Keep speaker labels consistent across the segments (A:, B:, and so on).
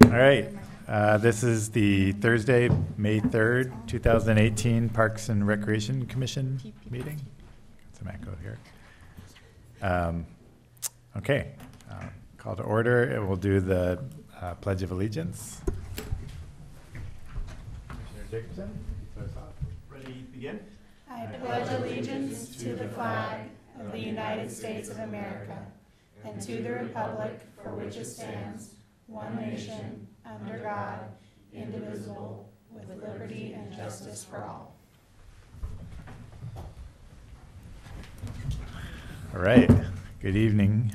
A: All right. This is the Thursday, May 3rd, 2018 Parks and Recreation Commission meeting. Got some echo here. Okay. Call to order. It will do the Pledge of Allegiance. Commissioner Jacobson, start us off.
B: Ready to begin?
C: I pledge allegiance to the flag of the United States of America and to the republic for which it stands, one nation, under God, indivisible, with liberty and justice for all.
A: All right. Good evening.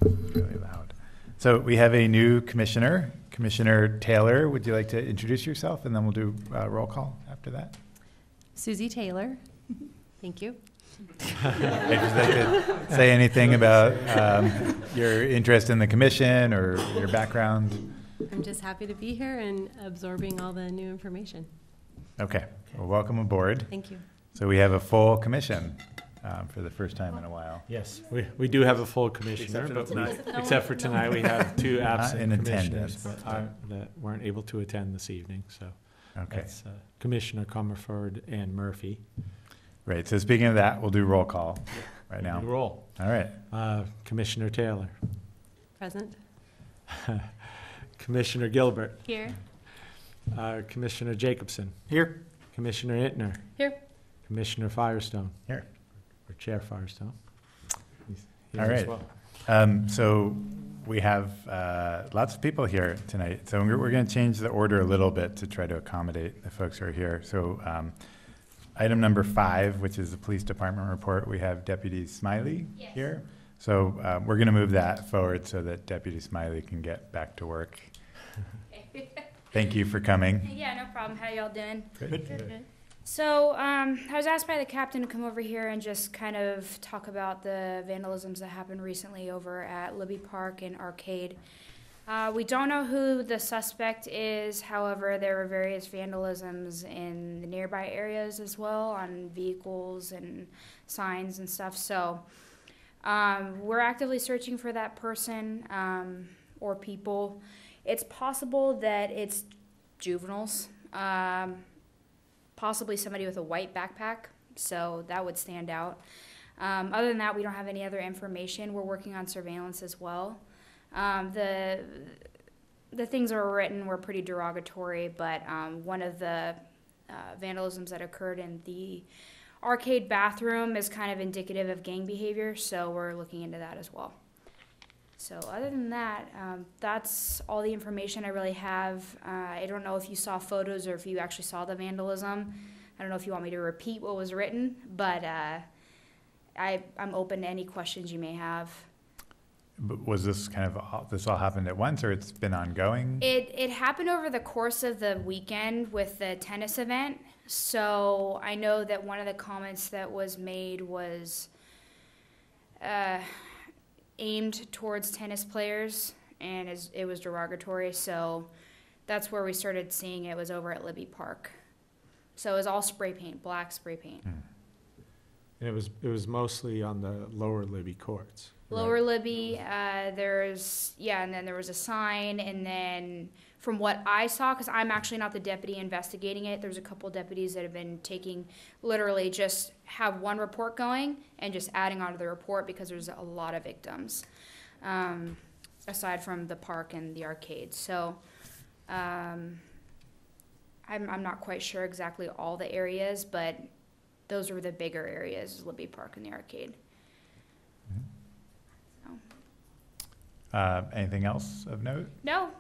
A: Really loud. So we have a new commissioner, Commissioner Taylor. Would you like to introduce yourself, and then we'll do roll call after that?
D: Susie Taylor. Thank you.
A: Would you like to say anything about your interest in the commission or your background?
D: I'm just happy to be here and absorbing all the new information.
A: Okay. Well, welcome aboard.
D: Thank you.
A: So we have a full commission for the first time in a while.
B: Yes, we do have a full commissioner, except for tonight we have two absent
A: in
B: commissioners
A: attendance.
B: that weren't able to attend this evening. So
A: Okay.
B: that's Commissioner Comerford and Murphy.
A: Right. So speaking of that, we'll do roll call right now.
B: You roll.
A: All right.
B: Commissioner Taylor.
D: Present.
B: Commissioner Gilbert.
D: Here.
B: Commissioner Jacobson.
E: Here.
B: Commissioner Ittner.
D: Here.
B: Commissioner Firestone.
A: Here.
B: Or Chair Firestone. He's here
A: All
B: as
A: right.
B: well.
A: So we have lots of people here tonight. So we're going to change the order a little bit to try to accommodate the folks who are here. So item number 5, which is the police department report, we have Deputy Smiley here. So we're going to move that forward so that Deputy Smiley can get back to work. Thank you for coming.
F: Yeah, no problem. How y'all doing?
A: Good.
F: So I was asked by the captain to come over here and just kind of talk about the vandalisms that happened recently over at Libby Park and Arcade. We don't know who the suspect is. However, there were various vandalisms in the nearby areas as well on vehicles and signs and stuff. So we're actively searching for that person or people. It's possible that it's juveniles. Possibly somebody with a white backpack, so that would stand out. Other than that, we don't have any other information. We're working on surveillance as well. The things that were written were pretty derogatory, but one of the vandalisms that occurred in the arcade bathroom is kind of indicative of gang behavior, so we're looking into that as well. So other than that, that's all the information I really have. I don't know if you saw photos or if you actually saw the vandalism. I don't know if you want me to repeat what was written, but I'm open to any questions you may have.
A: But was this this all happened at once, or it's been ongoing?
F: It happened over the course of the weekend with the tennis event. So I know that one of the comments that was made was aimed towards tennis players, and it was derogatory. So that's where we started seeing it, was over at Libby Park. So it was all spray paint, black spray paint.
B: And it was mostly on the lower Libby courts.
F: Lower Libby, and then there was a sign, and then from what I saw, because I'm actually not the deputy investigating it, there's a couple deputies that have been literally just have one report going and just adding onto the report because there's a lot of victims, aside from the park and the arcade. So I'm not quite sure exactly all the areas, but those were the bigger areas, Libby Park and the arcade.
A: Anything else of note?
F: No,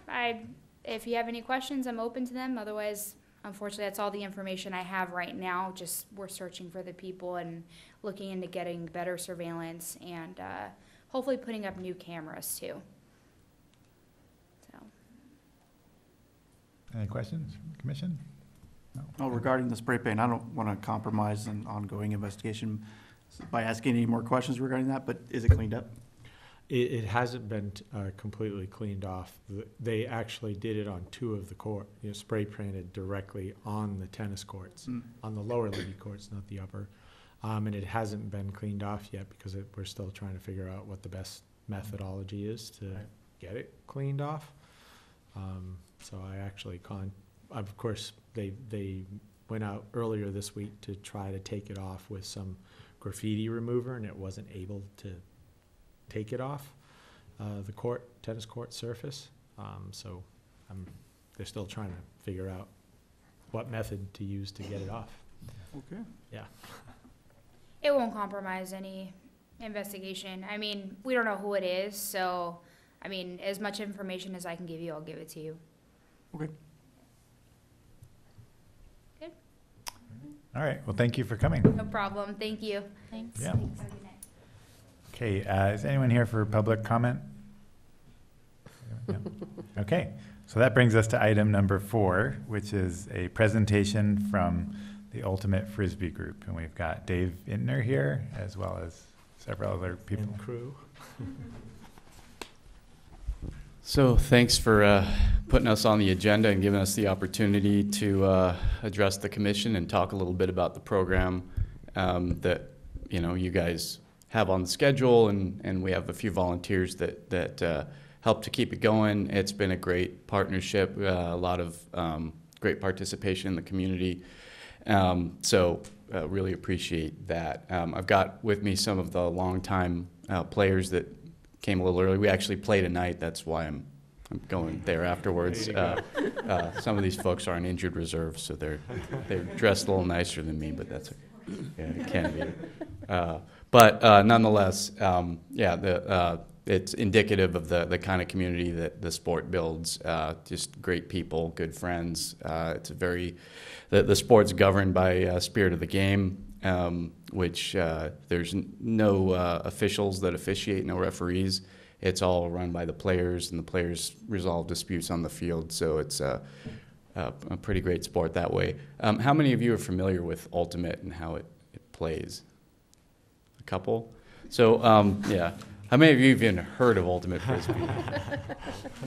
F: if you have any questions, I'm open to them. Otherwise, unfortunately, that's all the information I have right now. Just we're searching for the people and looking into getting better surveillance and hopefully putting up new cameras too. So.
A: Any questions from the commission? No.
E: Oh, regarding the spray paint, I don't want to compromise an ongoing investigation by asking any more questions regarding that, but is it cleaned up?
B: It hasn't been completely cleaned off. They actually did it on 2 of the court, spray painted directly on the tennis courts, on the lower Libby courts, not the upper. And it hasn't been cleaned off yet because we're still trying to figure out what the best methodology is to get it cleaned off. So I actually of course, they went out earlier this week to try to take it off with some graffiti remover, and it wasn't able to take it off the tennis court surface. So they're still trying to figure out what method to use to get it off.
E: Okay.
B: Yeah.
F: It won't compromise any investigation. I mean, we don't know who it is, so, I mean, as much information as I can give you, I'll give it to you.
E: Okay.
F: Good?
A: All right, well, thank you for coming.
F: No problem. Thank you.
D: Thanks.
A: Yeah.
F: Have a good night.
A: Okay, is anyone here for public comment? No. Okay, so that brings us to item number 4, which is a presentation from the Ultimate Frisbee Group. And we've got Dave Intner here, as well as several other people.
B: And crew.
G: So thanks for putting us on the agenda and giving us the opportunity to address the commission and talk a little bit about the program that you guys have on the schedule, and we have a few volunteers that help to keep it going. It's been a great partnership, a lot of great participation in the community. So really appreciate that. I've got with me some of the longtime players that came a little early. We actually play tonight. That's why I'm going there afterwards. Some of these folks are on injured reserve, so they're dressed a little nicer than me, but that's okay. Yeah, it can be. But nonetheless, it's indicative of the kind of community that the sport builds. Just great people, good friends. It's a the sport's governed by spirit of the game, which there's no officials that officiate, no referees. It's all run by the players, and the players resolve disputes on the field. So it's a pretty great sport that way. How many of you are familiar with Ultimate and how it plays? A couple? So, yeah. How many of you have even heard of Ultimate Frisbee?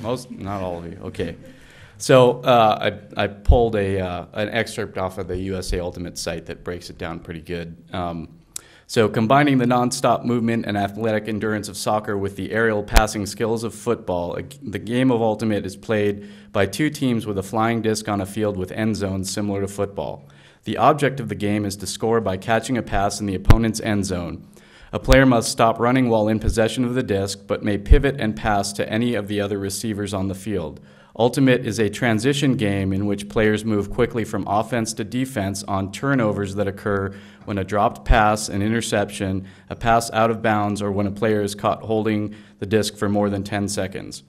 G: Most? Not all of you. Okay. So I pulled an excerpt off of the USA Ultimate site that breaks it down pretty good. So combining the nonstop movement and athletic endurance of soccer with the aerial passing skills of football, the game of Ultimate is played by 2 teams with a flying disc on a field with end zones similar to football. The object of the game is to score by catching a pass in the opponent's end zone. A player must stop running while in possession of the disc, but may pivot and pass to any of the other receivers on the field. Ultimate is a transition game in which players move quickly from offense to defense on turnovers that occur when a dropped pass, an interception, a pass out of bounds, or when a player is caught holding the disc for more than 10 seconds.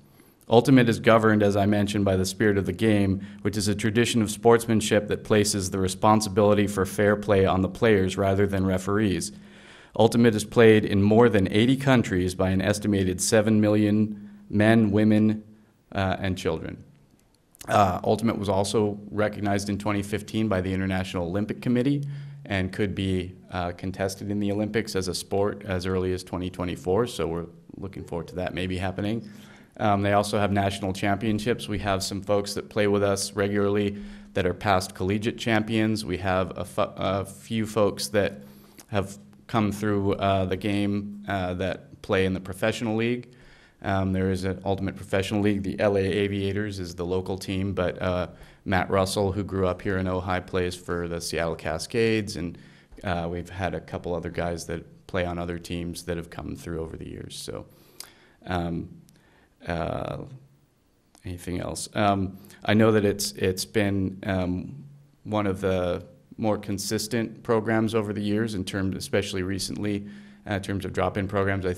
G: Ultimate is governed, as I mentioned, by the spirit of the game, which is a tradition of sportsmanship that places the responsibility for fair play on the players rather than referees. Ultimate is played in more than 80 countries by an estimated 7 million men, women, and children. Ultimate was also recognized in 2015 by the International Olympic Committee and could be contested in the Olympics as a sport as early as 2024, so we're looking forward to that maybe happening. They also have national championships. We have some folks that play with us regularly that are past collegiate champions. We have a few folks that have come through the game that play in the professional league. There is an Ultimate Professional League. The LA Aviators is the local team, but Matt Russell, who grew up here in Ojai, plays for the Seattle Cascades, and we've had a couple other guys that play on other teams that have come through over the years. So, anything else? I know that it's been one of the more consistent programs over the years in terms, especially recently, in terms of drop-in programs. I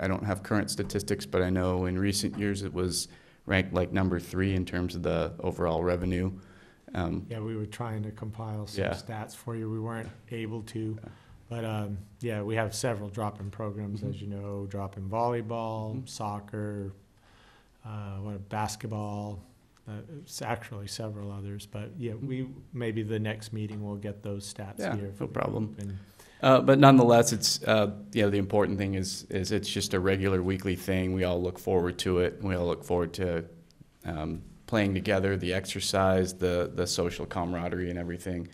G: don't have current statistics, but I know in recent years it was ranked like number 3 in terms of the overall revenue.
B: Yeah, we were trying to compile some stats for you. We weren't able to. But we have several drop-in programs, as you know, drop-in volleyball, soccer, basketball. It's actually several others, but maybe the next meeting we'll get those stats here.
G: No problem. But nonetheless, it's the important thing is it's just a regular weekly thing. We all look forward to it. We all look forward to playing together, the exercise, the social camaraderie, and everything.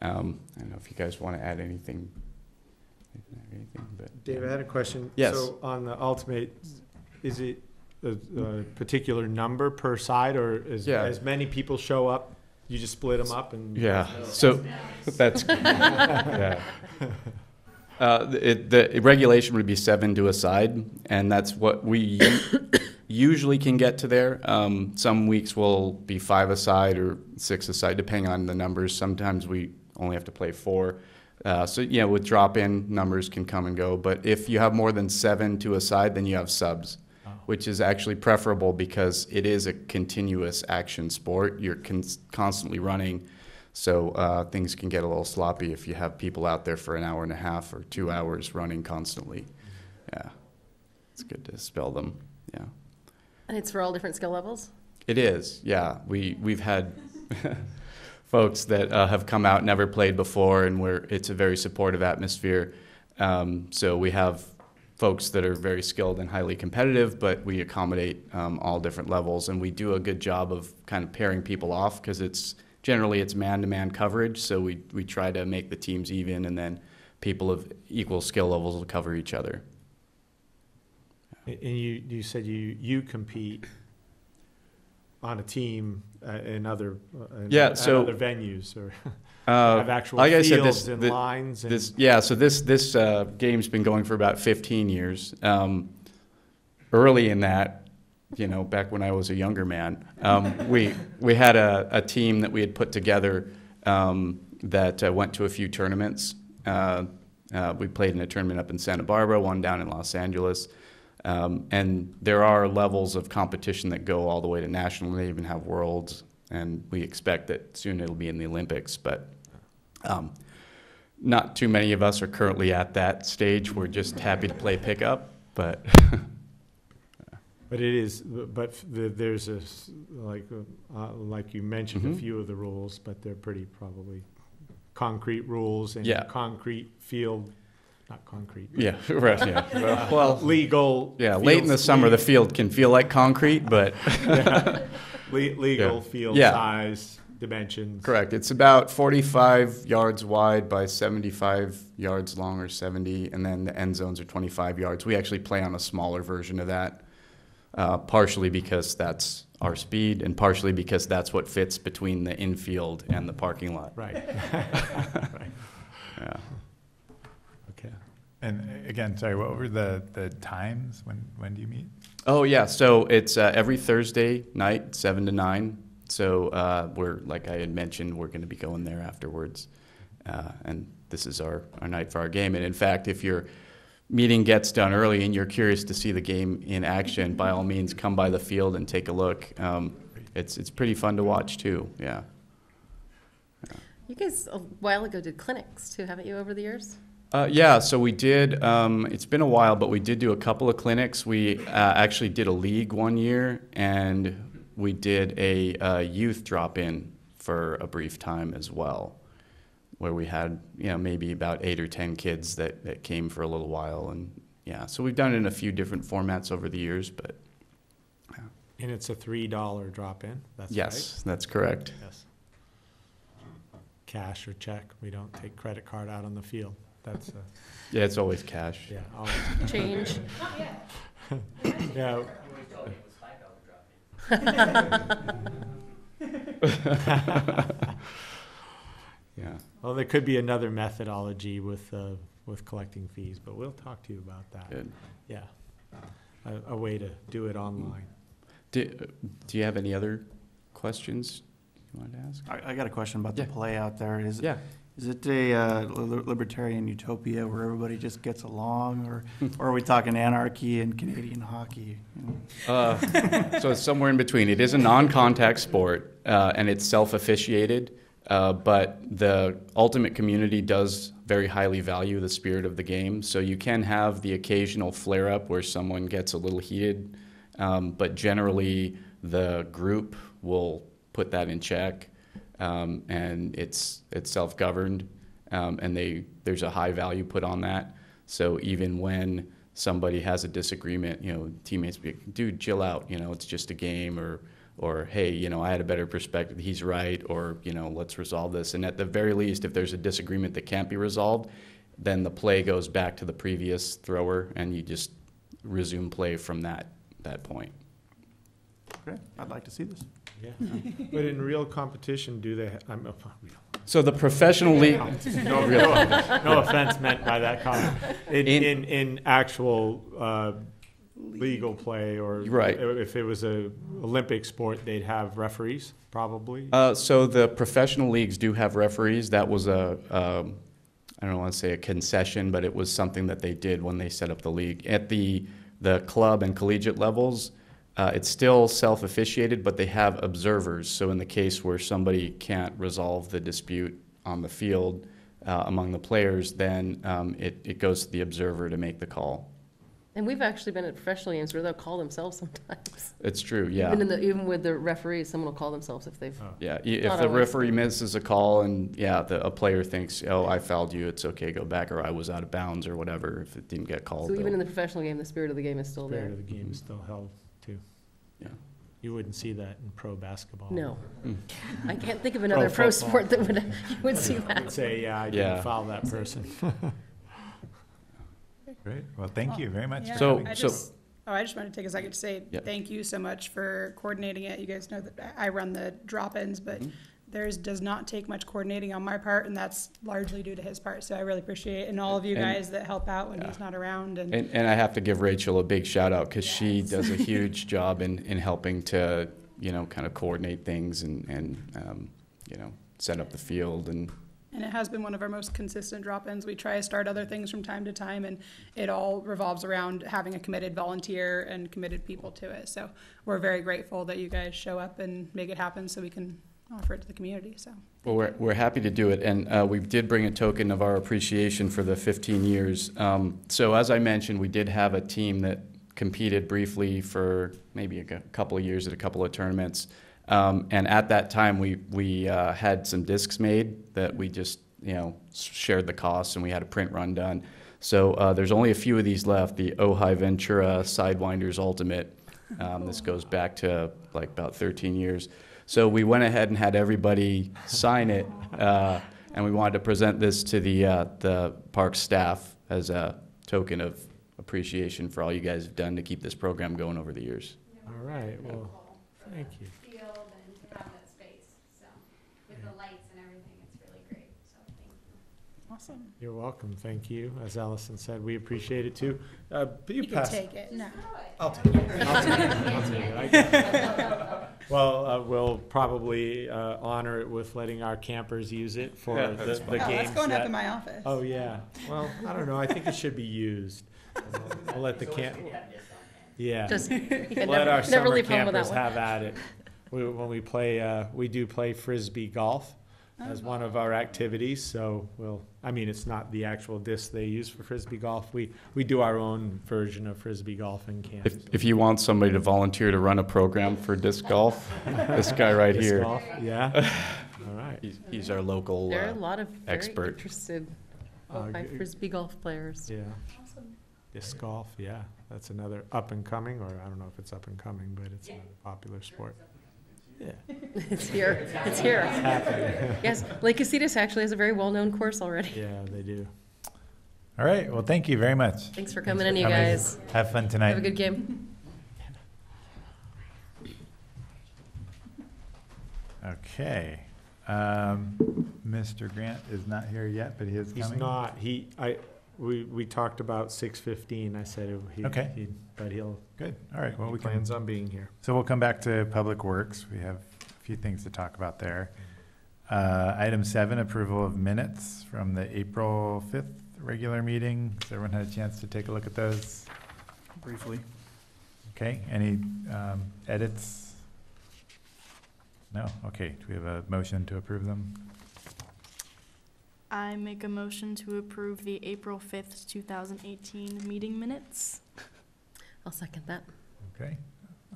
G: I don't know if you guys want to add anything.
B: Dave, I had a question.
G: Yes.
B: So on the Ultimate, is it a particular number per side, or as many people show up, you just split them up and?
G: Yeah, so that's, yeah. The regulation would be 7 to a side, and that's what we usually can get to there. Some weeks will be 5 a side or 6 a side, depending on the numbers. Sometimes we only have to play 4. So, with drop-in, numbers can come and go. But if you have more than 7 to a side, then you have subs, which is actually preferable because it is a continuous action sport. You're constantly running. So things can get a little sloppy if you have people out there for an hour and a half or 2 hours running constantly. Yeah, it's good to spell them. Yeah,
D: And it's for all different skill levels?
G: it is. Yeah, we've had folks that have come out, never played before, and it's a very supportive atmosphere. So we have folks that are very skilled and highly competitive, but we accommodate all different levels, and we do a good job of kind of pairing people off because it's man-to-man coverage, so we try to make the teams even, and then people of equal skill levels will cover each other.
B: And you said you compete on a team in other other venues, or have actual
G: like I
B: fields
G: said,
B: and lines. And
G: So this game's been going for about 15 years. Early in that, back when I was a younger man, we had a team that we had put together that went to a few tournaments. We played in a tournament up in Santa Barbara, one down in Los Angeles. And there are levels of competition that go all the way to national. They even have worlds, and we expect that soon it'll be in the Olympics. But not too many of us are currently at that stage. We're just happy to play pickup, but...
B: But it is. But there's like you mentioned, a few of the rules, but they're pretty probably concrete rules and concrete field, not concrete.
G: Yeah, right. Yeah. Well,
B: legal.
G: Yeah, late in the summer, the field can feel like concrete, but
B: legal field size, dimensions.
G: Correct. It's about 45 yards wide by 75 yards long, or 70, and then the end zones are 25 yards. We actually play on a smaller version of that. Partially because that's our speed, and partially because that's what fits between the infield and the parking lot.
B: Right. Right.
G: Yeah.
B: Okay.
A: And again, sorry, what were the times? When do you meet?
G: Oh, yeah. So it's every Thursday night, 7 to 9. So we're, like I had mentioned, we're going to be going there afterwards. And this is our night for our game. And in fact, if your meeting gets done early and you're curious to see the game in action, by all means, come by the field and take a look. It's pretty fun to watch, too. Yeah.
D: You guys a while ago did clinics too, haven't you, over the years?
G: Yeah, so we did. It's been a while, but we did do a couple of clinics. We actually did a league one year, and we did a youth drop-in for a brief time as well, where we had maybe about 8 or 10 kids that came for a little while. And yeah, so we've done it in a few different formats over the years, but yeah.
B: And it's a $3 drop-in. That's
G: Yes,
B: right?
G: that's correct.
B: Yes. Cash or check. We don't take credit card out on the field. That's
G: Yeah, it's always cash.
B: yeah. Always.
D: Change.
B: Yeah.
G: Yeah.
B: Well, there could be another methodology with collecting fees, but we'll talk to you about that.
G: Good.
B: Yeah, a way to do it online.
G: Do you have any other questions you wanted to ask?
E: I got a question about the play out there. Is it a libertarian utopia where everybody just gets along, or are we talking anarchy and Canadian hockey?
G: So it's somewhere in between. It is a non-contact sport, and it's self-officiated, but the ultimate community does very highly value the spirit of the game. So you can have the occasional flare-up where someone gets a little heated, but generally the group will put that in check. And it's self-governed, and there's a high value put on that. So even when somebody has a disagreement, teammates be, dude, chill out, it's just a game, or hey, I had a better perspective, he's right, or let's resolve this. And at the very least, if there's a disagreement that can't be resolved, then the play goes back to the previous thrower, and you just resume play from that point.
E: Okay, I'd like to see this.
B: Yeah. But in real competition, do they,
G: So the professional league,
B: no offense meant by that comment. In actual legal play, or
G: Right.
B: if it was a Olympic sport, they'd have referees, probably.
G: so the professional leagues do have referees. That was I don't want to say a concession, but it was something that they did when they set up the league. At the club and collegiate levels, it's still self-officiated, but they have observers. So in the case where somebody can't resolve the dispute on the field among the players, then it goes to the observer to make the call.
D: And we've actually been at professional games where they'll call themselves sometimes.
G: It's true, yeah.
D: Even with the referees, someone will call themselves if they've.
G: Yeah, if
D: Not
G: the
D: always.
G: referee misses a call and, a player thinks, oh, I fouled you, it's okay, go back, or I was out of bounds or whatever, if it didn't get called.
D: So even
G: they'll-
D: in the professional game, the spirit of the game is still
B: Spirit
D: there.
B: of the game is still held, too.
G: Yeah.
B: You wouldn't see that in pro basketball.
D: No.
G: Mm.
D: I can't think of another pro
B: football.
D: sport that you would see
B: I would
D: that.
B: say, I
G: Yeah.
B: didn't foul that person.
A: Great. Well, thank you very much.
C: Yeah,
A: for
G: So-
A: coming.
C: I just want to take a second to say
G: Yeah.
C: thank you so much for coordinating it. You guys know that I run the drop-ins, but
G: Mhm.
C: theirs does not take much coordinating on my part, and that's largely due to his part. So I really appreciate it, and all of you
G: And-
C: guys that help out when he's not around. And
G: And I have to give Rachel a big shout out because she does a huge job in helping to, kind of coordinate things and set up the field and
C: it has been one of our most consistent drop-ins. We try to start other things from time to time, and it all revolves around having a committed volunteer and committed people to it. So we're very grateful that you guys show up and make it happen so we can offer it to the community. So
G: Well, we're happy to do it, and we did bring a token of our appreciation for the 15 years. So as I mentioned, we did have a team that competed briefly for maybe a couple of years at a couple of tournaments. And at that time, we had some discs made that we just, shared the costs, and we had a print run done. So there's only a few of these left, the Ojai Ventura Sidewinders Ultimate. This goes back to like about 13 years. So we went ahead and had everybody sign it, and we wanted to present this to the park staff as a token of appreciation for all you guys have done to keep this program going over the years.
B: All right, well, thank you.
H: Field and to have that space, so, with the lights and everything, it's really great, so thank you.
C: awesome.
B: You're welcome, thank you. As Allison said, we appreciate it too. You
C: You can
B: pass.
C: take it. No.
B: I'll take it. I'll take it. I got it. Well, we'll probably honor it with letting our campers use it for the
C: Oh,
B: games.
C: that's going up
B: that-
C: in my office.
B: Oh, yeah. Well, I don't know. I think it should be used. We'll let the yeah.
D: Just, you can
B: Let our
D: never
B: summer
D: leave home
B: campers
D: without one.
B: have at it. When we play, we do play Frisbee Golf as one of our activities, so it's not the actual disc they use for Frisbee Golf. We do our own version of Frisbee Golf in camp.
G: If you want somebody to volunteer to run a program for disc golf, this guy right
B: Disc
G: here,
B: golf, yeah? All right.
G: he's our local
D: There are a lot of very
G: expert.
D: interested
B: Uh,
D: Frisbee golf players.
B: Yeah. Disc golf, yeah. That's another up and coming, or I don't know if it's up and coming, but it's another popular sport. Yeah.
D: It's here. It's here. Yes, Lake Casitas actually has a very well-known course already.
B: Yeah, they do.
A: All right. Well, thank you very much.
D: Thanks for coming in, you
A: coming.
D: guys.
A: Have fun tonight.
D: Have a good game.
A: Okay. Mr. Grant is not here yet, but he is coming.
B: He's not, we talked about 6:15. I said
A: Okay.
B: but he'll,
A: Good. All right. Well,
B: he
A: we can.
B: plans on being here.
A: So we'll come back to Public Works. We have a few things to talk about there. Item 7, approval of minutes from the April 5th regular meeting. Has everyone had a chance to take a look at those?
E: Briefly.
A: Okay. Any edits? No? Okay. Do we have a motion to approve them?
I: I make a motion to approve the April 5th, 2018 meeting minutes.
D: I'll second that.
A: Okay.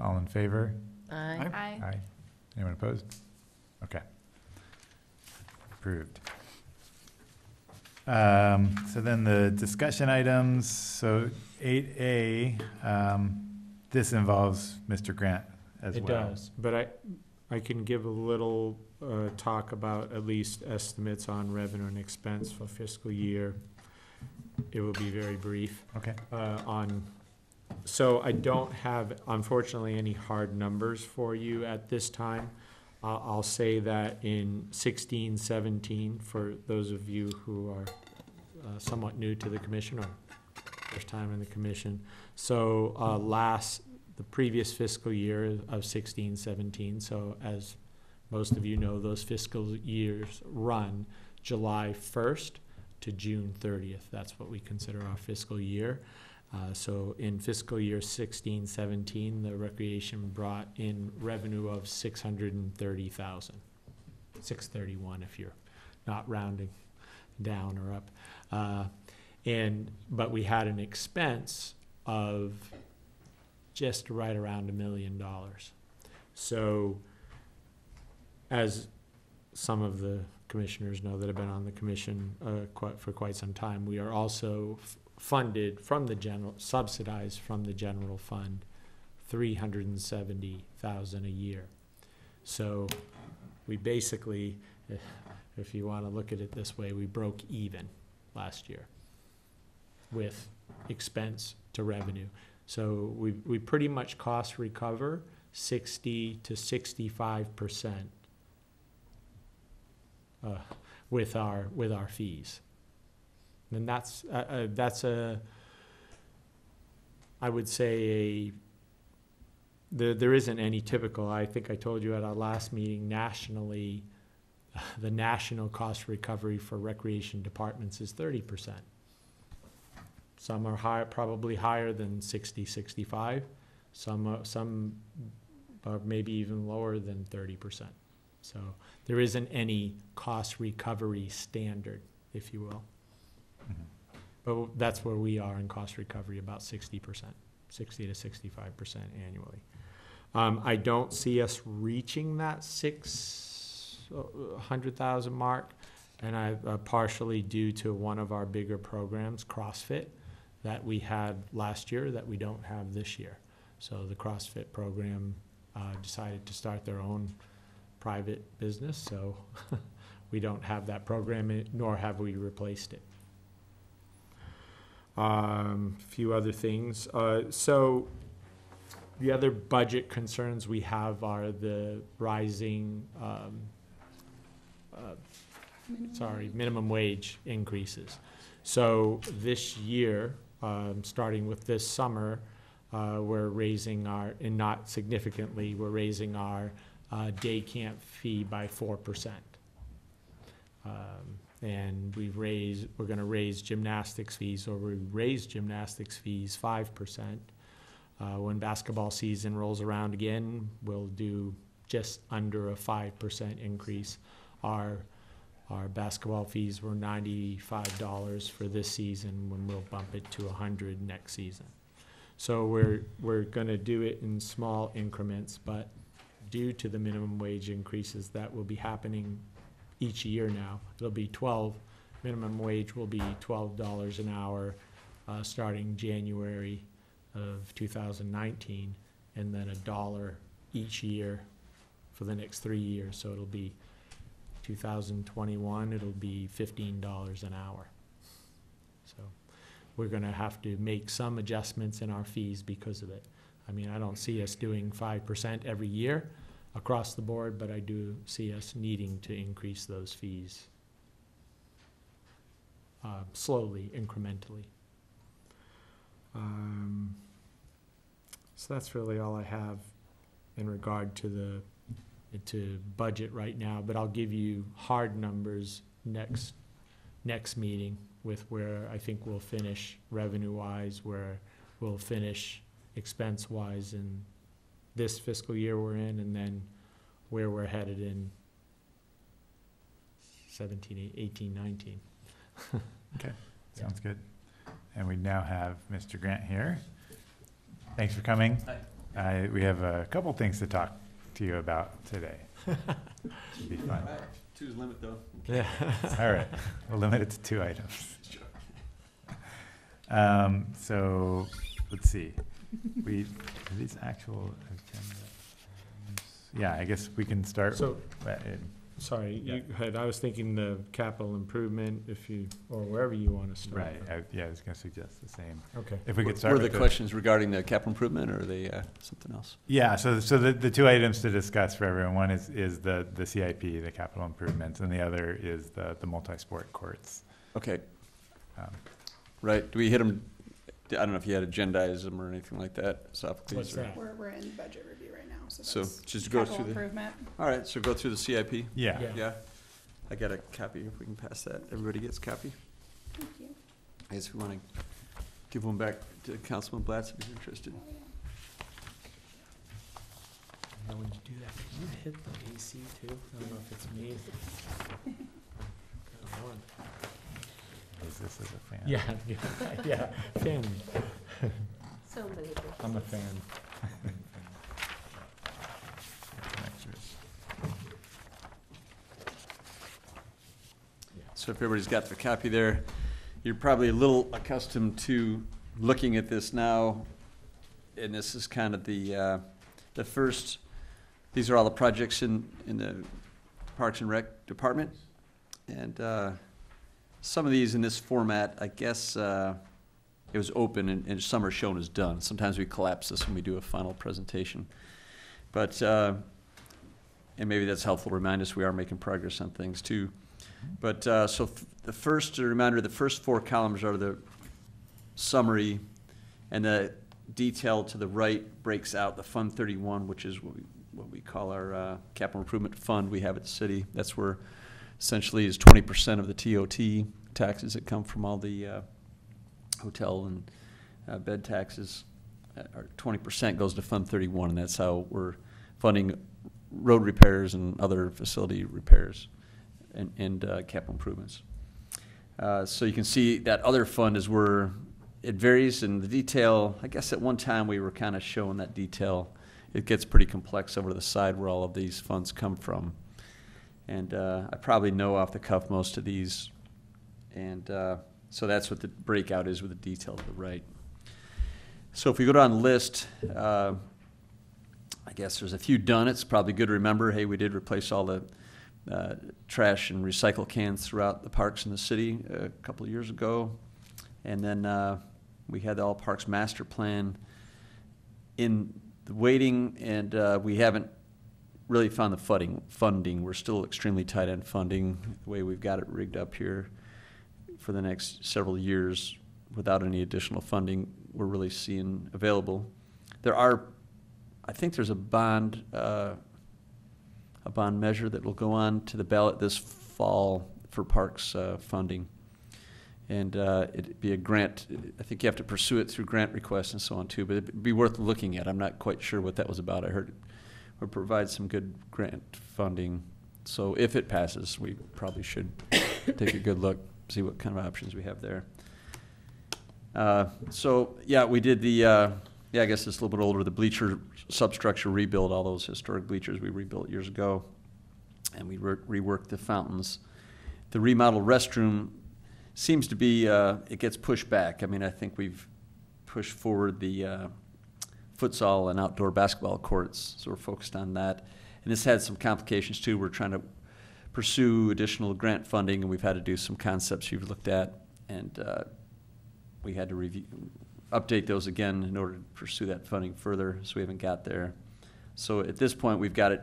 A: All in favor?
D: Aye.
I: Aye.
A: Aye. Anyone opposed? Okay. Approved. So then the discussion items, so 8A, this involves Mr. Grant as well.
B: It does, but I can give a little talk about at least estimates on revenue and expense for fiscal year. It will be very brief.
A: Okay.
B: On So I don't have, unfortunately, any hard numbers for you at this time. I'll say that in 16, 17, for those of you who are somewhat new to the commission or first time in the commission. So the previous fiscal year of 16, 17, so as most of you know, those fiscal years run July 1st to June 30th. That's what we consider our fiscal year. So in fiscal year 16, 17, the recreation brought in revenue of $630,000, 631 if you're not rounding down or up. But we had an expense of just right around $1 million. So as some of the commissioners know that have been on the commission for quite some time, we are also funded from the subsidized from the general fund, $370,000 a year. So we basically, if you want to look at it this way, we broke even last year with expense to revenue. So we pretty much cost recover 60 to 65% with our fees. And that's I would say there isn't any typical. I think I told you at our last meeting, nationally, the national cost recovery for recreation departments is 30%. Some are higher, probably higher than 60, 65. Some are maybe even lower than 30%. So there isn't any cost recovery standard, if you will. But that's where we are in cost recovery, about 60%, 60 to 65% annually. I don't see us reaching that 600,000 mark, and I partially due to one of our bigger programs, CrossFit, that we had last year that we don't have this year. So the CrossFit program decided to start their own private business, so we don't have that program, nor have we replaced it. Few other things. So the other budget concerns we have are the rising, minimum wage increases. So this year, starting with this summer, we're raising and not significantly, we're raising our day camp fee by 4%. And we're going to raise gymnastics fees, or we raised gymnastics fees 5%. When basketball season rolls around again, we'll do just under a 5% increase. Our basketball fees were $95 for this season, when we'll bump it to $100 next season. So we're going to do it in small increments, but due to the minimum wage increases that will be happening each year now, minimum wage will be $12 an hour starting January of 2019, and then $1 each year for the next 3 years. So it'll be 2021, it'll be $15 an hour. So we're going to have to make some adjustments in our fees because of it. I mean, I don't see us doing 5% every year across the board, but I do see us needing to increase those fees slowly, incrementally. So that's really all I have in regard to budget right now, but I'll give you hard numbers next meeting with where I think we'll finish revenue-wise, where we'll finish expense-wise in this fiscal year we're in, and then where we're headed in 17, 18, 19.
A: Okay, sounds good. And we now have Mr. Grant here. Thanks for coming.
J: Hi.
A: We have a couple things to talk to you about today. Should be fun.
J: Two's limit though.
B: Yeah.
A: All right, we'll limit it to 2 items.
J: Sure.
A: So let's see. Are these actual agenda items? Yeah, I guess we can start.
B: So Sorry,
A: Yeah.
B: I was thinking the capital improvement, or wherever you want to start.
A: Right, I was gonna suggest the same.
B: Okay.
A: If we could start
J: Were
A: with
J: the questions regarding the capital improvement, or are they something else?
A: Yeah, so the two items to discuss for everyone, one is the CIP, the capital improvements, and the other is the multi-sport courts.
J: Okay,
A: Um,
J: right. Do we hit them? I don't know if you had agendize them or anything like that. Sophocles,
B: What's
J: or-
B: that?
C: We're in budget review right now, so
J: So
C: that's
J: just go
C: capital
J: through the.
C: improvement.
J: All right, so go through the CIP.
A: Yeah.
B: Yeah.
J: Yeah. I got a copy. If we can pass that, everybody gets a copy.
C: Thank you.
J: I guess we want to give one back to Councilman Blatz if he's interested.
B: Now, when you do that, can you hit the AC too? I don't know if it's me. Come on.
A: Is this as a fan?
B: Yeah, fan.
D: So many things.
B: I'm a fan.
J: So if everybody's got their copy there, you're probably a little accustomed to looking at this now. And this is kind of the first, these are all the projects in the Parks and Rec department. And some of these in this format, I guess it was open and some are shown as done. Sometimes we collapse this when we do a final presentation. But, and maybe that's helpful to remind us we are making progress on things too. But so the first, a reminder, the first four columns are the summary, and the detail to the right breaks out the Fund 31, which is what we call our capital improvement fund we have at the city. That's where essentially is 20% of the TOT taxes that come from all the hotel and bed taxes. Or 20% goes to Fund 31, and that's how we're funding road repairs and other facility repairs and capital improvements. So you can see that other fund is where it varies in the detail. I guess at one time we were kind of showing that detail. It gets pretty complex over to the side where all of these funds come from. And I probably know off the cuff most of these. And so that's what the breakout is with the detail to the right. So if we go down the list, I guess there's a few done. It's probably good to remember, hey, we did replace all the trash and recycle cans throughout the parks in the city a couple of years ago. And then we had the All Parks Master Plan in the waiting, and we haven't really found the funding. We're still extremely tight on funding, the way we've got it rigged up here for the next several years. Without any additional funding, we're really seeing available. I think there's a bond measure that will go on to the ballot this fall for parks funding. And it'd be a grant. I think you have to pursue it through grant requests and so on too, but it'd be worth looking at. I'm not quite sure what that was about. I heard it would provide some good grant funding. So if it passes, we probably should take a good look, see what kind of options we have there. So yeah, we did the, I guess it's a little bit older, the bleacher substructure rebuild, all those historic bleachers we rebuilt years ago. And we reworked the fountains. The remodeled restroom seems to be, it gets pushed back. I mean, I think we've pushed forward the futsal and outdoor basketball courts, so we're focused on that. And this had some complications too. We're trying to pursue additional grant funding, and we've had to do some concepts you've looked at, and we had to update those again in order to pursue that funding further, so we haven't got there. So at this point, we've got it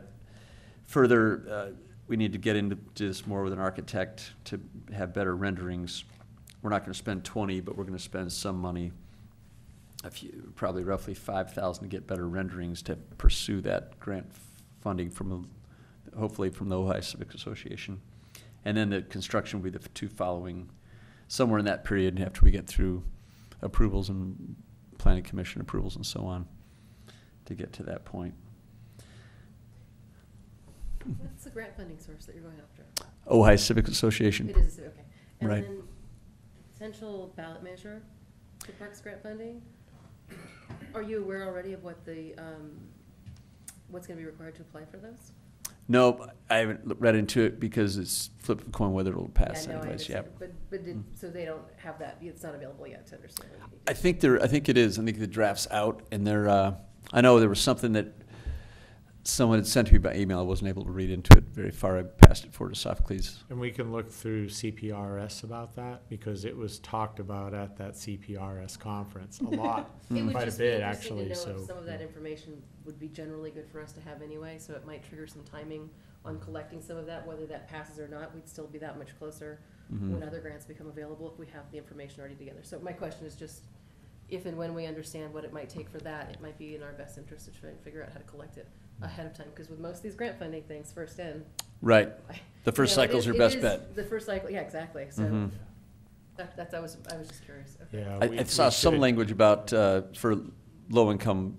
J: further. We need to get into this more with an architect to have better renderings. We're not going to spend 20, but we're going to spend some money, probably roughly 5,000 to get better renderings to pursue that grant funding from, hopefully from the Ojai Civic Association. And then the construction will be the two following, somewhere in that period after we get through approvals and planning commission approvals and so on to get to that point.
D: What's the grant funding source that you're going after?
J: Ojai Civic Association.
D: It is, okay. And
J: Right.
D: then potential ballot measure for parks grant funding? Are you aware already of what the, what's going to be required to apply for those?
J: No, I haven't read into it because it's flip of the coin whether it'll pass
D: Yeah, no, I
J: anyways. Yeah.
D: understand. But so they don't have that, it's not available yet to understand. what you need.
J: I think it is. I think the draft's out, and I know there was something that someone had sent me by email. I wasn't able to read into it very far. I passed it forward to Sophocles.
B: And we can look through CPRS about that, because it was talked about at that CPRS conference a lot,
D: It would
B: quite a
D: just be
B: bit,
D: interesting to
B: actually,
D: know
B: so.
D: if some of that information would be generally good for us to have anyway, so it might trigger some timing on collecting some of that, whether that passes or not, we'd still be that much closer when other grants become available if we have the information already together. So my question is just, if and when we understand what it might take for that, it might be in our best interest to try and figure out how to collect it ahead of time, because with most of these grant funding things, first in.
J: Right. The
D: you
J: first
D: know,
J: cycle's
D: it
J: your best
D: is
J: bet.
D: The first cycle, yeah, exactly, so
J: Mhm.
D: I was just curious. Okay.
B: Yeah,
J: I saw some language about for low-income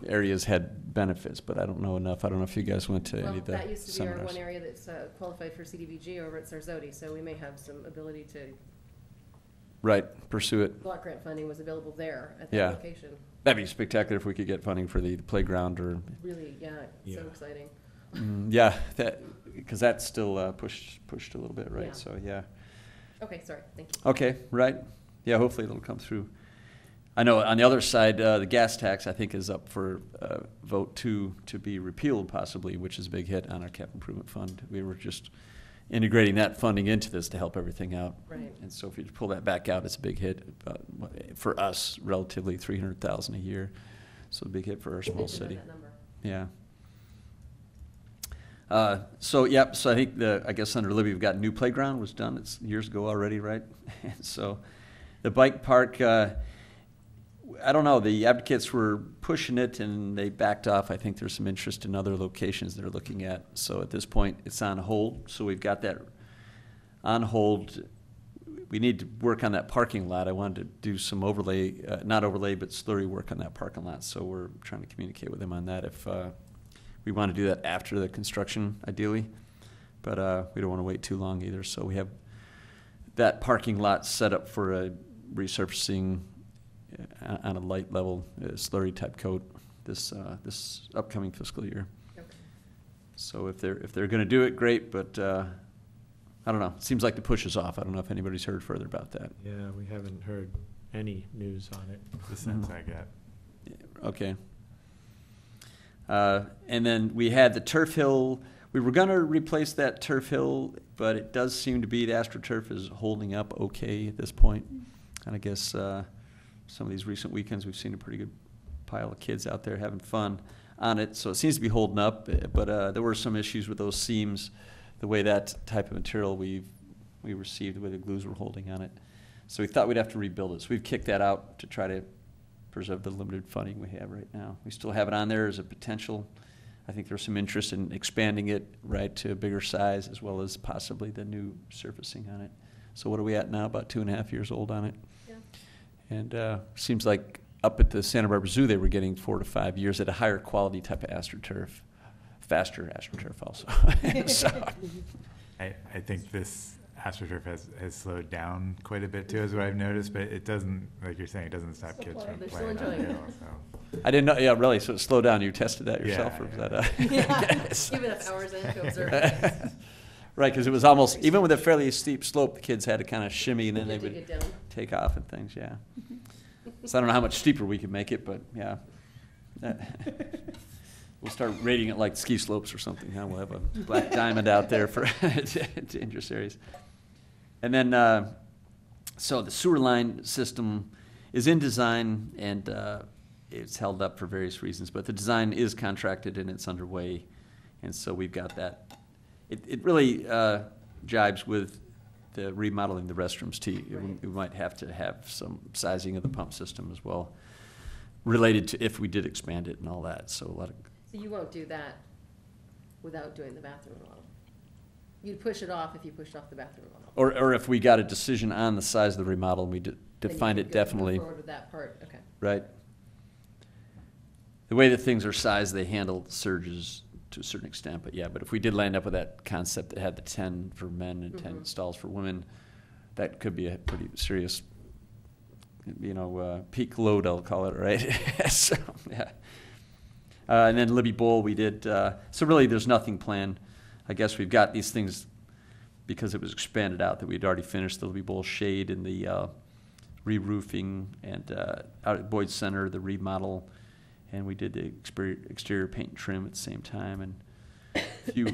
J: areas had benefits, but I don't know enough. I don't know if you guys went to any of the
D: That used to be our
J: seminars.
D: one area that's qualified for CDBG over at Sarzodi, so we may have some ability to,
J: Right, pursue it.
D: block grant funding was available there at that
J: Yeah.
D: location.
J: That'd be spectacular if we could get funding for the playground or,
D: Really, yeah, so
B: Yeah.
D: exciting.
J: yeah, because that's still pushed a little bit, right?
D: Yeah.
J: So, yeah.
D: Okay, sorry, thank you.
J: Okay, right. Yeah, hopefully it'll come through. I know on the other side, the gas tax, I think, is up for vote two to be repealed possibly, which is a big hit on our capital improvement fund. We were just integrating that funding into this to help everything out.
D: Right.
J: And so if you pull that back out, it's a big hit. For us, relatively $300,000 a year. So a big hit for our small
D: Good to know
J: city.
D: that number.
J: Yeah. So I think I guess under Libby, we've got new playground was done. It's years ago already, right? And so the bike park, I don't know, the advocates were pushing it and they backed off. I think there's some interest in other locations they're looking at. So at this point, it's on hold. So we've got that on hold. We need to work on that parking lot. I wanted to do some overlay, not overlay, but slurry work on that parking lot. So we're trying to communicate with them on that if we want to do that after the construction, ideally. But we don't want to wait too long either. So we have that parking lot set up for a resurfacing on a light level slurry type coat this upcoming fiscal year.
D: Okay.
J: So if they're going to do it, great. But I don't know. It seems like the push is off. I don't know if anybody's heard further about that.
B: Yeah, we haven't heard any news on it.
A: The sense I get.
J: Okay. And then we had the turf hill. We were going to replace that turf hill, but it does seem to be the AstroTurf is holding up okay at this point. And I guess some of these recent weekends we've seen a pretty good pile of kids out there having fun on it. So it seems to be holding up, but there were some issues with those seams, the way that type of material we received, the way the glues were holding on it. So we thought we'd have to rebuild it. So we've kicked that out to try to preserve the limited funding we have right now. We still have it on there as a potential. I think there's some interest in expanding it right to a bigger size, as well as possibly the new surfacing on it. So what are we at now? About 2.5 years old on it.
D: Yeah.
J: And seems like up at the Santa Barbara Zoo, they were getting 4 to 5 years at a higher quality type of AstroTurf, faster AstroTurf also. So,
A: I think this AstroTurf has slowed down quite a bit too, is what I've noticed, but it doesn't, like you're saying, it doesn't stop
D: Still
A: kids
D: play.
A: from
D: They're
A: playing
D: still
A: on
D: enjoying
A: hill,
D: it.
A: so.
J: I didn't know, yeah, really, so it slowed down. You tested that yourself,
A: Yeah,
J: or was
A: yeah.
J: that
D: Yeah, give enough hours in to observe it.
J: Right, because it was almost, even with a fairly steep slope, the kids had to kind of shimmy and then
D: You
J: they
D: had to
J: would
D: get down.
J: take off and things, yeah. So I don't know how much steeper we could make it, but yeah. We'll start rating it like ski slopes or something, huh? We'll have a black diamond out there for dangerous areas. And then, so the sewer line system is in design and it's held up for various reasons, but the design is contracted and it's underway. And so we've got that. It really jibes with the remodeling the restrooms too.
D: Right.
J: We might have to have some sizing of the pump system as well, related to if we did expand it and all that. So a lot of.
D: So you won't do that without doing the bathroom remodel? You'd push it off if you pushed off the bathroom remodel?
J: Or if we got a decision on the size of the remodel and we
D: Then
J: defined
D: you
J: it
D: could go
J: definitely,
D: forward with that part, okay.
J: right? The way that things are sized, they handle surges to a certain extent, but yeah, but if we did land up with that concept that had the 10 for men and 10 stalls for women, that could be a pretty serious, peak load, I'll call it, right? So, yeah. And then Libby Bowl, we did, so really there's nothing planned. I guess we've got these things, because it was expanded out, that we'd already finished the Libby Bowl shade and the re-roofing, and out at Boyd Center, the remodel, and we did the exterior paint and trim at the same time, and a few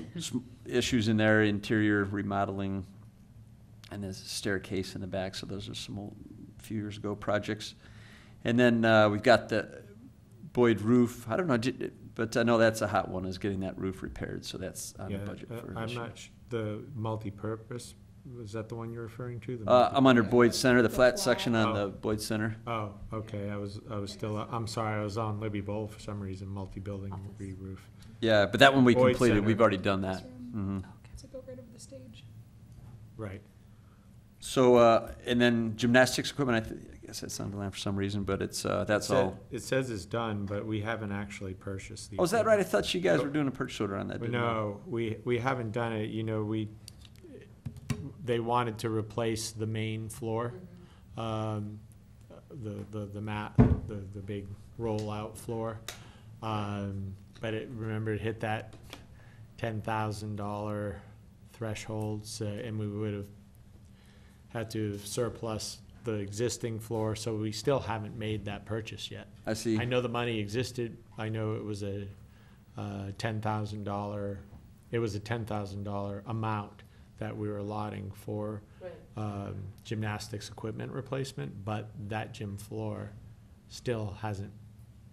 J: issues in there, interior remodeling, and there's a staircase in the back, so those are some old, few years ago projects. And then we've got the Boyd roof. I don't know, but I know that's a hot one, is getting that roof repaired, so that's on the budget for
B: I'm
J: this year.
B: not, the multi-purpose, was that the one you're referring to?
J: I'm under Boyd Center, the flat
F: flat.
J: section on
B: Oh.
J: the Boyd Center.
B: Oh, okay, I was still, I'm sorry, I was on Libby Bowl for some reason, multi-building re-roof.
J: Yeah, but that one we
B: Boyd
J: completed.
B: Center.
J: We've already done that. Mhm.
C: So go right over the stage.
B: Right.
J: So, and then gymnastics equipment, I guess that's on the line for some reason, but it's, that's all.
B: It says it's done, but we haven't actually purchased the.
J: Oh, is that right? I
B: equipment.
J: thought you guys were doing a purchase order on that, didn't you?
B: No, we haven't done it, you know, they wanted to replace the main floor, the mat, the big roll-out floor. But remember, it hit that $10,000 threshold, and we would have had to surplus the existing floor, so we still haven't made that purchase yet.
J: I see.
B: I know the money existed, I know it was a $10,000, it was a $10,000 amount that we were allotting for gymnastics equipment replacement, but that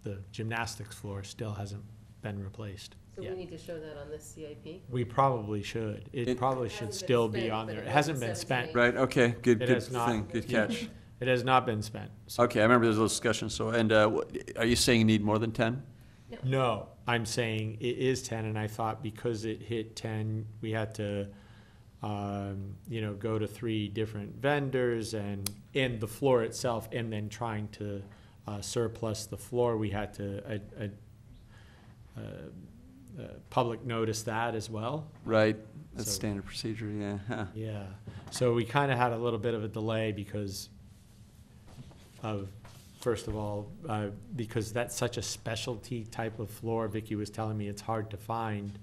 B: the gymnastics floor still hasn't been replaced
D: So we
B: yet.
D: need to show that on this CIP?
B: We probably should. It probably should
D: hasn't been
B: still be
D: spent,
B: on
D: but
B: there.
D: it
B: It hasn't
D: was
B: been spent.
D: 17.
J: Right, okay, good,
B: It
J: good
B: has not.
J: thing, good catch.
B: It has not been spent. So-
J: Okay, I remember there was a little discussion, so, and, are you saying you need more than 10?
B: No, I'm saying it is 10, and I thought because it hit 10, we had to, go to 3 different vendors and the floor itself, and then trying to surplus the floor, we had to public notice that as well.
J: Right, that's
B: So-
J: standard procedure, yeah. Huh.
B: Yeah, so we kind of had a little bit of a delay because of, first of all, because that's such a specialty type of floor. Vicky was telling me it's hard to find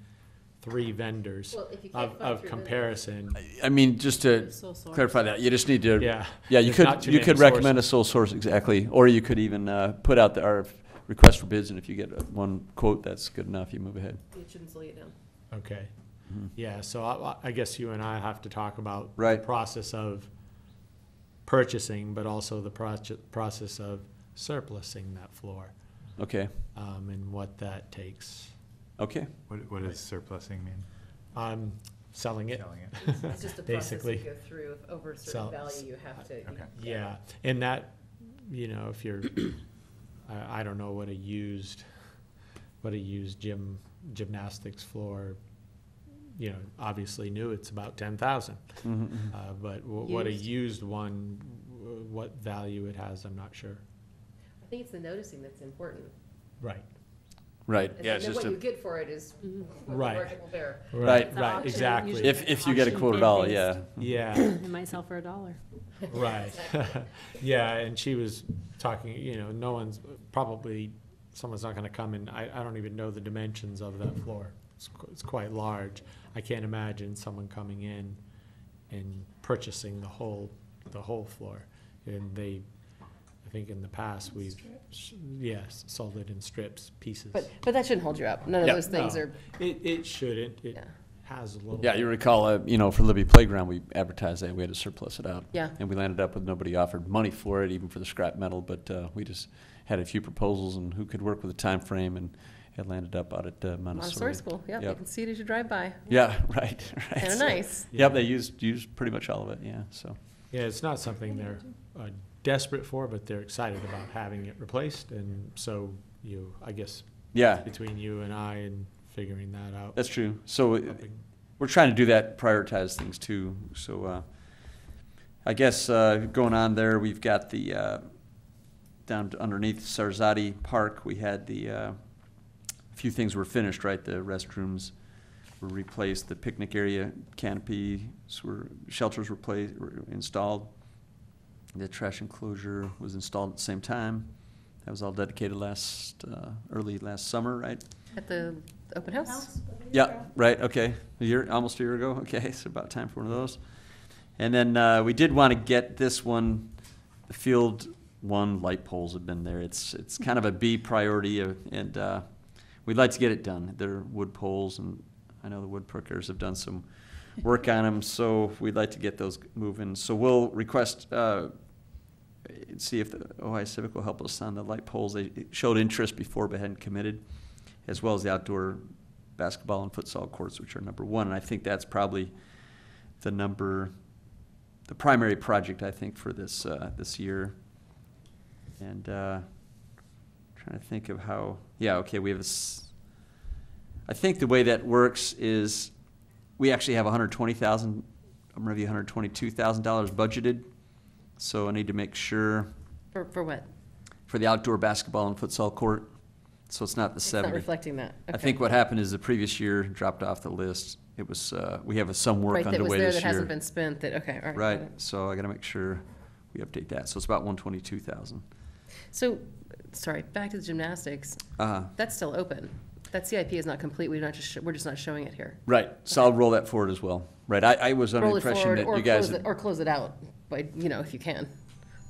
B: 3 vendors
D: Well, if you can't find
B: of
D: 3 vendors.
B: comparison.
J: I mean, just to
I: Sole source.
J: clarify that, you just need to,
B: Yeah.
J: yeah, you
B: There's not
J: could,
B: too
J: you
B: many
J: could recommend a
B: sources.
J: sole source, exactly, or you could even put out our request for bids, and if you get one quote, that's good enough, you move ahead.
D: It shouldn't slow you down.
B: Okay,
J: Mhm.
B: yeah, so I guess you and I have to talk about the
J: Right.
B: process of purchasing, but also the process of surplusing that floor,
J: Okay,
B: and what that takes.
J: okay,
A: What does surplusing mean?
B: Selling it.
A: Selling it.
D: It's just a process you
B: Basically.
D: go through. If over a
B: Sell-
D: certain value, you have to.
A: Okay.
B: Yeah, and that, if you're, I don't know what a used gymnastics floor, obviously new, it's about 10,000.
J: Mhm, mhm.
B: But what a
D: Used.
B: used one, what value it has, I'm not sure.
D: I think it's the noticing that's important.
B: Right.
J: Right,
D: And
J: yeah,
D: then
J: it's just
D: what
J: a,
D: you get for it is what
B: Right.
D: the market will bear.
J: Right.
I: It's an
B: Right,
I: auction,
B: exactly.
I: usually.
J: if you get a
I: Auction
J: quote at
I: bid
J: all,
I: based.
J: yeah.
B: Yeah,
I: It might sell for $1.
B: right. Yeah, and she was talking, no one's, probably, someone's not gonna come and, I don't even know the dimensions of that floor. It's quite large. I can't imagine someone coming in and purchasing the whole floor. And I think in the past, we've, sold it in strips, pieces.
D: But that shouldn't hold you up. None of
J: Yeah.
D: those things
B: No.
D: are,
B: It shouldn't, it
D: yeah.
B: has a little.
J: Yeah, you recall, for Libby Playground, we advertised that, we had to surplus it out.
D: Yeah.
J: And we landed up with nobody offered money for it, even for the scrap metal, but we just had a few proposals and who could work with the time frame, and it landed up out at
D: Montessori
J: Montessori.
D: school. Yep, you
J: Yep.
D: can see it as you drive by.
J: Yeah, right, right.
D: Kind of
J: So-
D: nice.
J: Yep, they used pretty much all of it, yeah, so.
B: Yeah, it's not something they're desperate for, but they're excited about having it replaced, and so I guess,
J: Yeah,
B: between you and I and figuring that out.
J: that's true. So
B: helping-
J: we're trying to do that, prioritize things too. So I guess going on there, we've got the, down to underneath Sarzati Park, we had a few things were finished, right? The restrooms were replaced, the picnic area canopies shelters were installed. The trash enclosure was installed at the same time. That was all dedicated early last summer, right?
D: At the open house?
J: Yeah, right, okay. Almost a year ago, okay, so about time for one of those. And then we did want to get this one, the field one, light poles have been there. It's kind of a B priority, and we'd like to get it done. They're wood poles, and I know the woodworkers have done some work on them, so we'd like to get those moving. So we'll request, see if the Ojai Civic will help us on the light poles. They showed interest before but hadn't committed, as well as the outdoor basketball and futsal courts, which are number one. And I think that's probably the primary project, I think, for this this year. And trying to think of how, yeah, okay, we have this. I think the way that works is we actually have $120,000, maybe $122,000 budgeted. So I need to make sure.
D: For what?
J: For the outdoor basketball and futsal court. So it's not the
D: It's
J: 70.
D: not reflecting that.
J: I
D: Okay.
J: think what happened is the previous year dropped off the list. It was, we have some work
D: Right, that was
J: underway
D: there
J: this
D: that
J: year.
D: hasn't been spent, that, okay, all right.
J: Right,
D: got it.
J: so I gotta make sure we update that. So it's about 122,000.
D: So, sorry, back to the gymnastics,
J: Uh-huh.
D: that's still open. That CIP is not complete, we're just not showing it here.
J: Right, so I'll roll that forward as well. Right, I was under the
D: Roll it
J: impression
D: forward
J: that
D: or
J: you guys.
D: close it, or close it out by, if you can.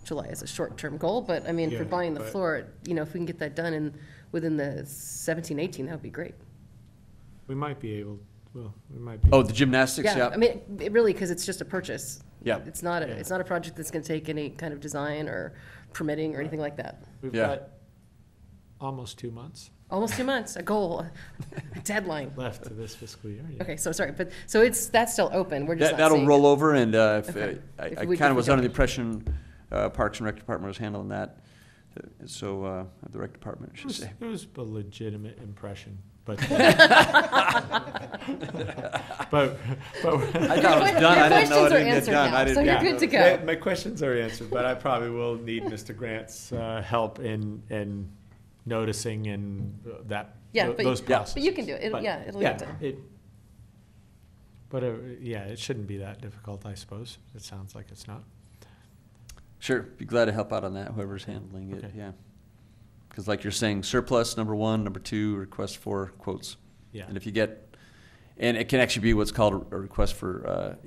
D: July is a short-term goal, but I mean, for
B: Yeah,
D: buying the
B: but-
D: floor, if we can get that done within the 17, 18, that would be great.
B: We might be able, we might be.
J: Oh, the gymnastics,
D: Yeah,
J: yeah.
D: I mean, it really, because it's just a purchase.
J: Yeah.
D: It's not a project that's gonna take any kind of design or permitting or anything like that.
B: We've
J: Yeah.
B: got almost 2 months
D: Almost 2 months, a goal, a deadline.
B: left to this fiscal year. Yeah.
D: Okay, so sorry, but, so that's still open, we're just not
J: That'll
D: seeing
J: roll
D: it.
J: over, and
D: Okay.
J: I
D: If
J: kind
D: we
J: of was under the
D: don't-
J: impression Parks and Rec Department was handling that. So the Rec Department, I should say.
B: It was a legitimate impression, but. but
J: I thought it was done. I didn't know it
D: Your questions are
J: didn't get
D: answered
J: done.
D: now,
J: I didn't.
D: so you're
J: yeah.
D: good to go.
B: My questions are answered, but I probably will need Mr. Grant's help in noticing and
D: Yeah, but-
B: those
D: But
B: processes.
D: you can do it, it'll
B: But,
D: get done.
B: But it shouldn't be that difficult, I suppose. It sounds like it's not.
J: Sure, be glad to help out on that, whoever's handling it,
B: Okay.
J: yeah. Because like you're saying, surplus, number one, number two, request for quotes.
B: Yeah.
J: And if you get, and it can actually be what's called a request for,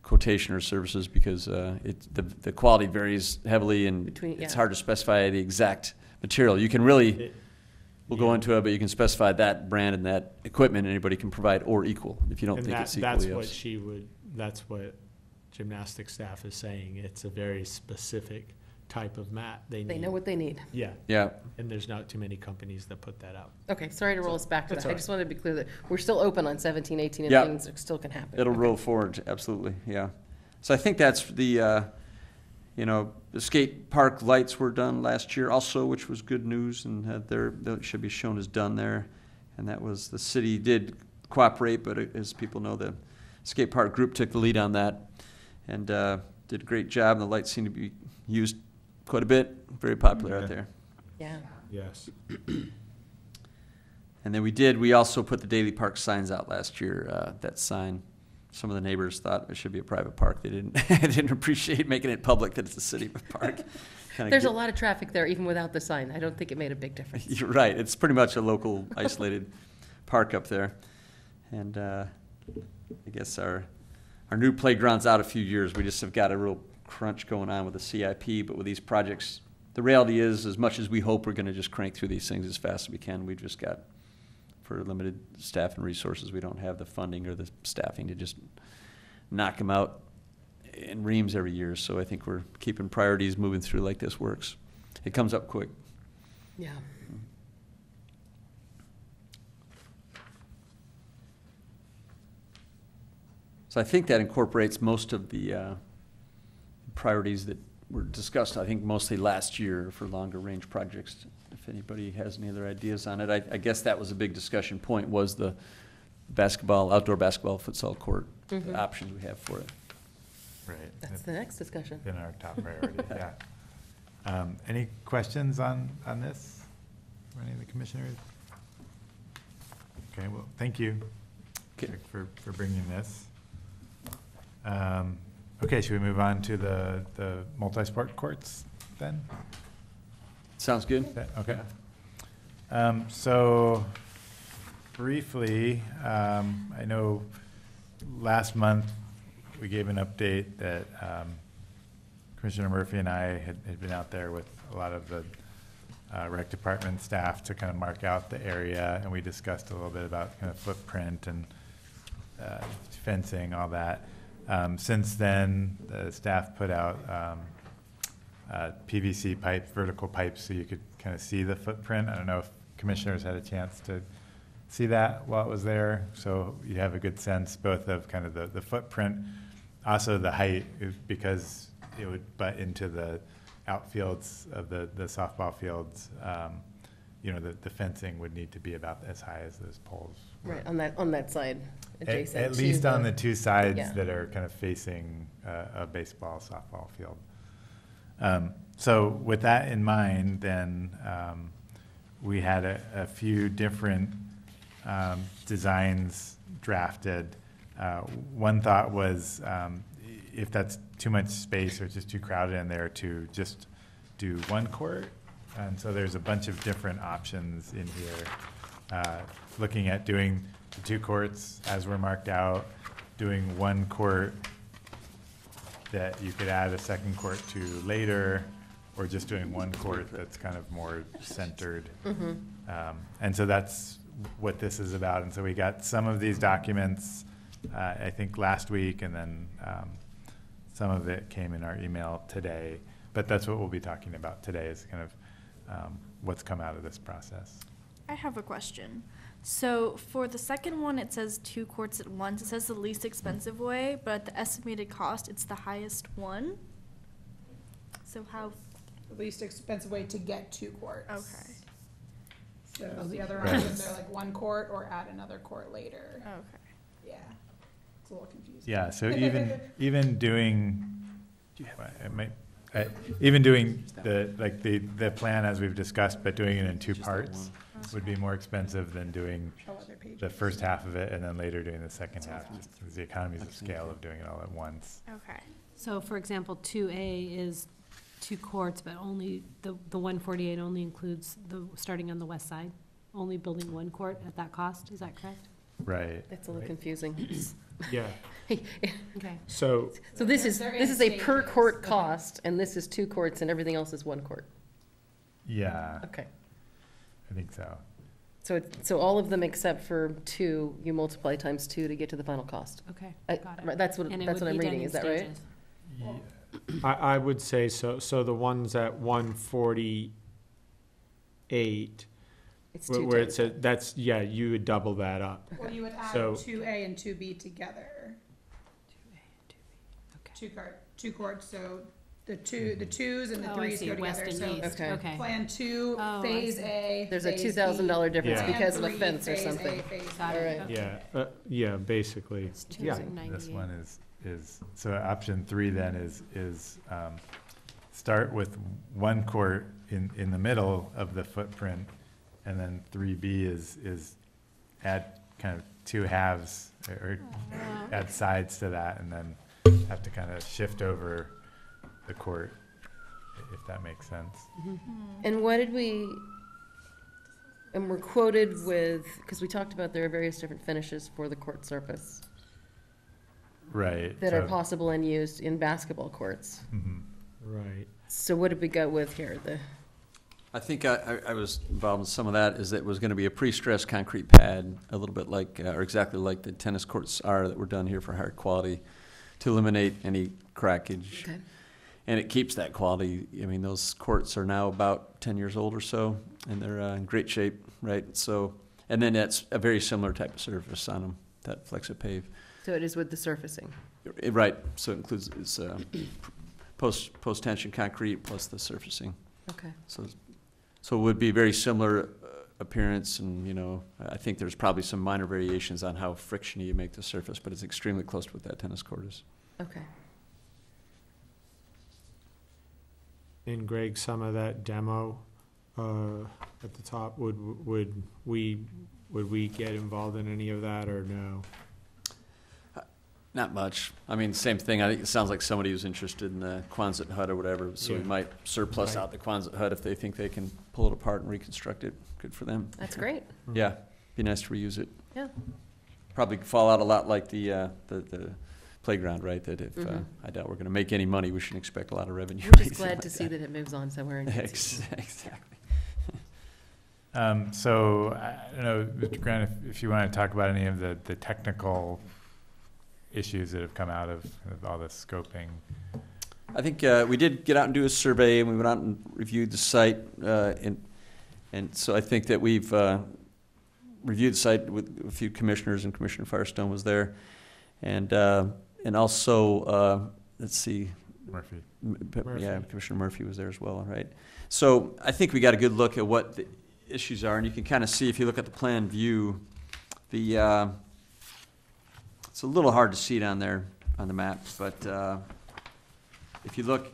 J: quotation or services, because the quality varies heavily, and
D: Between-
J: it's
D: yeah.
J: hard to specify the exact material. You can really,
B: It-
J: we'll go
B: yeah.
J: into it, but you can specify that brand and that equipment anybody can provide, or equal, if you don't
B: And
J: think
B: that,
J: it's
B: that's
J: equally.
B: what that's what gymnastics staff is saying. It's a very specific type of mat they need.
D: They know what they need.
B: Yeah,
J: Yeah,
B: and there's not too many companies that put that out.
D: Okay, sorry to roll us back to
B: That's
D: that. I
B: all
D: just wanted to be clear that we're still open on 17, 18,
J: Yeah.
D: and things still can happen.
J: it'll
D: Okay.
J: roll forward, absolutely, yeah. So I think that's the skate park lights were done last year also, which was good news, and that should be shown as done there. And that was, the city did cooperate, but as people know, the skate park group took the lead on that and did a great job. And the lights seem to be used quite a bit, very popular out
A: Yeah.
J: there.
D: Yeah.
B: Yes.
J: And then we also put the Daily Park signs out last year. That sign, some of the neighbors thought it should be a private park. They didn't didn't appreciate making it public that it's a city park.
D: There's a lot of traffic there, even without the sign. I don't think it made a big difference.
J: You're right. It's pretty much a local isolated park up there. And I guess our new playground's out a few years. We just have got a real crunch going on with the CIP, but with these projects, the reality is, as much as we hope, we're going to just crank through these things as fast as we can. We've just got, for limited staff and resources, we don't have the funding or the staffing to just knock them out in reams every year. So I think we're keeping priorities moving through like this works. It comes up quick.
D: Yeah.
J: So I think that incorporates most of the priorities that were discussed, I think mostly last year for longer range projects. If anybody has any other ideas on it, I guess that was a big discussion point, was the outdoor basketball, futsal court
D: Mhm.
J: options we have for it.
A: Right.
D: That's the next discussion.
A: Been our top priority, yeah. Any questions on this from any of the commissioners? Okay, well, thank you
J: Okay.
A: for bringing this. Okay, should we move on to the multi-sport courts then?
J: Sounds good?
A: Okay. So briefly, I know last month we gave an update that Commissioner Murphy and I had been out there with a lot of the rec department staff to kind of mark out the area, and we discussed a little bit about kind of footprint and fencing, all that. Since then, the staff put out PVC pipe, vertical pipes, so you could kind of see the footprint. I don't know if commissioners had a chance to see that while it was there, so you have a good sense both of kind of the footprint, also the height, because it would butt into the outfields of the softball fields. You know, the fencing would need to be about as high as those poles were.
D: Right, on that side, adjacent
A: At
D: to
A: least on the two sides
D: Yeah.
A: that are kind of facing a baseball, softball field. So with that in mind, then we had a few different designs drafted. One thought was if that's too much space or just too crowded in there, to just do one court. And so there's a bunch of different options in here. Looking at doing the two courts as were marked out, doing one court that you could add a second court to later, or just doing one court that's kind of more centered. And so that's what this is about. And so we got some of these documents, I think last week, and then some of it came in our email today. But that's what we'll be talking about today, is kind of what's come out of this process.
I: I have a question. So for the second one, it says 2 courts at once. It says the least expensive way, but at the estimated cost, it's the highest one. So how?
C: The least expensive way to get 2 courts.
I: Okay.
C: So the other
A: Right.
C: options are like 1 court or add another court later.
I: Okay.
C: Yeah, it's a little confusing.
A: Yeah, so even doing, even doing the plan as we've discussed, but doing it in 2 parts would be more expensive than doing
C: Oh, other pages.
A: the first half of it and then later doing the second half, just because the economies of scale of doing it all at once.
I: Okay.
K: So for example, 2A is 2 courts, but only, the 148 only includes the, starting on the west side, only building 1 court at that cost, is that correct?
A: Right.
D: That's a little confusing.
B: Yeah,
K: Okay.
B: so,
D: So this is
C: They're in
D: a per
C: stages.
D: court cost, and this is 2 courts, and everything else is 1 court.
A: Yeah,
D: Okay.
A: I think so.
D: So all of them except for 2, you multiply times 2 to get to the final cost.
K: Okay,
D: Right,
K: got it.
D: That's what
K: And it
D: I'm
K: would be done
D: reading,
K: in
D: is that right?
K: stages.
A: Yeah.
B: I would say so. So the ones at 148,
D: It's 2
B: where it
D: times
B: says, that's, yeah, you would double that up.
C: Or you would add
B: So-
C: 2A and 2B together. 2 courts, so the twos and the
K: Oh, I
C: threes
K: see,
C: go
K: west
C: together.
K: and
C: So
K: east,
D: Okay.
K: okay.
C: Plan 2,
K: Oh, I
C: phase
K: see.
C: A.
D: There's a
C: phase
D: $2,000
C: B,
D: difference
B: Yeah.
D: because of a
C: plan
D: fence or
C: 3, phase
D: something.
C: A, phase
K: Got
C: B.
K: it.
D: All right.
B: Yeah, yeah, basically,
K: It's
B: yeah.
K: 298.
A: This one is, so option 3 then is start with 1 court in the middle of the footprint, and then 3B is add kind of 2 halves, or add sides to that, and then have to kind of shift over the court, if that makes sense.
D: And what did and we're quoted with, because we talked about there are various different finishes for the court surface
A: Right.
D: that are
A: so-
D: possible and used in basketball courts.
A: Mhm.
B: Right.
D: So what did we go with here?
J: I think I was involved in some of that, is that it was gonna be a pre-stressed concrete pad, a little bit like, or exactly like the tennis courts are that were done here for higher quality, to eliminate any crackage.
D: Okay.
J: And it keeps that quality. I mean, those courts are now about 10 years old or so, and they're in great shape, right? So, and then that's a very similar type of surface on them, that Flexipave.
D: So it is with the surfacing.
J: Right, so it includes, it's post-tension concrete plus the surfacing.
D: Okay.
J: So it would be very similar appearance, and, you know, I think there's probably some minor variations on how frictiony you make the surface, but it's extremely close to what that tennis court is.
D: Okay.
B: And Greg, some of that demo at the top, would we get involved in any of that, or no?
J: Not much. I mean, same thing. I think it sounds like somebody who's interested in the Quonset hut or whatever, so we
B: Yeah.
J: might surplus
B: Right.
J: out the Quonset hut if they think they can pull it apart and reconstruct it. Good for them.
D: That's great.
J: Yeah, be nice to reuse it.
D: Yeah.
J: Probably fall out a lot like the playground, right? That if, I doubt we're gonna make any money, we shouldn't expect a lot of revenue.
D: We're just
J: or anything
D: glad
J: like
D: to see that it moves on somewhere and gets
J: Exactly.
A: So, I don't know, Mr. Grant, if you want to talk about any of the technical issues that have come out of all this scoping.
J: I think we did get out and do a survey, and we went out and reviewed the site, and so I think that we've reviewed the site with a few commissioners, and Commissioner Firestone was there, and also let's see,
A: Murphy.
J: Yeah, Commissioner Murphy was there as well, right? So I think we got a good look at what the issues are, and you can kind of see if you look at the plan view, the it's a little hard to see down there on the map, but if you look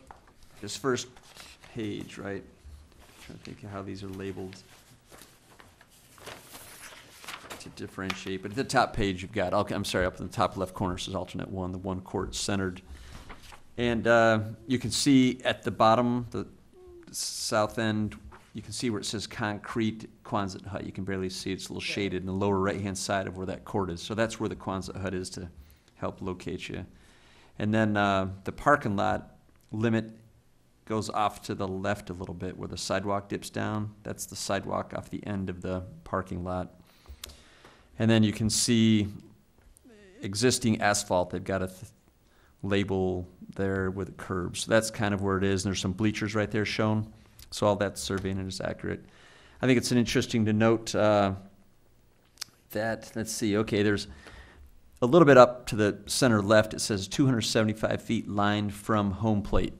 J: this first page, right? I'm trying to think of how these are labeled to differentiate, but at the top page you've got, I'm sorry, up in the top left corner says alternate one, the one court centered. And you can see at the bottom, the south end, you can see where it says concrete Quonset hut. You can barely see it. It's a little shaded in the lower right-hand side of where that court is. So that's where the Quonset hut is to help locate you. And then the parking lot limit goes off to the left a little bit where the sidewalk dips down. That's the sidewalk off the end of the parking lot. And then you can see existing asphalt. They've got a label there with a curb. So that's kind of where it is. And there's some bleachers right there shown. So all that surveying is accurate. I think it's interesting to note that, let's see, okay, there's a little bit up to the center left. It says 275 feet lined from home plate.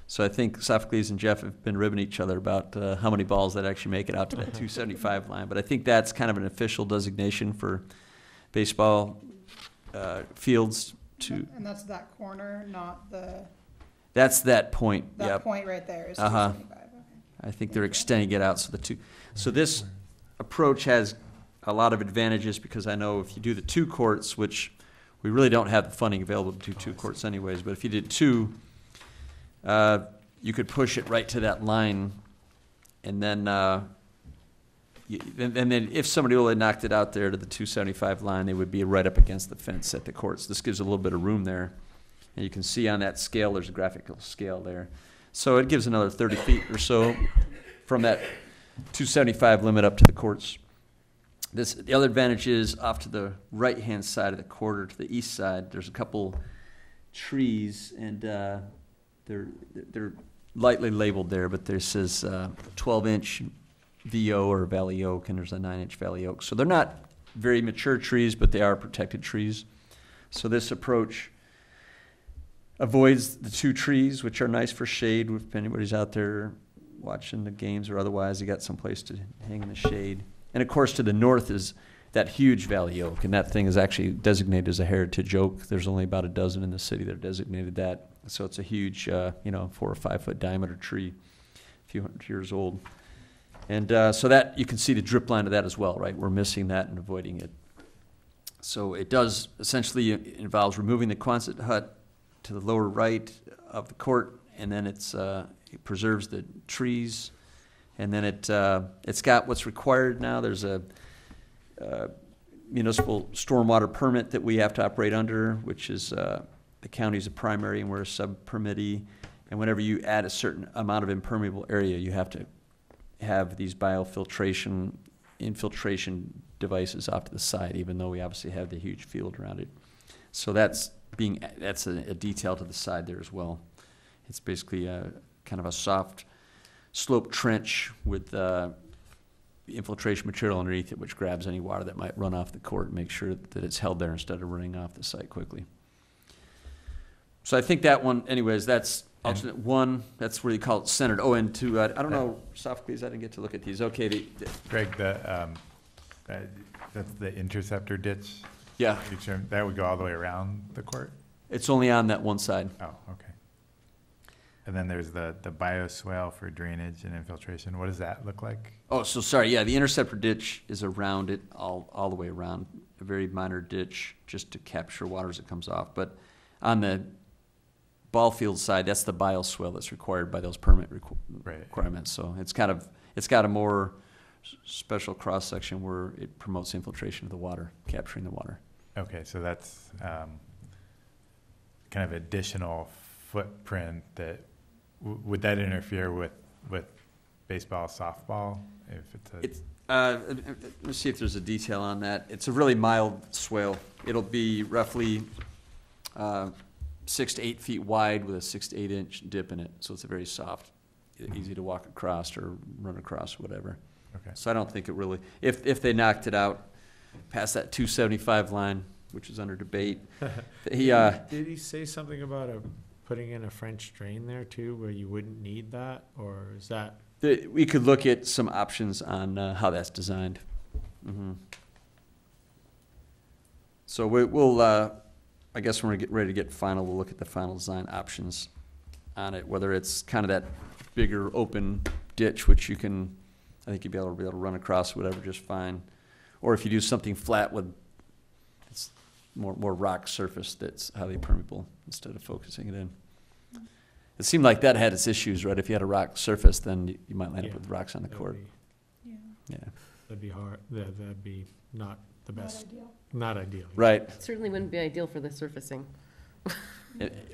J: So I think Sophocles and Jeff have been ribbing each other about how many balls that actually make it out to that 275 line. But I think that's kind of an official designation for baseball fields.
C: And that's that corner, not the,
J: That's that point,
C: that
J: yep.
C: point right there is
J: Uh-huh.
C: 275, okay.
J: I think they're extending it out so the two. So this approach has a lot of advantages because I know if you do the two courts, which we really don't have the funding available to do two courts anyways, but if you did two, you could push it right to that line, and then and then if somebody really knocked it out there to the 275 line, they would be right up against the fence at the courts. This gives a little bit of room there. And you can see on that scale, there's a graphical scale there. So it gives another 30 feet or so from that 275 limit up to the courts. The other advantage is off to the right-hand side of the court or to the east side, there's a couple trees, and they're lightly labeled there, but there says 12-inch VO or Valley Oak, and there's a 9-inch Valley Oak. So they're not very mature trees, but they are protected trees. So this approach avoids the two trees, which are nice for shade if anybody's out there watching the games or otherwise. You got someplace to hang in the shade. And of course, to the north is that huge Valley Oak, and that thing is actually designated as a heritage oak. There's only about a dozen in the city that are designated that. So it's a huge, 4 or 5 foot diameter tree, a few hundred years old. And so that you can see the drip line of that as well, right? We're missing that and avoiding it. So it does essentially involves removing the Quonset hut to the lower right of the court, and then it preserves the trees, and then it's got what's required now. There's a municipal stormwater permit that we have to operate under, which is the county's a primary and we're a sub-permittee. And whenever you add a certain amount of impermeable area, you have to have these biofiltration, infiltration devices off to the side, even though we obviously have the huge field around it. So that's a detail to the side there as well. It's basically kind of a soft slope trench with infiltration material underneath it, which grabs any water that might run off the court and make sure that it's held there instead of running off the site quickly. So I think that one, anyways, that's alternate one. That's where you call it centered. Oh, and two, I don't know, Sophocles, I didn't get to look at these. Okay.
A: Greg, that's the interceptor ditch?
J: Yeah.
A: That would go all the way around the court?
J: It's only on that one side.
A: Oh, okay. And then there's the bioswale for drainage and infiltration. What does that look like?
J: Oh, so sorry. Yeah, the interceptor ditch is around it, all the way around. A very minor ditch just to capture water as it comes off. But on the ball field side, that's the bioswale that's required by those permit requirements. So it's got a more special cross section where it promotes infiltration of the water, capturing the water.
A: Okay, so that's kind of additional footprint that, would that interfere with baseball, softball? If it's
J: Let's see if there's a detail on that. It's a really mild swale. It'll be roughly 6 to 8 feet wide with a 6 to 8 inch dip in it. So it's a very soft, easy to walk across or run across, whatever.
A: Okay.
J: So I don't think it really, if they knocked it out past that 275 line, which is under debate,
B: Did he say something about putting in a French drain there too, where you wouldn't need that, or is that?
J: we could look at some options on how that's designed. Mm-hmm. So we'll I guess when we get ready to get final, we'll look at the final design options on it, whether it's kind of that bigger open ditch, which you can, I think you'd be able to run across whatever just fine. Or if you do something flat with it's more rock surface that's highly permeable instead of focusing it in. It seemed like that had its issues, right? If you had a rock surface, then you might land up with rocks on the court. Yeah.
B: That'd be hard. That'd be not the best. Not ideal.
J: Right.
D: Certainly wouldn't be ideal for the surfacing.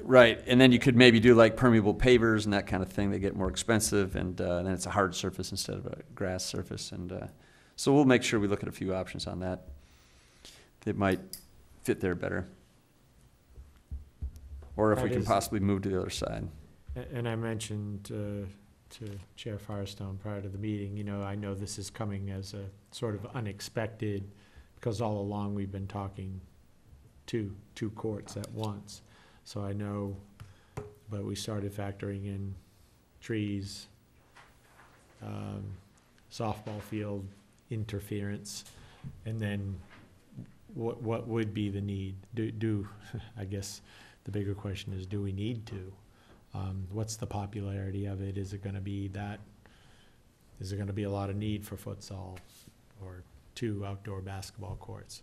J: Right, and then you could maybe do like permeable pavers and that kind of thing. They get more expensive, and then it's a hard surface instead of a grass surface. And so we'll make sure we look at a few options on that that might fit there better. Or if we can possibly move to the other side.
B: And I mentioned to Chair Firestone prior to the meeting, I know this is coming as a sort of unexpected, because all along we've been talking two courts at once. So I know, but we started factoring in trees, softball field interference, and then what would be the need? Do I guess the bigger question is, do we need to? What's the popularity of it? Is it going to be that? Is there going to be a lot of need for futsal or 2 outdoor basketball courts?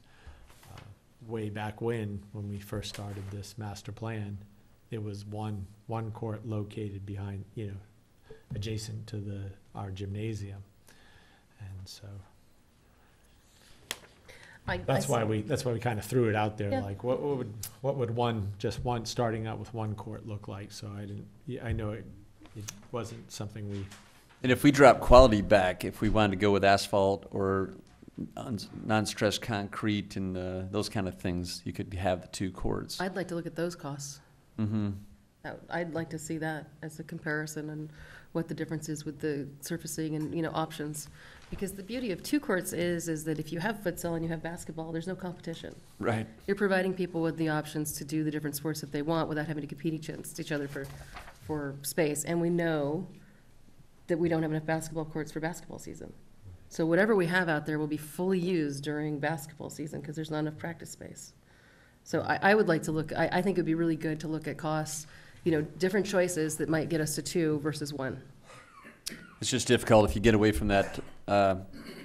B: Way back when we first started this master plan, it was one court located behind, adjacent to our gymnasium, and so that's why we kind of threw it out there.
D: Yeah.
B: Like, what would one starting out with one court look like? So I know it wasn't something we.
J: And if we drop quality back, if we wanted to go with asphalt or non-stress concrete and those kind of things, you could have the 2 courts.
D: I'd like to look at those costs.
J: Mm-hmm.
D: I'd like to see that as a comparison and what the difference is with the surfacing and, options. Because the beauty of 2 courts is that if you have futsal and you have basketball, there's no competition.
J: Right.
D: You're providing people with the options to do the different sports that they want without having to compete against each other for space. And we know that we don't have enough basketball courts for basketball season. So whatever we have out there will be fully used during basketball season because there's not enough practice space. So I would like to look, I think it would be really good to look at costs, different choices that might get us to 2 versus 1.
J: It's just difficult if you get away from that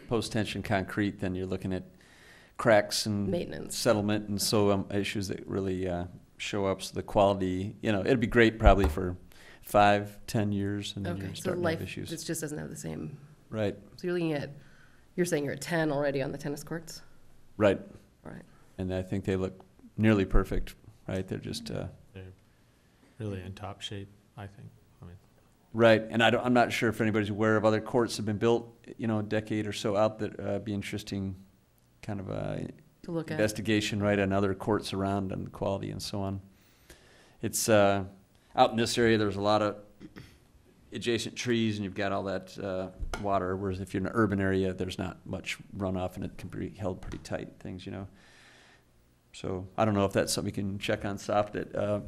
J: post-tension concrete, then you're looking at cracks and
D: maintenance,
J: settlement, and so issues that really show up. So the quality, it'd be great probably for 5-10 years, and then you're starting to have issues.
D: It just doesn't have the same.
J: Right.
D: So you're saying you're at 10 already on the tennis courts?
J: Right.
D: Right.
J: And I think they look nearly perfect, right? They're just
B: they're really in top shape, I think.
J: Right, and I'm not sure if anybody's aware of other courts that have been built, a decade or so out that be interesting kind of
D: to look
J: investigation, right, on other courts around and the quality and so on. It's out in this area, there's a lot of adjacent trees and you've got all that water, whereas if you're in an urban area, there's not much runoff and it can be held pretty tight, things, So I don't know if that's something you can check on soft at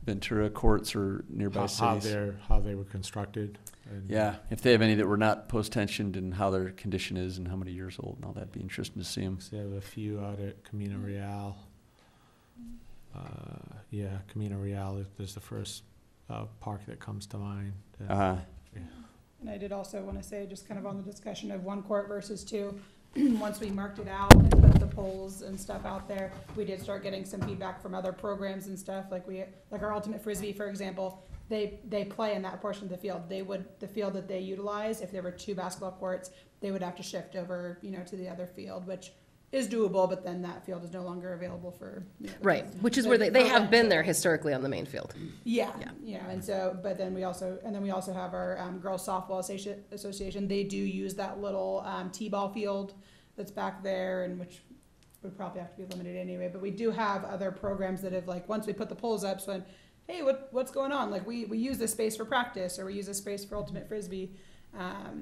J: Ventura courts or nearby cities.
B: How they were constructed.
J: Yeah, if they have any that were not post-tensioned and how their condition is and how many years old and all that'd be interesting to see them.
B: So they have a few out at Camino Real. Camino Real is the first park that comes to mind.
J: Uh-huh.
B: Yeah.
C: And I did also want to say, just kind of on the discussion of 1 court versus 2, once we marked it out and put the polls and stuff out there, we did start getting some feedback from other programs and stuff. Like our Ultimate Frisbee, for example, they play in that portion of the field. The field that they utilize, if there were 2 basketball courts, they would have to shift over, to the other field, which is doable, but then that field is no longer available for.
D: Right, which is where they have been there historically on the main field.
C: Yeah, and so, but then we also have our girls softball association. They do use that little t-ball field that's back there, and which would probably have to be limited anyway. But we do have other programs that have, like, once we put the poles up, so hey, what's going on? Like, we use this space for practice, or we use this space for ultimate frisbee.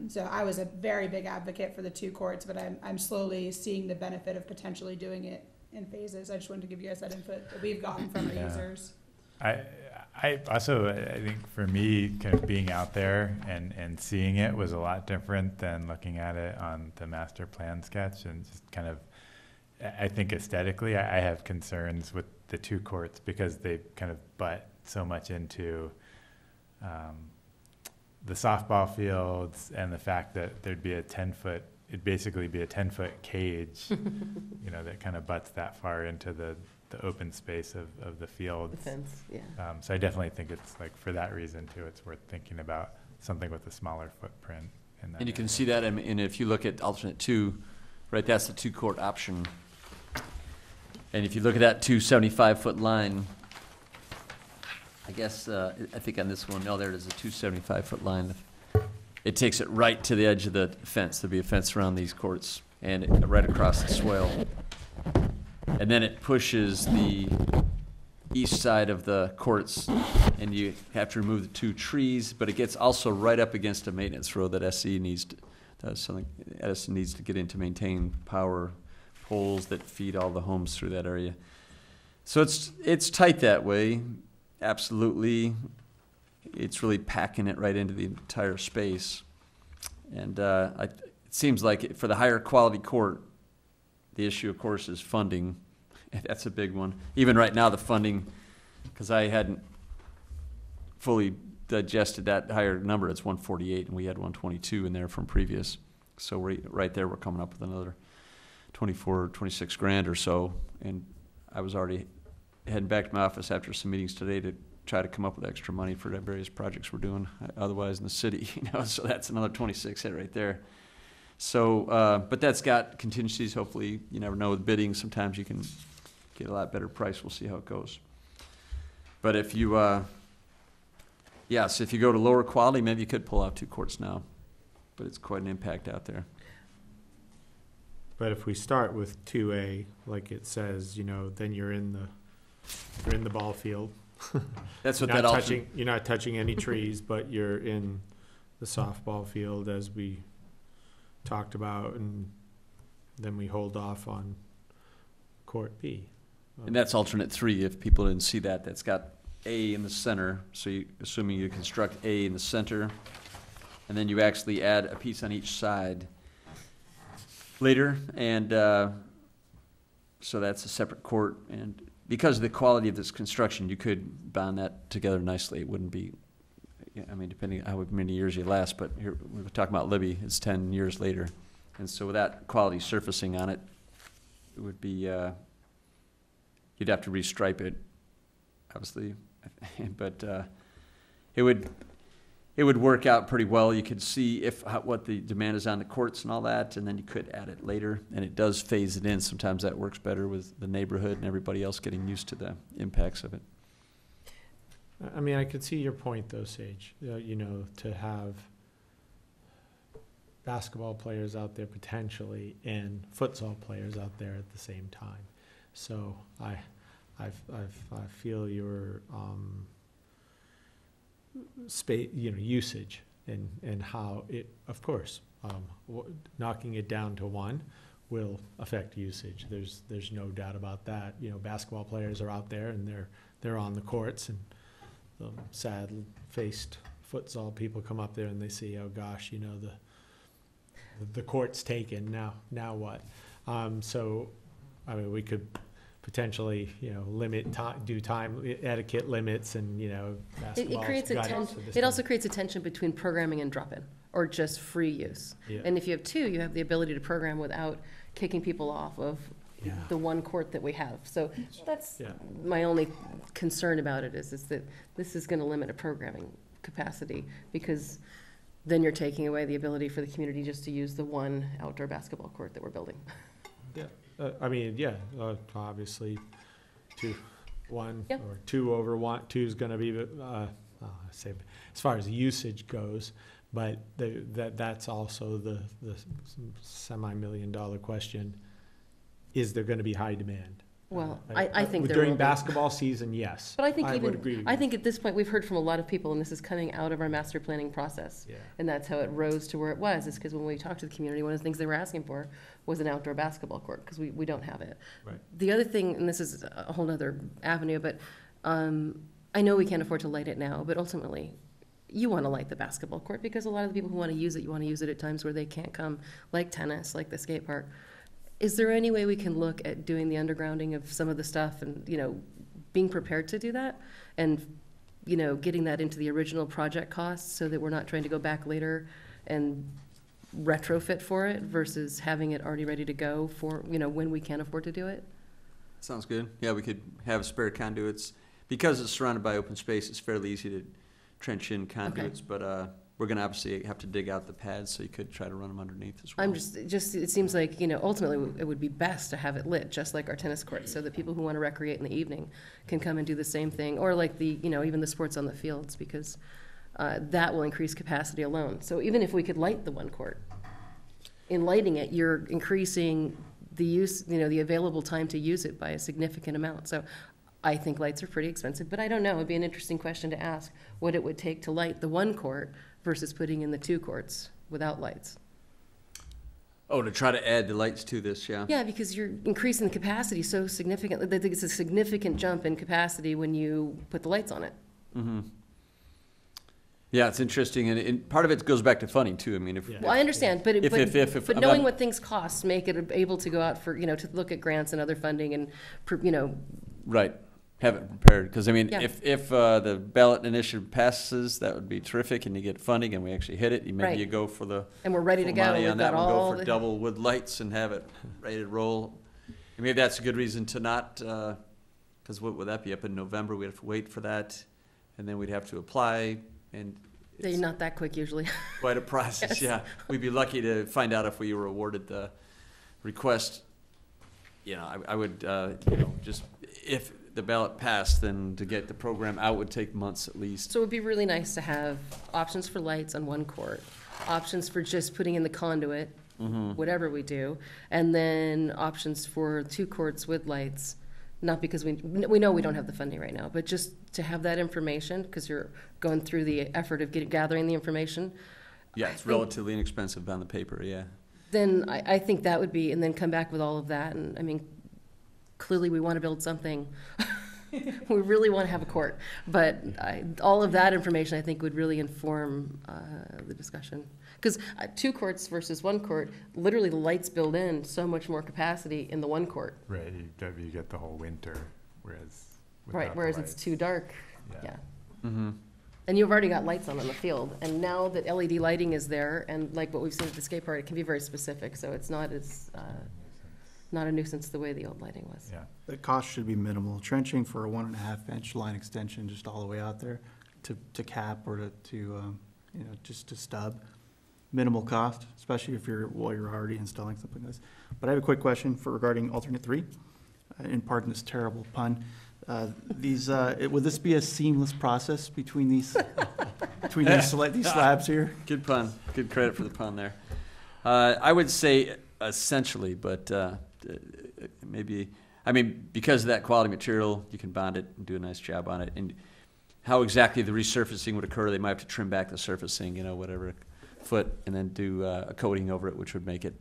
C: So I was a very big advocate for the 2 courts, but I'm slowly seeing the benefit of potentially doing it in phases. I just wanted to give you guys that input that we've gotten from our users.
A: I also, I think for me, kind of being out there and seeing it was a lot different than looking at it on the master plan sketch, and just kind of, I think aesthetically, I have concerns with the 2 courts because they kind of butt so much into the softball fields, and the fact that there'd be it'd basically be a 10-foot cage, that kind of butts that far into the open space of the field.
D: The fence, yeah.
A: So I definitely think it's, like, for that reason too, it's worth thinking about something with a smaller footprint in that.
J: And you can see that, and if you look at alternate 2, right, that's the 2-court option. And if you look at that 275-foot line, I guess, I think on this one, there it is, a 275-foot line. It takes it right to the edge of the fence. There'll be a fence around these courts, and right across the swale. And then it pushes the east side of the courts, and you have to remove the 2 trees, but it gets also right up against a maintenance road that SE needs to get in to maintain power poles that feed all the homes through that area. So it's tight that way. Absolutely. It's really packing it right into the entire space. And it seems like for the higher quality court, the issue, of course, is funding. That's a big one. Even right now, the funding, because I hadn't fully digested that higher number, it's 148, and we had 122 in there from previous. So right there, we're coming up with another 24, 26 grand or so. And I was already heading back to my office after some meetings today to try to come up with extra money for the various projects we're doing otherwise in the city, so that's another 26 hit right there. So, but that's got contingencies. Hopefully, you never know with bidding. Sometimes you can get a lot better price. We'll see how it goes. But if you, so if you go to lower quality, maybe you could pull out 2 courts now, but it's quite an impact out there.
B: But if we start with 2A, like it says, then you're in the ball field.
J: That's what
B: You're not touching any trees, but you're in the softball field as we talked about, and then we hold off on court B.
J: And that's alternate 3. If people didn't see that, that's got A in the center. So assuming you construct A in the center, and then you actually add a piece on each side later, and so that's a separate court. And because of the quality of this construction, you could bond that together nicely. It wouldn't be, depending on how many years you last, but here we're talking about Libby, it's 10 years later. And so with that quality surfacing on it, it would be, you'd have to restripe it, obviously, but it would work out pretty well. You could see what the demand is on the courts and all that, and then you could add it later, and it does phase it in. Sometimes that works better with the neighborhood and everybody else getting used to the impacts of it.
B: I could see your point, though, Sage, to have basketball players out there potentially and futsal players out there at the same time. So I feel your usage and how it, of course, knocking it down to 1 will affect usage. There's no doubt about that. Basketball players are out there and they're on the courts, and the sad-faced futsal people come up there and they see, oh gosh, the court's taken. Now what? So we could potentially, limit do time etiquette limits, and basketball.
D: It creates a tension. It also creates a tension between programming and drop-in, or just free use.
B: Yeah.
D: And if you have 2, you have the ability to program without kicking people off of the 1 court that we have. So that's my only concern about it is that this is going to limit a programming capacity, because then you're taking away the ability for the community just to use the 1 outdoor basketball court that we're building.
B: I mean, obviously, 2-1
D: Yep.
B: or 2 over 1. 2 is going to be say as far as usage goes, but that's also the semi-million-dollar question: is there going to be high demand?
D: Well, I think there
B: during
D: will be.
B: basketball season, yes.
D: But I think
B: would agree.
D: I think at this point, we've heard from a lot of people, and this is coming out of our master planning process.
B: Yeah.
D: And that's how it rose to where it was, is because when we talked to the community, one of the things they were asking for was an outdoor basketball court, because we don't have it.
B: Right.
D: The other thing, and this is a whole other avenue, but I know we can't afford to light it now, but ultimately, you want to light the basketball court, because a lot of the people who want to use it, you want to use it at times where they can't come, like tennis, like the skate park. Is there any way we can look at doing the undergrounding of some of the stuff and, being prepared to do that? And, getting that into the original project costs so that we're not trying to go back later and retrofit for it versus having it already ready to go for, when we can afford to do it?
J: Sounds good. Yeah, we could have spare conduits. Because it's surrounded by open space, it's fairly easy to trench in conduits, but we're going to obviously have to dig out the pads, so you could try to run them underneath as well.
D: I'm just, it seems like, ultimately it would be best to have it lit, just like our tennis courts, so that people who want to recreate in the evening can come and do the same thing, or like even the sports on the fields, because that will increase capacity alone. So even if we could light the one court, in lighting it, you're increasing the use, the available time to use it by a significant amount. So I think lights are pretty expensive, but I don't know. It'd be an interesting question to ask, what it would take to light the one court versus putting in the 2 courts without lights.
J: Oh, to try to add the lights to this, yeah.
D: Yeah, because you're increasing the capacity so significantly. I think it's a significant jump in capacity when you put the lights on it.
J: Mm-hmm. Yeah, it's interesting, and part of it goes back to funding too. I mean, if
D: Well, I understand, but
J: if
D: knowing what things cost, make it able to go out for, to look at grants and other funding and,
J: right, have it prepared, because I mean,
D: Yeah.
J: if the ballot initiative passes, that would be terrific, and you get funding, and we actually hit it. Maybe
D: Right.
J: you go for the
D: and we're ready to
J: full
D: go.
J: money
D: We've
J: on that
D: got
J: one,
D: all
J: go for
D: the,
J: double wood lights and have it ready to roll. And maybe that's a good reason to not, because what would that be, up in November? We'd have to wait for that, and then we'd have to apply, and
D: they're
J: it's
D: not that quick usually.
J: quite a process,
D: Yes.
J: yeah. We'd be lucky to find out if we were awarded the request. I would, just, if the ballot passed, then to get the program out would take months at least.
D: So it would be really nice to have options for lights on one court, options for just putting in the conduit, whatever we do, and then options for 2 courts with lights. Not because we know we don't have the funding right now, but just to have that information, because you're going through the effort of gathering the information.
J: Yeah, it's relatively inexpensive on the paper, yeah.
D: Then I think that would be, and then come back with all of that, and I mean, clearly we want to build something. We really want to have a court, but all of that information I think would really inform the discussion. Because 2 courts versus 1 court, literally the lights build in so much more capacity in the 1 court.
A: Right, you get the whole winter, whereas
D: Right,
A: without
D: whereas
A: the
D: it's
A: lights-
D: too dark,
A: Yeah.
D: yeah.
J: Mm-hmm.
D: And you've already got lights on the field, and now that LED lighting is there, and like what we've seen at the skate park, it can be very specific, so it's not as, not a nuisance the way the old lighting was.
A: Yeah,
E: The cost should be minimal. Trenching for a 1.5-inch line extension just all the way out there to cap or just to stub. Minimal cost, especially if you're already installing something like this. But I have a quick question regarding alternate 3, and pardon this terrible pun. Would this be a seamless process between these these slabs here?
J: Good pun. Good credit for the pun there. I would say essentially, but maybe, because of that quality material, you can bond it and do a nice job on it. And how exactly the resurfacing would occur, they might have to trim back the surfacing, whatever foot, and then do a coating over it, which would make it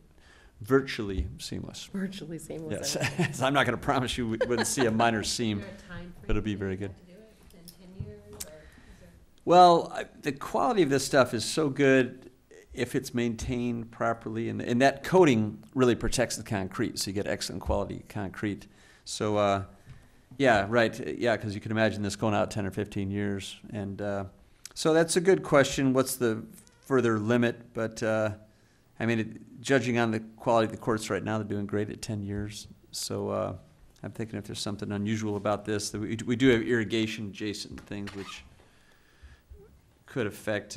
J: virtually seamless.
D: Virtually seamless.
J: Yes. So I'm not going to promise you we wouldn't see a minor seam, but it'll be very good. Well, the quality of this stuff is so good if it's maintained properly, and that coating really protects the concrete, so you get excellent quality concrete. So, yeah, right, yeah, because you can imagine this going out 10 or 15 years. And so that's a good question. What's the further limit? But, judging on the quality of the courts right now, they're doing great at 10 years. So I'm thinking if there's something unusual about this, that we do have irrigation adjacent things, which could affect,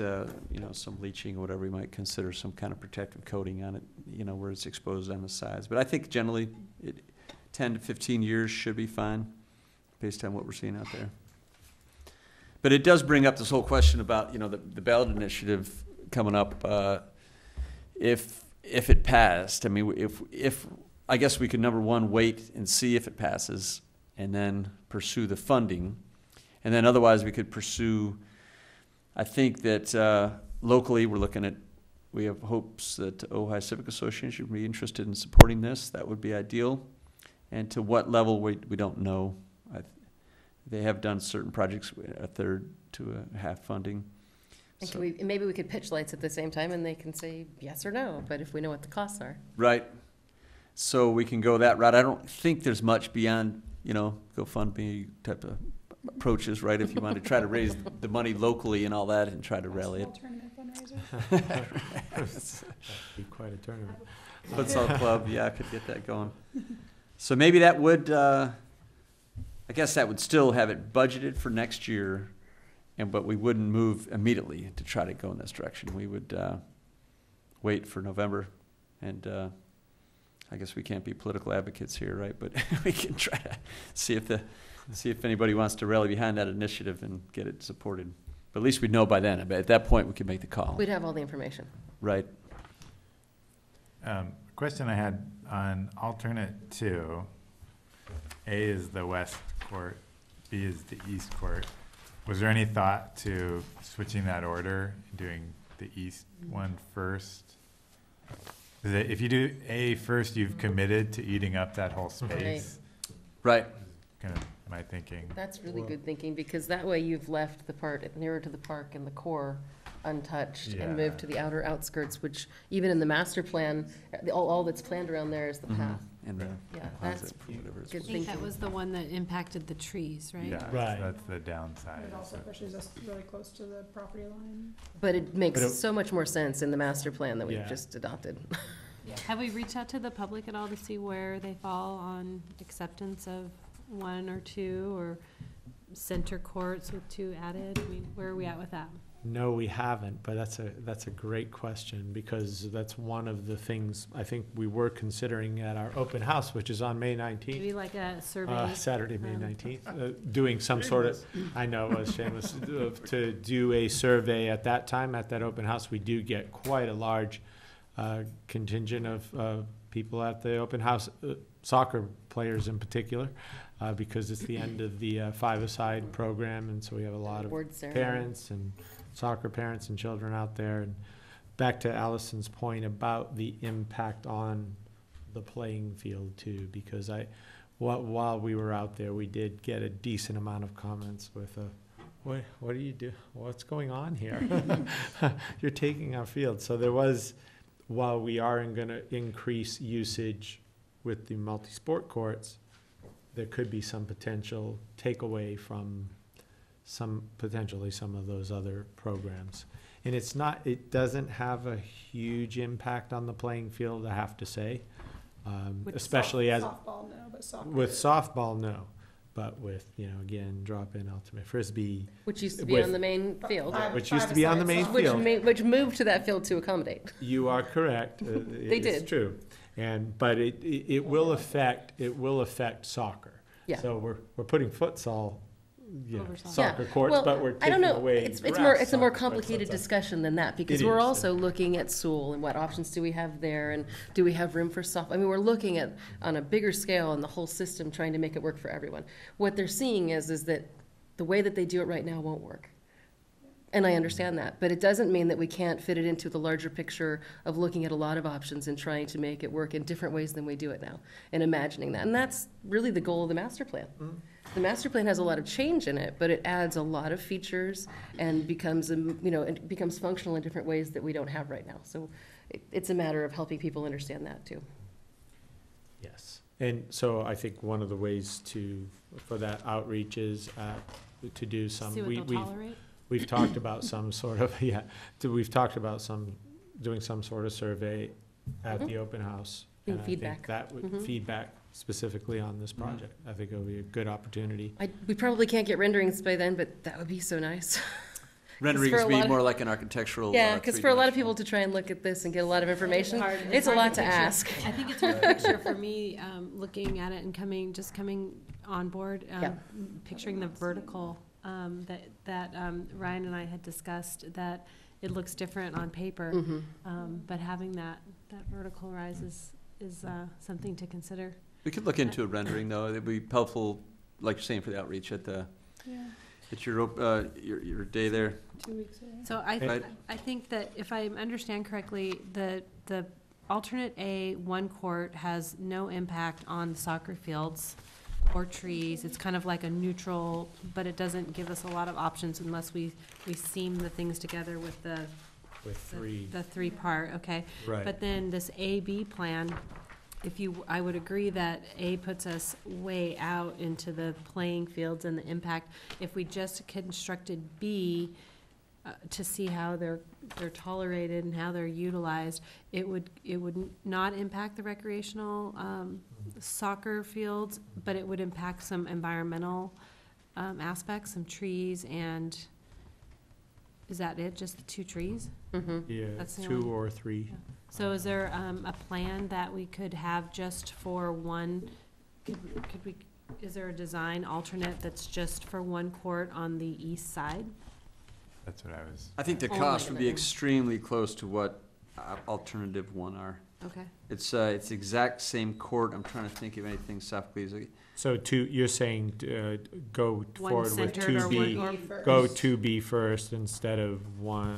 J: some leaching or whatever we might consider some kind of protective coating on it, where it's exposed on the sides. But I think generally 10 to 15 years should be fine based on what we're seeing out there. But it does bring up this whole question about, the ballot initiative coming up. If it passed, I mean, if I guess we could, number one, wait and see if it passes and then pursue the funding. And then otherwise we could pursue, I think that locally we have hopes that Ojai Civic Association would be interested in supporting this. That would be ideal. And to what level, we don't know. They have done certain projects, a third to a half funding.
D: And maybe we could pitch lights at the same time and they can say yes or no, but if we know what the costs are.
J: Right. So we can go that route. I don't think there's much beyond, GoFundMe type of approaches, right? If you want to try to raise the money locally and all that and try to rally it.
C: Tournament fundraiser.
B: Be quite a tournament.
J: Futsal club, yeah, I could get that going. So maybe that would, I guess that would still have it budgeted for next year, but we wouldn't move immediately to try to go in this direction. We would wait for November, and I guess we can't be political advocates here, right? But we can try to see if anybody wants to rally behind that initiative and get it supported. But at least we'd know by then. At that point, we could make the call.
D: We'd have all the information.
J: Right.
A: Question I had on alternate 2, A is the west court, B is the east court. Was there any thought to switching that order, doing the east one first? If you do A first, you've committed to eating up that whole space.
J: Right.
A: Kind of my thinking.
D: That's really good thinking, because that way you've left the part nearer to the park and the core untouched and moved to the outer outskirts, which even in the master plan, all that's planned around there is the path.
J: And
D: Yeah, that's
J: whatever.
D: good
K: I think that
D: thinking.
K: was the one that impacted the trees, right?
A: Yeah,
B: Right.
A: that's the downside.
C: It also pushes us really close to the property line.
D: But it makes
B: But it-
D: so much more sense in the master plan that we've
B: Yeah.
D: just adopted.
K: Have we reached out to the public at all to see where they fall on acceptance of 1 or 2 or center courts with 2 added? I mean, where are we at with that?
B: No, we haven't, but that's a great question, because that's one of the things I think we were considering at our open house, which is on May 19th.
K: Maybe like a survey?
B: Saturday, May
K: um,
B: 19th, doing some sort of, I know it was shameless, to do a survey at that time, at that open house. We do get quite a large contingent of people at the open house, soccer players in particular, because it's the end of the five-a-side program, and so we have a lot of
D: Award ceremony.
B: parents and soccer parents and children out there. And back to Allison's point about the impact on the playing field too, because while we were out there, we did get a decent amount of comments with what do you do? What's going on here? You're taking our field. So there was, while we are going to increase usage with the multi-sport courts, there could be some potential takeaway from potentially some of those other programs. And it doesn't have a huge impact on the playing field, I have to say. Especially as,
C: Softball, no, but soccer.
B: with softball, no. But with, again, drop-in ultimate Frisbee,
D: Which used to be
B: With-
D: on the main field,
B: which used to be on the main
C: Five-a-side
B: field.
D: which moved to that field to accommodate.
B: You are correct.
D: They
B: It's
D: did.
B: true. But it will affect soccer.
D: Yeah.
B: So we're putting futsal,
K: Over soccer.
B: soccer courts,
D: Well,
B: but we're
D: I don't
B: taking
D: know.
B: away
D: It's
B: grass
D: a more
B: soccer,
D: complicated
B: futsal.
D: discussion than that, because
B: It
D: we're
B: is.
D: also looking at Sewell and what options do we have there, and do we have room for soft? I mean, we're looking at on a bigger scale and the whole system, trying to make it work for everyone. What they're seeing is that the way that they do it right now won't work. And I understand that, but it doesn't mean that we can't fit it into the larger picture of looking at a lot of options and trying to make it work in different ways than we do it now, and imagining that. And that's really the goal of the master plan. The master plan has a lot of change in it, but it adds a lot of features and becomes, it becomes functional in different ways that we don't have right now. So it's a matter of helping people understand that too.
B: Yes. And so I think one of the ways for that outreach is to do some.
K: See what they'll tolerate?
B: We've talked about some sort of, we've talked about doing some sort of survey at the open house.
D: Getting
B: And I think
D: feedback.
B: that would
D: Mhm.
B: feedback specifically on this project. I think it would be a good opportunity.
D: We probably can't get renderings by then, but that would be so nice.
J: renderings
D: a
J: be
D: lot of-
J: more like an architectural.
D: Yeah, because for a lot of
J: 3D.
D: people to try and look at this and get a lot of information,
K: hard.
D: it's a
K: hard
D: lot to
K: picture.
D: ask.
K: I think it's hard to picture for me, looking at it and coming on board,
D: Yeah.
K: picturing the vertical, that Ryan and I had discussed, that it looks different on paper. But having that vertical rise is something to consider.
J: We could look into a rendering, though. It'd be helpful, like you're saying, for the outreach at your day there.
K: 2 weeks away. So
J: Right.
K: I think that if I understand correctly, the alternate A one court has no impact on the soccer fields or trees. It's kind of like a neutral, but it doesn't give us a lot of options unless we seam the things together with the three part, okay?
B: Right.
K: But then this A-B plan, I would agree that A puts us way out into the playing fields and the impact. If we just constructed B, to see how they're tolerated and how they're utilized, it would not impact the recreational soccer fields, but it would impact some environmental aspects, some trees, and is that it? Just the 2 trees?
B: Yeah,
K: That's the
B: 2
K: only-
B: or 3.
K: So is there a plan that we could have just for one, is there a design alternate that's just for one court on the east side?
A: That's what I was.
J: I think the
K: Only
J: cost would be
K: the-
J: extremely close to what alternative 1 are.
K: Okay.
J: It's the exact same court. I'm trying to think of anything Sophocles.
B: So you're saying go
K: One
B: forward with
K: centered or
B: 2B,
K: one-
B: go 2B first instead of one,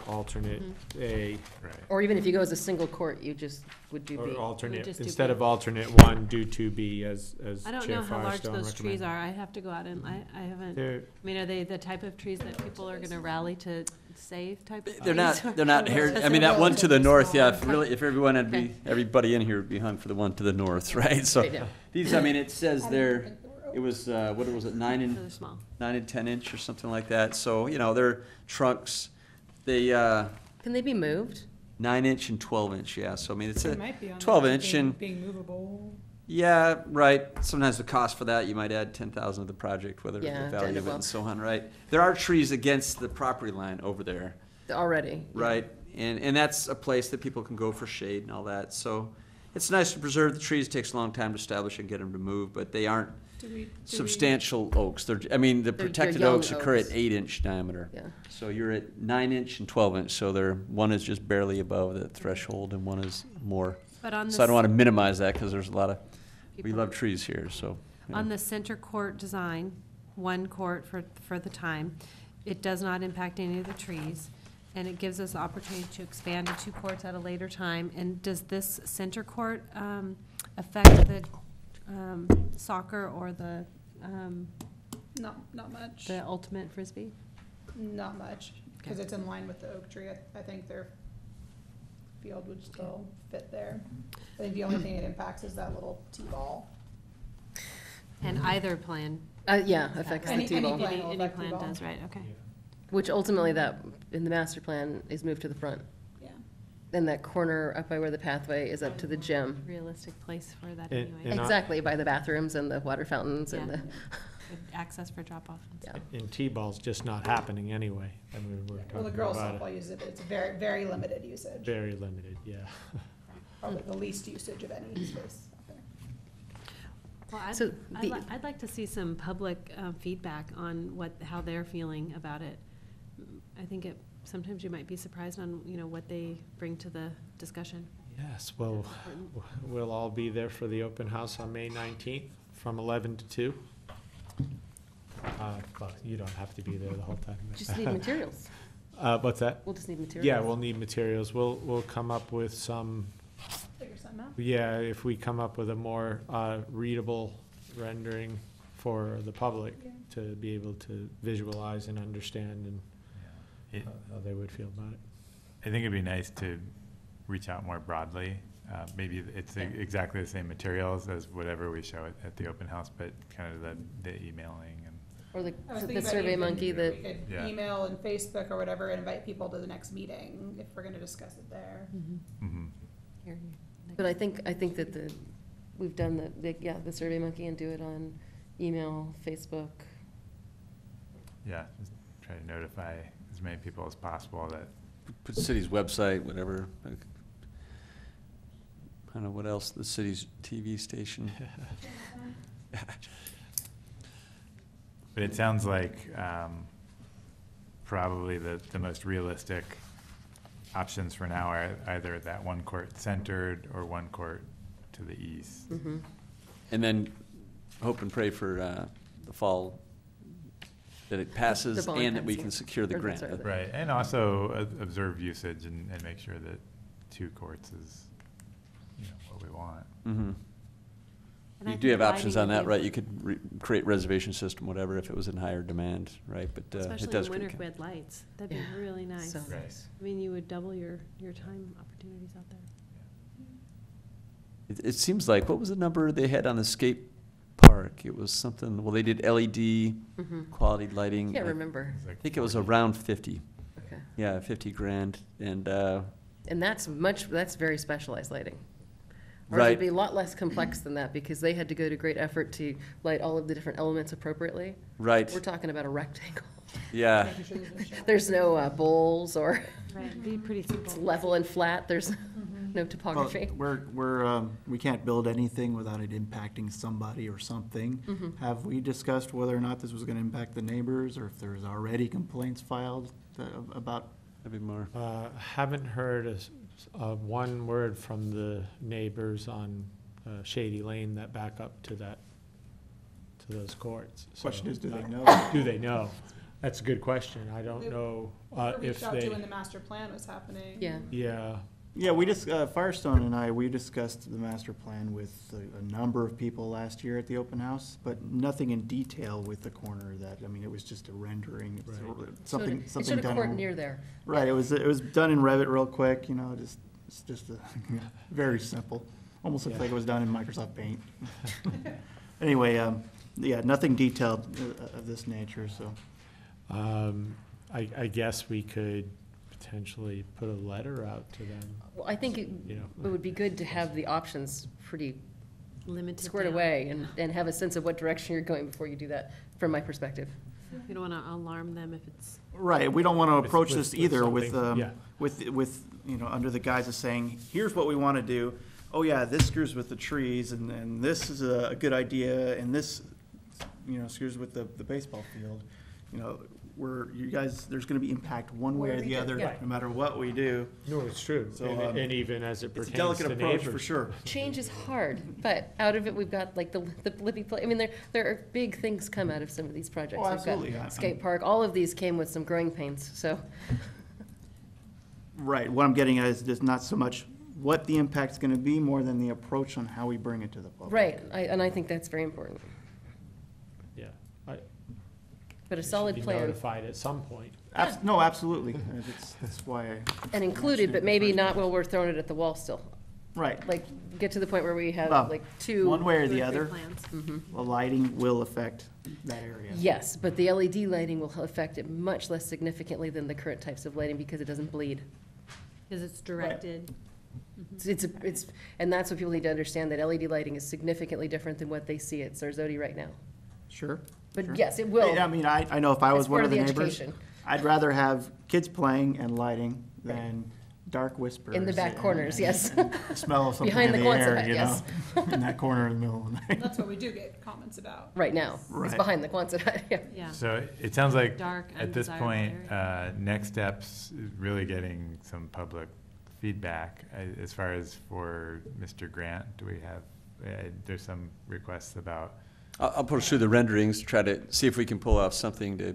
B: alternate A,
A: Right.
D: Or even if you go as a single court, you just would do
B: or
D: B.
B: alternate,
K: just do
B: instead
K: B.
B: of alternate 1, do 2B as
K: I don't
B: Chair
K: know how large
B: Firestone
K: those trees
B: recommended.
K: are. I have to go out and, I haven't,
B: They're-
K: I mean, are they the type of trees that people are gonna rally to save type of trees?
J: They're not here. I mean, that one to the north, yeah, if everyone had everybody in here would be hung for the one to the north, right? So
D: Right, yeah.
J: these, I mean, it says there, it was, what was it, 9
K: So they're small.
J: and 10 inch or something like that. So, they're trunks. They,
D: Can they be moved?
J: 9 inch and 12 inch, yeah. So, I mean, it's
C: It
J: a
C: might be on
J: 12
C: there
J: inch
C: being-
J: and,
C: Being movable.
J: yeah, right. Sometimes the cost for that, you might add 10,000 to the project, whether
D: Yeah,
J: the value
D: kind
J: of
D: of
J: it
D: well.
J: and so on, right? There are trees against the property line over there,
D: Already.
J: right? And that's a place that people can go for shade and all that. So it's nice to preserve the trees. It takes a long time to establish and get them to move, but they aren't substantial oaks. The
D: They're
J: protected
D: young
J: oaks occur at
D: oaks.
J: 8 inch diameter.
D: Yeah.
J: So you're at 9 inch and 12 inch, so one is just barely above the threshold and one is more.
K: But on
J: So I don't
K: this,
J: want to minimize that because there's a lot of, we
K: people-
J: love trees here, so. you
K: on
J: know.
K: the center court design, one court for the time, it does not impact any of the trees, and it gives us the opportunity to expand to 2 courts at a later time. And does this center court affect the soccer or the
C: Not much,
K: the ultimate frisbee?
C: not much, because
K: Okay.
C: it's in line with the oak tree. I think their field would still fit there. I think the only thing it impacts is that little T-ball.
K: And either plan,
D: Yeah, affects the
C: Any
D: T-ball,
C: plan will
K: any
C: affect
K: plan
C: T-ball.
K: does, right, okay.
D: which ultimately that, in the master plan, is moved to the front.
C: Yeah.
D: And that corner up by where the pathway is up to the gym.
K: Realistic place for that
B: And-
K: anyway.
B: and I-
D: Exactly, by the bathrooms and the water fountains and
K: Yeah.
D: the,
K: Good access for drop-off and
D: yeah.
K: stuff.
B: And T-ball's just not happening anyway. I mean, we're
C: Well, the
B: talking
C: girls
B: about it.
C: softball uses it, but it's very, very limited usage.
B: Very limited, yeah.
C: Probably the least usage of any space out there.
K: Well,
D: So the-
K: I'd like to see some public feedback on how they're feeling about it. I think sometimes you might be surprised on, what they bring to the discussion.
B: Yes, well, we'll all be there for the open house on May 19th from 11 to 2. Well, you don't have to be there the whole time.
D: Just need materials.
B: What's that?
D: We'll just need materials.
B: Yeah, we'll need materials. We'll come up with some,
C: Figure something out.
B: yeah, if we come up with a more readable rendering for the public
C: Yeah.
B: to be able to visualize and understand and
A: It-
B: how they would feel about it.
A: I think it'd be nice to reach out more broadly. Maybe it's exactly the same materials as whatever we show at the open house, but kind of the emailing and.
D: Or
C: I was
D: the
C: thinking about
D: Survey
C: even
D: Monkey
C: if
D: that,
C: we could
A: Yeah.
C: email and Facebook or whatever, and invite people to the next meeting if we're gonna discuss it there.
A: Mhm.
K: Here,
D: but I think that we've done the Survey Monkey and do it on email, Facebook.
A: Yeah, just try to notify as as many people as possible that,
J: Put the city's website, whatever. I don't know what else, the city's TV station.
A: but it sounds like probably the most realistic options for now are either that one court centered or one court to the east.
D: Mm-hmm.
J: And then hope and pray for the fall, that it passes
D: The bond
J: and that we
D: passes,
J: can secure the
D: or
J: grant.
D: sorry,
A: Right, and also observe usage and make sure that 2 courts is, what we want.
J: Mhm.
K: And I
J: You do
K: think
J: have options
K: lighting
J: on
K: would
J: that,
K: be
J: right? You could create reservation system, whatever, if it was in higher demand, right? But it
K: Especially
J: does.
K: in winter
J: create-
K: if we had lights. That'd
D: Yeah.
K: be really nice.
D: So
A: Right.
D: nice.
K: I mean, you would double your time opportunities out there.
J: It seems like, what was the number they had on the skate park? It was something, well, they did LED
D: Mhm.
J: quality lighting.
D: Can't remember.
A: It's like
J: I think it was
A: 40.
J: around 50.
D: Okay.
J: Yeah, 50 grand. And,
D: And that's very specialized lighting. Ours
J: Right.
D: would be a lot less complex than that because they had to go to great effort to light all of the different elements appropriately.
J: right,
D: We're talking about a rectangle.
J: yeah.
D: There's no bowls or
K: Right, it'd be pretty
D: it's
K: simple.
D: level and flat. There's no
E: Well,
D: topography.
E: we can't build anything without it impacting somebody or something.
D: Mhm.
E: Have we discussed whether or not this was gonna impact the neighbors, or if there's already complaints filed about?
J: That'd be more.
B: Haven't heard one word from the neighbors on Shady Lane that back up to those courts. So,
E: Question is, do they know?
B: Do they know? That's a good question. I don't
C: They-
B: know if
C: Reached out to when
B: they,
C: the master plan was happening.
D: Yeah.
B: yeah.
E: Yeah, Firestone and we discussed the master plan with a number of people last year at the open house, but nothing in detail with the corner it was just a rendering. It was Something
D: It should
E: done.
D: have court near there.
E: Right, it was done in Revit real quick, it's just very simple. Almost looks
B: Yeah.
E: like it was done in Microsoft Paint. Anyway, yeah, nothing detailed of this nature, so.
B: I guess we could potentially put a letter out to them,
D: Well, I think it would be good to have the options pretty
K: Limited
D: squared
K: down.
D: away and have a sense of what direction you're going before you do that, from my perspective.
K: You don't want to alarm them if it's,
E: Right, we don't want to
B: With-
E: approach
B: with-
E: this
B: with
E: either with,
B: something, yeah.
E: with, under the guise of saying, here's what we want to do. Oh yeah, this screws with the trees, and this is a good idea, and this, screws with the baseball field. There's going to be impact one way or the other,
D: Yeah.
E: no matter what we do.
B: No, it's true.
E: So,
B: And even as it
E: It's a
B: pertains
E: delicate
B: to
E: approach for
B: neighbors.
E: sure.
D: Change is hard, but out of it, we've got like the Libby play. I mean, there are big things come out of some of these projects.
E: Oh,
D: We've got
E: absolutely.
D: Skate park, all of these came with some growing pains, so.
E: Right, what I'm getting at is just not so much what the impact's going to be, more than the approach on how we bring it to the public.
D: Right, and I think that's very important.
B: Yeah.
D: But a
B: They should
D: solid
B: be
D: plan
B: notified at some point.
E: No, absolutely. That's why
D: and included, but maybe not while we're throwing it at the wall still.
E: Right.
D: Like, get to the point where we have
E: Well,
D: like two.
E: One way or
K: two
E: the
K: or three
E: other,
K: plans.
D: Mhm.
E: the lighting will affect that area.
D: Yes, but the LED lighting will affect it much less significantly than the current types of lighting because it doesn't bleed.
K: because it's directed.
D: And that's what people need to understand, that LED lighting is significantly different than what they see at Sarzodi right now.
E: Sure. sure.
D: But yes, it will.
E: I mean, I know if I was
D: That's
E: one
D: part
E: of
D: of
E: the
D: the
E: neighbors,
D: education.
E: I'd rather have kids playing and lighting than dark whispers.
D: In the back
E: and-
D: corners, yes.
E: and the smell of something
D: Behind
E: in
D: the
E: the air,
D: Quonset, yes.
E: in that corner in the middle of the night.
C: That's what we do get comments about.
D: Right now. It's
E: Right.
D: behind the Quonset, yeah.
K: Yeah.
A: So it sounds like
K: Dark,
A: at this
K: undesirable
A: point,
K: area.
A: next steps is really getting some public feedback. As far as for Mr. Grant, do we have, there's some requests about,
J: I'll push through the renderings to try to see if we can pull off something to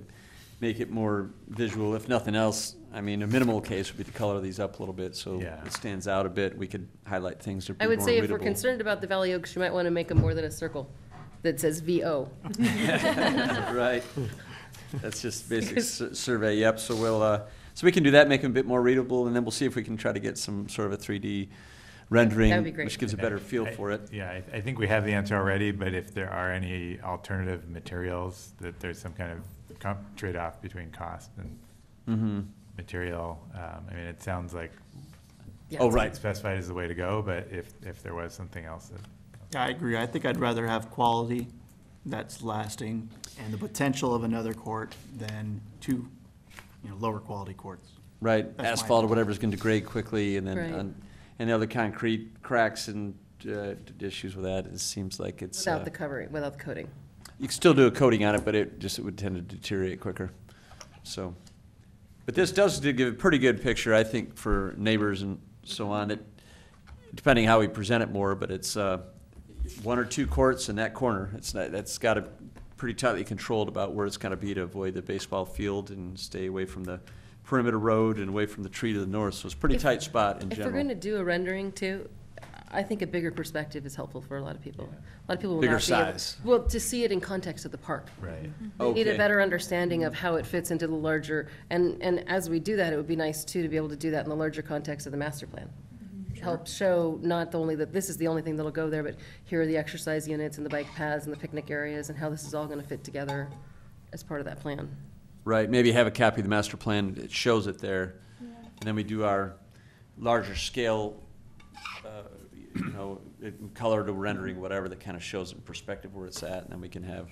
J: make it more visual. If nothing else, I mean, a minimal case would be to color these up a little bit so
A: Yeah.
J: it stands out a bit. We could highlight things to be
D: I
J: more
D: would say if we're
J: readable.
D: concerned about the Valley Oaks, you might want to make them more than a circle that says VO.
J: Right. That's just basic survey, yep. So so we can do that, make them a bit more readable, and then we'll see if we can try to get some sort of a 3D rendering,
D: That'd be great.
J: which gives a better feel for it.
A: Yeah, I think we have the answer already, but if there are any alternative materials, that there's some kind of trade-off between cost and
J: Mm-hmm.
A: material. I mean, it sounds like
D: Yeah.
J: Oh, right.
A: specified is the way to go, but if there was something else that.
E: Yeah, I agree. I think I'd rather have quality that's lasting and the potential of another court than two lower quality courts.
J: Right,
E: That's my
J: asphalt or
E: opinion.
J: whatever's going to degrade quickly, and then,
D: Right.
J: and the other concrete cracks and issues with that, it seems like it's,
D: Without the covering, without the coating.
J: you can still do a coating on it, but it would tend to deteriorate quicker, so. But this does give a pretty good picture, I think, for neighbors and so on, depending how we present it more, but it's one or two courts in that corner. That's got to pretty tightly controlled about where it's going to be to avoid the baseball field and stay away from the perimeter road and away from the tree to the north, so it's a pretty tight spot in
D: If we're
J: general.
D: going to do a rendering too, I think a bigger perspective is helpful for a lot of people. A lot of people will
J: Bigger
D: not be able-
J: size.
D: Well, to see it in context of the park.
A: Right.
D: They need a
J: Okay.
D: better understanding of how it fits into the larger, and as we do that, it would be nice too to be able to do that in the larger context of the master plan. Help show not only that this is the only thing that'll go there, but here are the exercise units and the bike paths and the picnic areas and how this is all gonna fit together as part of that plan.
J: Right, maybe have a copy of the master plan, it shows it there. And then we do our larger scale, in color to rendering, whatever, that kind of shows in perspective where it's at, and then we can have,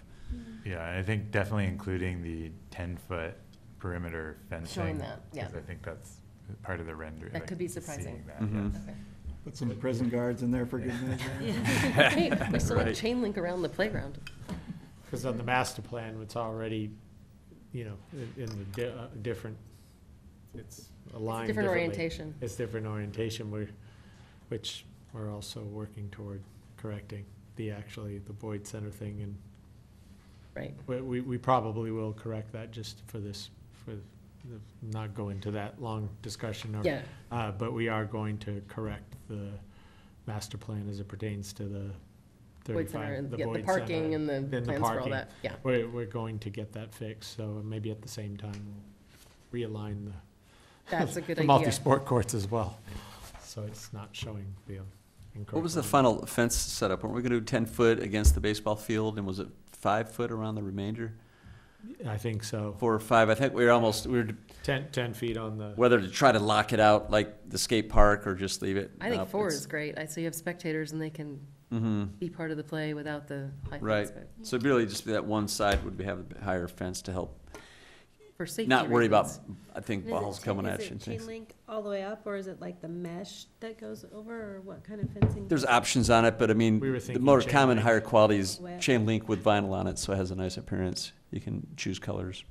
A: Yeah, and I think definitely including the 10-foot perimeter fencing.
D: Showing that, yeah.
A: 'Cause I think that's part of the render.
D: That
A: like,
D: could be surprising.
A: seeing that,
J: Mhm.
A: yeah.
D: Okay.
E: Put some prison guards in there for good measure.
D: Hey, we still have
J: Right.
D: chain link around the playground.
B: Because on the master plan, it's already, in the different, it's aligned
D: Different
B: differently.
D: orientation.
B: It's different orientation, which we're also working toward correcting the Boyd Center thing, and
D: Right.
B: we probably will correct that just not go into that long discussion of.
D: Yeah.
B: But we are going to correct the master plan as it pertains to the
D: Boyd Center
B: 35,
D: and,
B: the
D: yeah, the
B: Boyd
D: parking
B: Center.
D: and the
B: and
D: plans for all
B: parking.
D: that, yeah.
B: We're going to get that fixed, so maybe at the same time, we'll realign
D: That's a good
B: the
D: idea.
B: multi-sport courts as well, so it's not showing the incorrect.
J: what was the
B: line.
J: final fence setup? Weren't we gonna do 10 foot against the baseball field, and was it 5 foot around the remainder?
B: I think so.
J: 4 or 5, I think we were
B: 10 feet on the,
J: whether to try to lock it out like the skate park or just leave it.
D: I think
J: up.
D: 4
J: It's-
D: is great. So you have spectators and they can
J: Mhm.
D: be part of the play without the high
J: Right.
D: fence. But
J: So really just that one side would have a higher fence to help
D: for safety
J: not worry about,
D: reasons.
J: I think,
L: And is it
J: balls
L: chain-
J: coming at
L: is
J: you and
L: it chain
J: things.
L: link all the way up, or is it like the mesh that goes over, or what kind of fencing?
J: There's options on it, but I mean,
B: We were
J: the
B: thinking
J: more
B: chain
J: common,
B: link.
J: higher quality is
L: Way up.
J: chain link with vinyl on it, so it has a nice appearance. You can choose colors,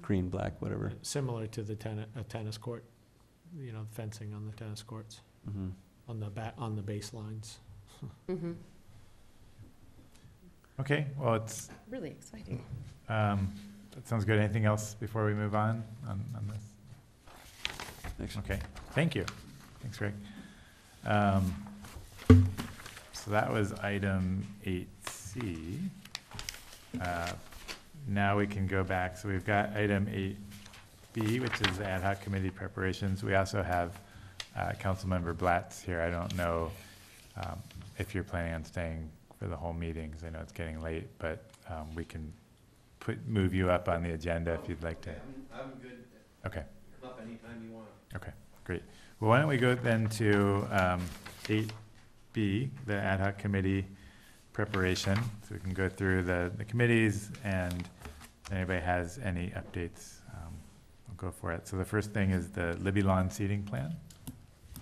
J: green, black, whatever.
B: similar to the tennis court, fencing on the tennis courts,
J: Mhm.
B: on the baselines.
D: Mhm.
A: Okay, well, it's,
D: Really exciting.
A: that sounds good. Anything else before we move on this?
J: Thanks.
A: Okay, thank you. Thanks, Greg. So that was item 8C. Now we can go back. So we've got item 8B, which is the ad hoc committee preparations. We also have Councilmember Blatz here. I don't know if you're planning on staying for the whole meeting, because I know it's getting late, but we can move you up on the agenda if you'd like to.
M: I'm good.
A: Okay.
M: Come up anytime you want.
A: Okay, great. Well, why don't we go then to 8B, the ad hoc committee preparation, so we can go through the committees, and if anybody has any updates, we'll go for it. So the first thing is the Libby Lawn seating plan.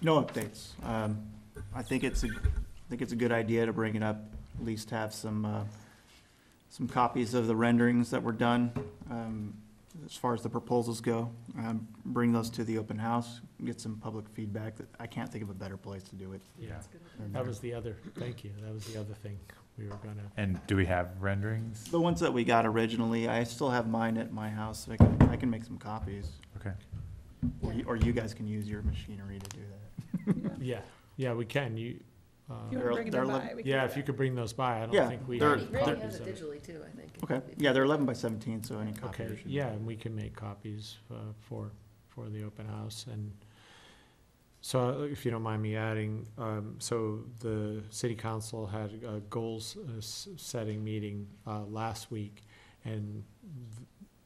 E: No updates. I think it's a good idea to bring it up, at least have some copies of the renderings that were done, as far as the proposals go. Bring those to the open house, get some public feedback. I can't think of a better place to do it.
B: Yeah,
E: than
B: that
E: there.
B: was the other, thank you, that was the other thing we were gonna,
A: And do we have renderings?
E: The ones that we got originally, I still have mine at my house, so I can make some copies.
A: Okay.
E: Or you guys can use your machinery to do that.
B: yeah, we can,
L: If you
E: They're-
L: wanna bring
E: they're
L: them
E: li-
L: by, we can
B: yeah,
L: do
B: if you
L: that.
B: could bring those by, I don't
E: Yeah,
B: think we
E: they're-
B: have
D: Randy
B: copies
D: has
B: of
D: it
B: it.
D: digitally too, I think.
E: Okay, yeah, they're 11 by 17, so any copy.
B: Okay, yeah, and we can make copies for the open house, and so if you don't mind me adding, so the city council had a goals setting meeting last week, and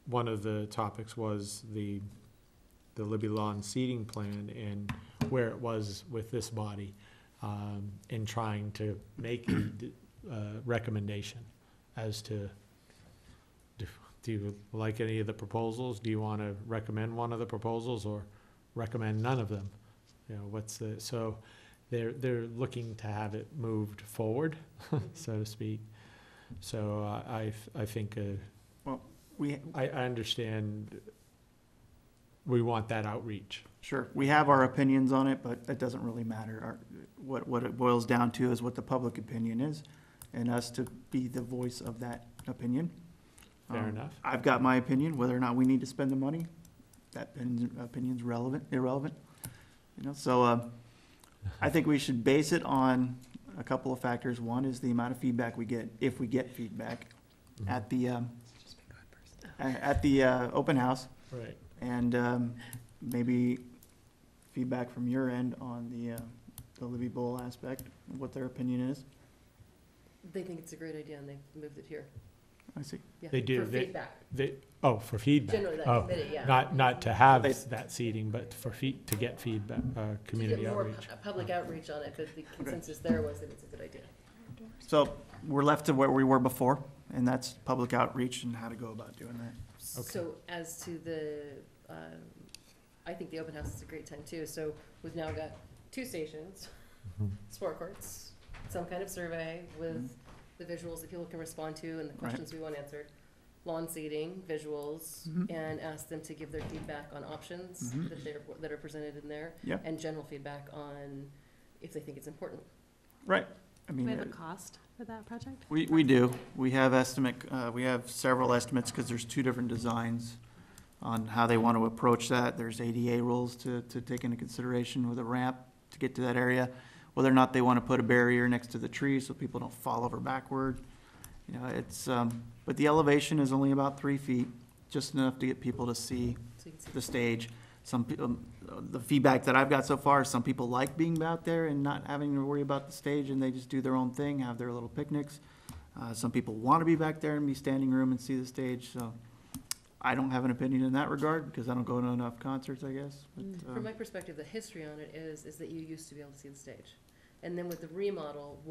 B: one of the topics was the Libby Lawn seating plan and where it was with this body in trying to make a recommendation as to Do you like any of the proposals? Do you want to recommend one of the proposals or recommend none of them? You know, so they're looking to have it moved forward, so to speak. So I think, I understand we want that outreach.
E: Sure, we have our opinions on it, but that doesn't really matter. What it boils down to is what the public opinion is, and us to be the voice of that opinion.
B: Fair enough.
E: I've got my opinion, whether or not we need to spend the money, that opinion's irrelevant. You know, so I think we should base it on a couple of factors. One is the amount of feedback we get, if we get feedback, at the open house.
B: Right.
E: And maybe feedback from your end on the Libby Bowl aspect, what their opinion is.
D: They think it's a great idea and they moved it here.
E: I see.
D: Yeah,
B: They do.
D: For feedback.
B: For feedback.
D: Generally, that
B: Oh,
D: committee, yeah.
B: not to have that seating, but to get feedback, community
D: To get more
B: outreach.
D: public outreach on it, but the consensus there was that it's a good idea.
E: So we're left to where we were before, and that's public outreach and how to go about doing that.
B: Okay.
D: So as to the, I think the open house is a great time too. So we've now got 2 stations, sport courts, some kind of survey with the visuals that people can respond to and the questions we want answered, lawn seating, visuals, and ask them to give their feedback on options that are presented in there,
E: Yeah.
D: and general feedback on if they think it's important.
E: Right. I
L: Do
E: mean,
L: we have a cost for that project?
E: we do. We have we have several estimates because there's 2 different designs on how they want to approach that. There's ADA rules to take into consideration with a ramp to get to that area. Whether or not they want to put a barrier next to the tree so people don't fall over backward. You know, it's, but the elevation is only about 3 feet, just enough to get people to see
D: So you can see
E: the stage. Some people, the feedback that I've got so far is some people like being out there and not having to worry about the stage, and they just do their own thing, have their little picnics. Some people want to be back there and be standing room and see the stage, so I don't have an opinion in that regard because I don't go to enough concerts, I guess. But,
D: From my perspective, the history on it is that you used to be able to see the stage. And then with the remodel,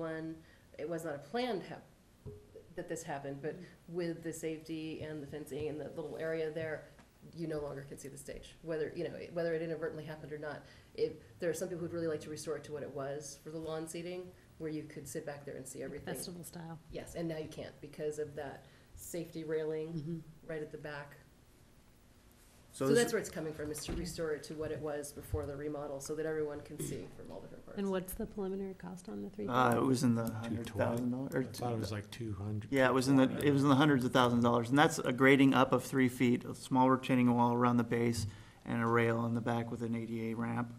D: it was not a planned that this happened, but with the safety and the fencing and the little area there, you no longer can see the stage. Whether it inadvertently happened or not. There are some people who'd really like to restore it to what it was for the lawn seating, where you could sit back there and see everything.
L: Festival style.
D: Yes, and now you can't because of that safety railing right at the back. So that's where it's coming from, is to restore it to what it was before the remodel, so that everyone can see from all different parts.
L: And what's the preliminary cost on the 3?
E: it was in the
B: $220.
E: $100,000.
B: I thought it was like 200.
E: Yeah, it was in the hundreds of thousands of dollars, and that's a grading up of 3 feet, a small retaining wall around the base, and a rail on the back with an ADA ramp.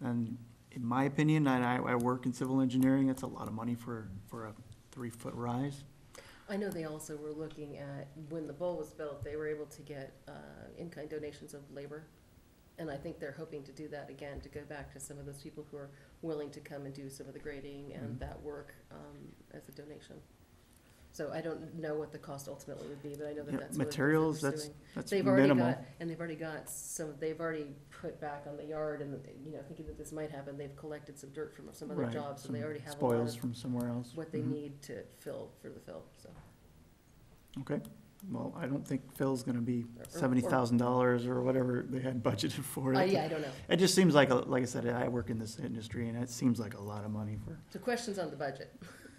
E: And in my opinion, and I work in civil engineering, it's a lot of money for a 3-foot rise.
D: I know they also were looking at, when the bowl was built, they were able to get in-kind donations of labor. And I think they're hoping to do that again, to go back to some of those people who are willing to come and do some of the grading and that work as a donation. So I don't know what the cost ultimately would be, but I know that that's what
E: materials,
D: they're
E: that's
D: pursuing.
E: minimal.
D: They've already put back on the yard, and, thinking that this might happen, they've collected some dirt from some other
E: Right,
D: jobs, and they
E: some
D: already have a lot
E: spoils
D: of
E: from somewhere else.
D: what they need to fill for the fill, so.
E: Okay, well, I don't think Phil's gonna be
D: Or-
E: $70,000 or whatever they had budgeted for it.
D: Yeah, I don't know.
E: It just seems like I said, I work in this industry, and it seems like a lot of money for.
D: So questions on the budget.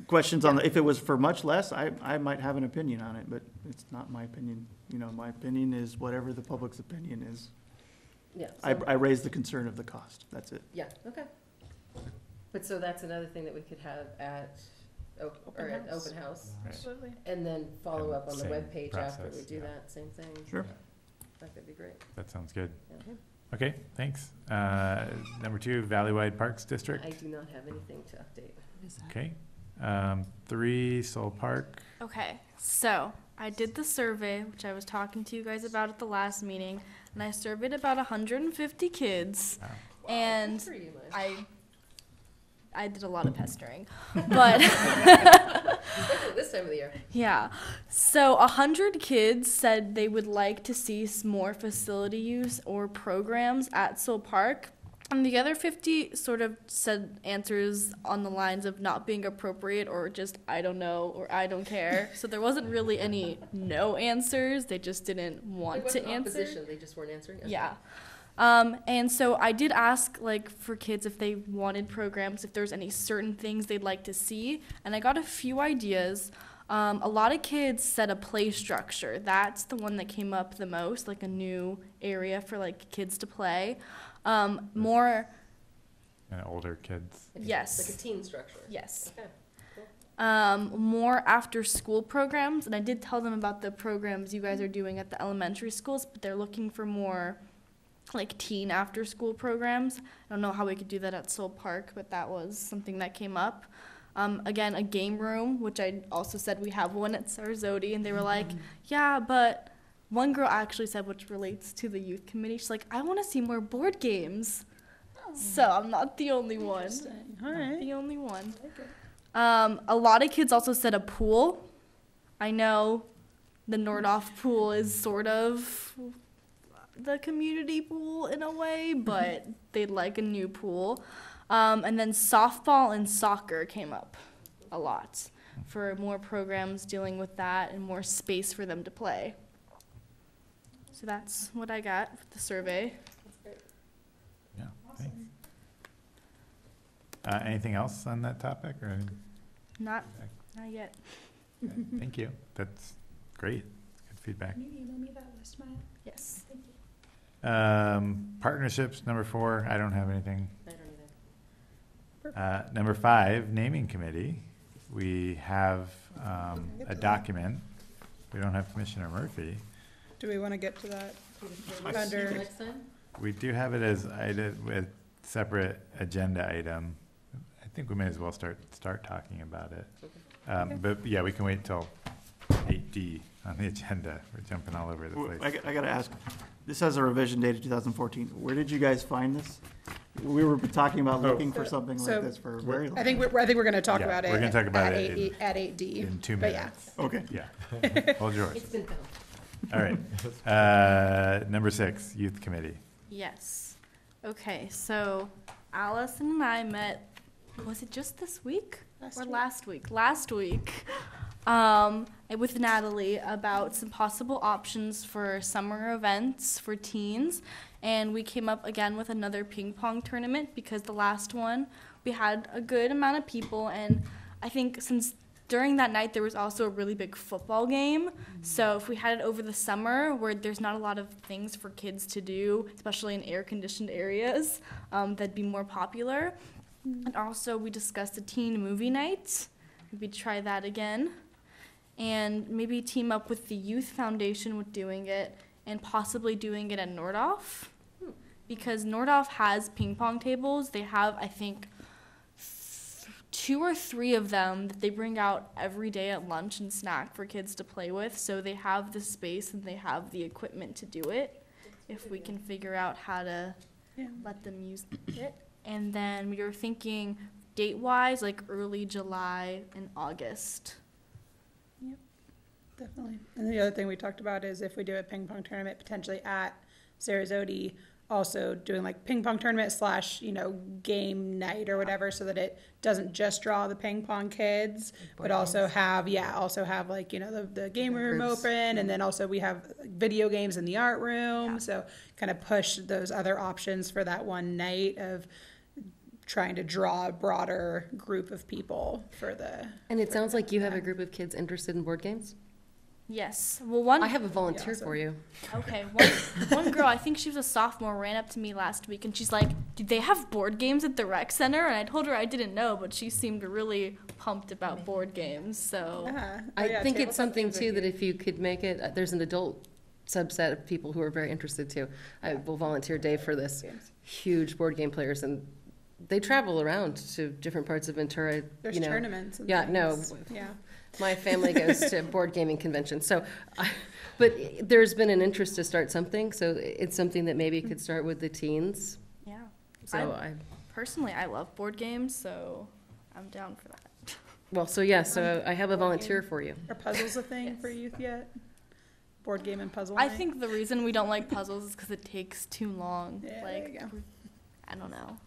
E: Questions on if it was for much less, I might have an opinion on it, but it's not my opinion. You know, my opinion is whatever the public's opinion is.
D: Yeah.
E: I raise the concern of the cost, that's it.
D: Yeah, okay. But so that's another thing that we could have at open house,
I: Absolutely.
D: and then follow
A: And
D: up on the
A: same
D: webpage after we
A: process,
D: do
A: yeah.
D: that, same thing.
E: Sure.
D: That could be great.
A: That sounds good.
D: Yeah.
A: Okay, thanks. Number 2, Valleywide Parks District.
D: I do not have anything to update.
A: Okay. 3, Soul Park.
I: Okay, so I did the survey, which I was talking to you guys about at the last meeting, and I surveyed about 150 kids,
A: Wow.
I: and
D: Good for you, Mike.
I: I did a lot of pestering, but
D: Especially this time of the year.
I: yeah. So 100 kids said they would like to see more facility use or programs at Soul Park. And the other 50 sort of said answers on the lines of not being appropriate or just I don't know or I don't care. So there wasn't really any no answers. They just didn't want to answer.
D: Opposition, they just weren't answering? Okay.
I: Yeah. And so I did ask, like, for kids if they wanted programs, if there's any certain things they'd like to see, and I got a few ideas. A lot of kids said a play structure. That's the one that came up the most, like a new area for, like, kids to play. More...
A: And older kids.
I: Yes.
D: Like a teen structure?
I: Yes.
D: Okay, cool.
I: More after-school programs, and I did tell them about the programs you guys are doing at the elementary schools, but they're looking for more... like teen after school programs. I don't know how we could do that at Soul Park, but that was something that came up. Again, a game room, which I also said we have one at Sarasota, and they were like, yeah, but one girl actually said, which relates to the youth committee, she's like, I want to see more board games. So I'm not the only one.
C: All right.
I: The only one. A lot of kids also said a pool. I know the Nordhoff pool is sort of the community pool in a way, but they'd like a new pool. And then softball and soccer came up a lot for more programs dealing with that and more space for them to play. So that's what I got with the survey.
D: That's great.
A: Yeah, thanks. Anything else on that topic or anything?
I: Not yet.
A: Okay, thank you. That's great. Good feedback.
C: Can you email me that list, Maya?
I: Yes.
C: Thank you.
A: Partnerships, number 4, I don't have anything.
D: I don't either.
A: Number 5, naming committee. We have a document. We don't have Commissioner Murphy.
C: Do we want to get to that
D: Under
C: under?
D: next time?
A: We do have it as a separate agenda item. I think we may as well start talking about it.
D: Okay.
A: But yeah, we can wait till 8D on the agenda. We're jumping all over the place.
E: I gotta ask, this has a revision dated 2014. Where did you guys find this? We were talking about looking for something
C: So-
E: like this for a very long
C: I think we're going to talk
A: Yeah,
C: about it.
A: we're gonna talk about
C: at
A: it
C: 8, at 8D.
A: in 2
C: But yeah.
A: minutes.
E: Okay.
A: Yeah. Hold yours.
D: It's been found.
A: All right. Number 6, youth committee.
I: Yes. Okay, so Allison and I met, was it just this week? Last week? Last week. With Natalie about some possible options for summer events for teens. And we came up again with another ping pong tournament because the last one we had a good amount of people. And I think since during that night there was also a really big football game. So if we had it over the summer where there's not a lot of things for kids to do, especially in air-conditioned areas, that'd be more popular. And also we discussed a teen movie night. Maybe try that again. And maybe team up with the Youth Foundation with doing it and possibly doing it at Nordhoff. Because Nordhoff has ping pong tables. They have, I think, 2 or 3 of them that they bring out every day at lunch and snack for kids to play with. So they have the space and they have the equipment to do it if we can figure out how to let them use it. And then we were thinking date-wise, like early July and August.
C: Definitely. And the other thing we talked about is if we do a ping pong tournament potentially at Sarasota, also doing like ping pong tournament / game night or whatever, so that it doesn't just draw the ping pong kids, but also have like, the game room open. And then also we have video games in the art room. So kind of push those other options for that one night of trying to draw a broader group of people for the.
D: And it sounds like you have a group of kids interested in board games?
I: Yes. Well,
D: I have a volunteer for you.
I: Okay. One girl, I think she was a sophomore, ran up to me last week and she's like, "Do they have board games at the rec center?" And I told her I didn't know, but she seemed really pumped about board games. So
D: I think it's something too that if you could make it, there's an adult subset of people who are very interested too. I will volunteer Dave for this. Huge board game players, and they travel around to different parts of Ventura.
C: There's tournaments. And
D: things.
C: No. Yeah.
D: My family goes to board gaming conventions. So, but there's been an interest to start something. So it's something that maybe could start with the teens.
I: Yeah.
D: So
I: Personally, I love board games, so I'm down for that.
D: Well, so I have a volunteer for you.
C: Are puzzles a thing for youth yet? Board game and puzzle
I: I
C: night?
I: think the reason we don't like puzzles is because it takes too long.
C: Yeah,
I: like,
C: there you go.
I: I don't know.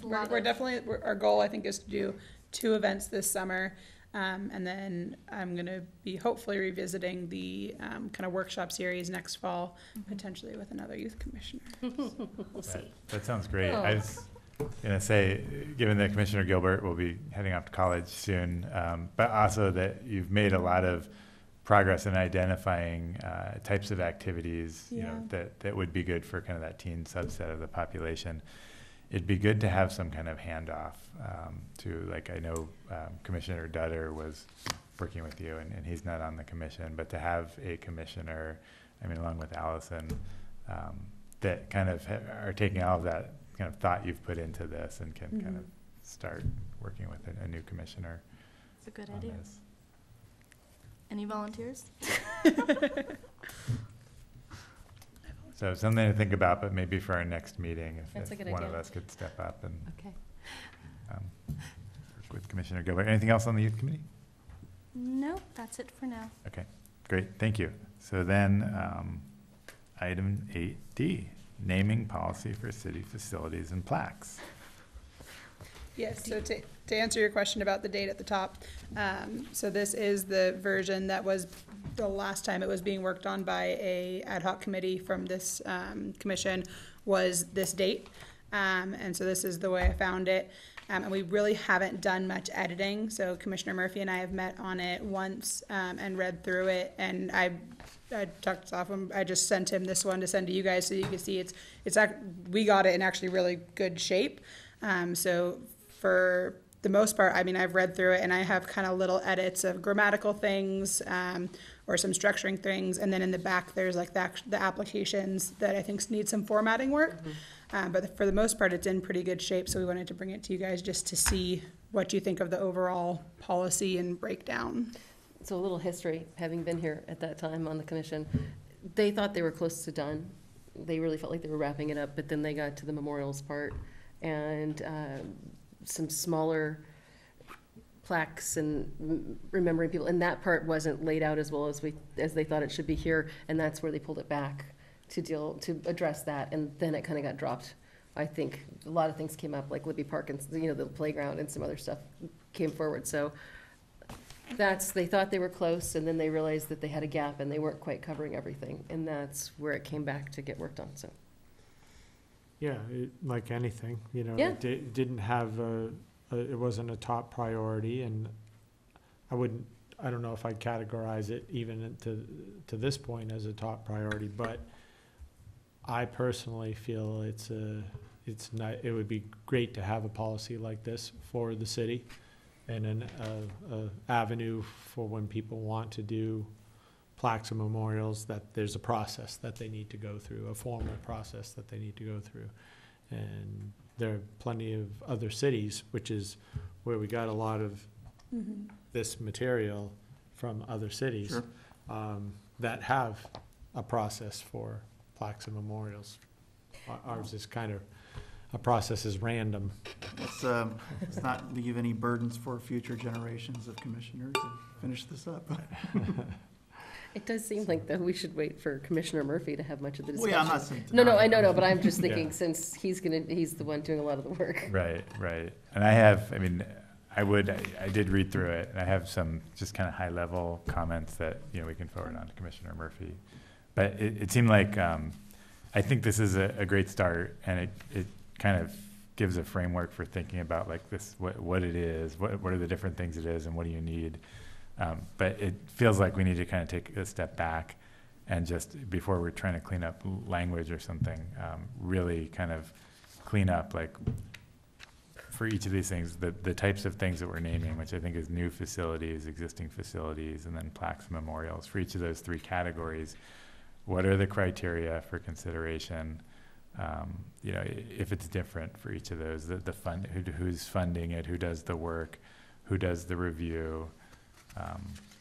C: We're definitely, our goal, I think, is to do 2 events this summer. And then I'm gonna be hopefully revisiting the kind of workshop series next fall, potentially with another youth commissioner.
D: We'll see.
A: That sounds great.
D: Oh.
A: I was gonna say, given that Commissioner Gilbert will be heading off to college soon, but also that you've made a lot of progress in identifying types of activities, you know, that would be good for kind of that teen subset of the population. It'd be good to have some kind of handoff to, like, I know Commissioner Dutter was working with you, and he's not on the commission, but to have a commissioner, I mean, along with Allison, that kind of are taking all of that kind of thought you've put into this and can kind of start working with a new commissioner.
I: It's a good
A: on
I: idea.
A: this.
I: Any volunteers?
A: So something to think about, but maybe for our next meeting,
D: That's a
A: if
D: good
A: one of
D: idea.
A: us could step up and
K: Okay.
A: work with Commissioner Gilbert. Anything else on the youth committee?
I: No, that's it for now.
A: Okay, great, thank you. So then, item 8D, naming policy for city facilities and plaques.
C: Yes, so to answer your question about the date at the top, so this is the version that was the last time it was being worked on by a ad hoc committee from this commission was this date. And so this is the way I found it. And we really haven't done much editing. So Commissioner Murphy and I have met on it once and read through it. And I talked off him. I just sent him this one to send to you guys so you can see we got it in actually really good shape. So for the most part, I mean, I've read through it and I have kind of little edits of grammatical things or some structuring things. And then in the back, there's like the applications that I think need some formatting work. But for the most part, it's in pretty good shape. So we wanted to bring it to you guys just to see what you think of the overall policy and breakdown.
D: So a little history, having been here at that time on the commission, they thought they were close to done. They really felt like they were wrapping it up, but then they got to the memorials part and some smaller plaques and remembering people, and that part wasn't laid out as well as they thought it should be here, and that's where they pulled it back to address that, and then it kind of got dropped. I think a lot of things came up, like Libby Park and, the playground and some other stuff came forward, so they thought they were close, and then they realized that they had a gap and they weren't quite covering everything, and that's where it came back to get worked on, so.
B: Yeah, like anything,
D: Yeah.
B: it didn't have it wasn't a top priority, and I don't know if I'd categorize it even to this point as a top priority, but I personally feel it would be great to have a policy like this for the city and an avenue for when people want to do plaques and memorials, that there's a process that they need to go through, a formal process that they need to go through. And there are plenty of other cities, which is where we got a lot of this material from other cities,
E: Sure.
B: that have a process for plaques and memorials. Ours is kind of, a process is random.
E: Let's not leave any burdens for future generations of commissioners and finish this up.
D: It does seem like, though, we should wait for Commissioner Murphy to have much of the
E: Well,
D: discussion.
E: yeah, I'm not saying
D: No,
E: tonight.
D: I know, but I'm just thinking,
A: Yeah.
D: since he's the one doing a lot of the work.
A: Right. And I did read through it, and I have some just kind of high-level comments that, we can forward on to Commissioner Murphy. But it seemed like, I think this is a great start, and it kind of gives a framework for thinking about like this, what it is, what are the different things it is, and what do you need. But it feels like we need to kind of take a step back and just, before we're trying to clean up language or something, really kind of clean up, like, for each of these things, the types of things that we're naming, which I think is new facilities, existing facilities, and then plaques and memorials. For each of those 3 categories, what are the criteria for consideration? If it's different for each of those, the fund, who's funding it, who does the work, who does the review.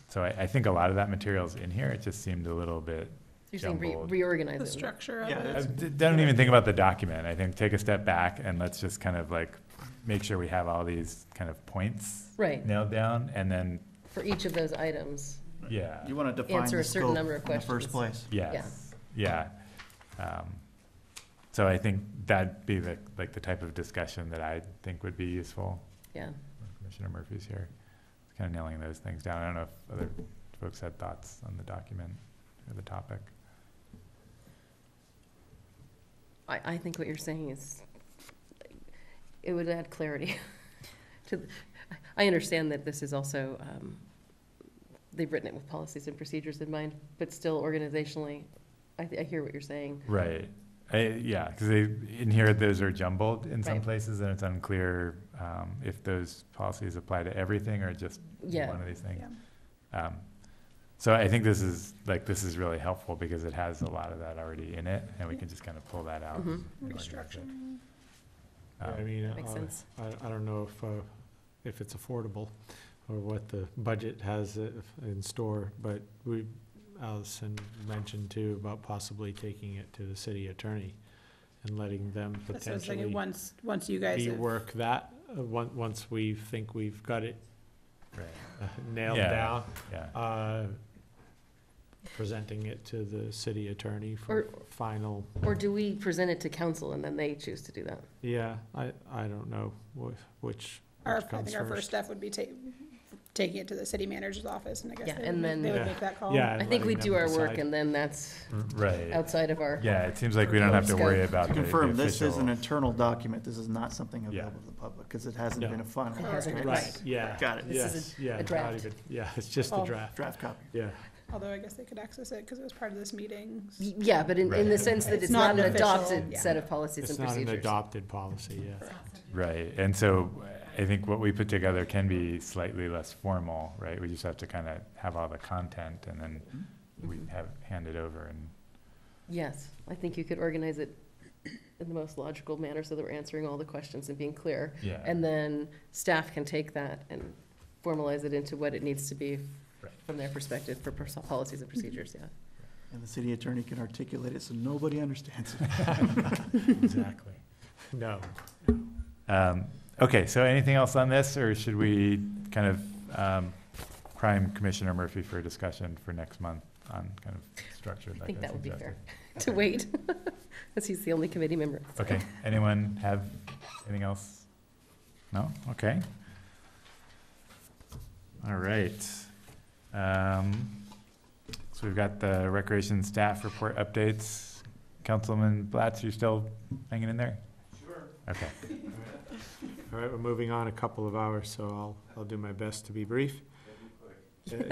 A: So I think a lot of that material's in here. It just seemed a little bit
D: You're saying
A: jumbled.
D: reorganize
C: The
D: it.
C: structure of
E: Yeah,
C: it.
A: Don't even think about the document. I think take a step back and let's just kind of like make sure we have all these kind of points
D: Right,
A: nailed down, and then,
D: for each of those items.
A: yeah.
E: You want to define
D: Answer
E: the
D: a certain
E: scope
D: number of
E: in the first
D: questions.
E: place.
A: Yes, yeah. So I think that'd be the type of discussion that I think would be useful.
D: Yeah.
A: Commissioner Murphy's here. It's kind of nailing those things down. I don't know if other folks had thoughts on the document or the topic.
D: I think what you're saying is, it would add clarity to, I understand that this is also, they've written it with policies and procedures in mind, but still organizationally, I hear what you're saying.
A: Right. Yeah, because in here, those are jumbled in some
D: Right.
A: places, and it's unclear if those policies apply to everything or just
D: Yeah.
A: one of these things. So I think this is really helpful because it has a lot of that already in it, and we can just kind of pull that out.
D: Mhm.
A: and organize it.
C: Restructuring.
B: I mean,
D: Makes sense.
B: I don't know if it's affordable or what the budget has in store, but Allison mentioned too about possibly taking it to the city attorney and letting them
C: That's what I was thinking,
B: potentially
C: once you guys have.
B: rework that, once we think we've got it
A: Right.
B: nailed
A: Yeah,
B: down,
A: Yeah.
B: presenting it to the city attorney
D: Or-
B: for final.
D: Or do we present it to council and then they choose to do that?
B: Yeah, I don't know which
C: I
B: comes
C: think our first
B: first.
C: step would be taking it to the city manager's office, and I guess
D: Yeah,
C: they
D: and
C: would
D: then-
C: they would
B: Yeah.
C: make that call.
B: Yeah.
D: I
B: and
D: think we
B: letting
D: do
B: them
D: our work
B: decide.
D: and then that's
A: Right.
D: outside of our,
A: Yeah, it seems like we don't have to worry about
E: To
A: the
E: confirm, this is
A: official-
E: an internal document, this is not something
A: Yeah.
E: available to the public, because it hasn't
B: No.
E: been a final.
D: It hasn't been.
B: Right, yeah.
E: Got it.
D: This
B: Yes,
D: is
B: yeah. not
D: draft.
B: even- Yeah, it's just a
C: Oh.
B: draft,
E: Draft copy.
B: yeah.
C: Although I guess they could access it because it was part of this meeting.
D: yeah, but in the
A: Right.
D: sense that
C: It's
D: it's
C: not
D: not an
C: an official,
D: adopted
C: yeah.
D: set of policies
B: It's
D: and
B: not an
D: procedures.
B: adopted policy, yeah.
A: Right, and so I think what we put together can be slightly less formal, right? We just have to kind of have all the content and then we hand it over and,
D: Yes, I think you could organize it in the most logical manner so that we're answering all the questions and being clear.
A: yeah.
D: And then staff can take that and formalize it into what it needs to be
A: Right.
D: from their perspective for policies and procedures, yeah.
E: And the city attorney can articulate it so nobody understands it.
A: Exactly.
B: No.
A: Okay, so anything else on this, or should we kind of prime Commissioner Murphy for a discussion for next month on kind of structure?
D: I think that would be fair, to wait, because he's the only committee member.
A: Okay, anyone have anything else? No? Okay. All right. So we've got the recreation staff report updates. Councilman Blatz, you still hanging in there? Sure. Okay.
B: All right, we're moving on a couple of hours, so I'll do my best to be brief.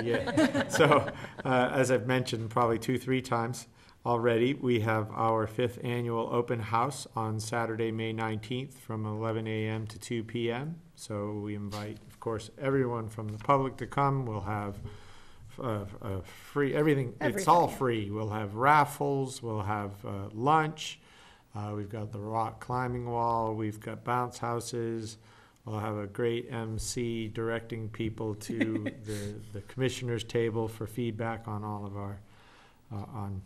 B: Yeah, so, as I've mentioned probably 2-3 times already, we have our 5th annual open house on Saturday, May 19th from 11 a.m. to 2 p.m. So we invite, of course, everyone from the public to come. We'll have free, everything, it's all
C: Everything, yeah.
B: free. We'll have raffles, we'll have lunch. We've got the rock climbing wall, we've got bounce houses. We'll have a great MC directing people to the commissioners' table for feedback on all of our, on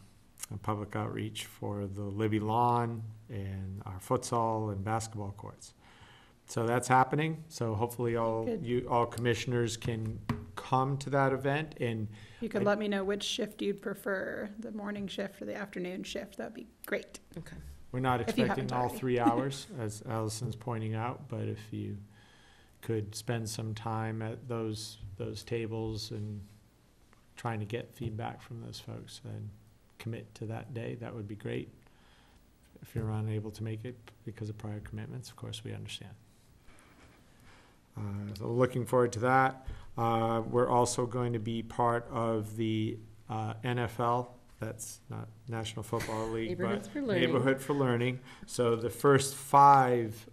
B: public outreach for the Libby Lawn and our futsal and basketball courts. So that's happening, so hopefully
C: Good.
B: all commissioners can come to that event, and
C: You could let me know which shift you'd prefer, the morning shift or the afternoon shift. That'd be great.
D: Okay.
B: we're not
C: If you
B: expecting
C: haven't
B: all
C: already.
B: 3 hours, as Allison's pointing out, but if you could spend some time at those tables and trying to get feedback from those folks and commit to that day, that would be great. If you're unable to make it because of prior commitments, of course, we understand. So looking forward to that. We're also going to be part of the NFL, that's not National Football League, but
D: Neighborhoods for Learning.
B: Neighborhood for Learning. So the first 5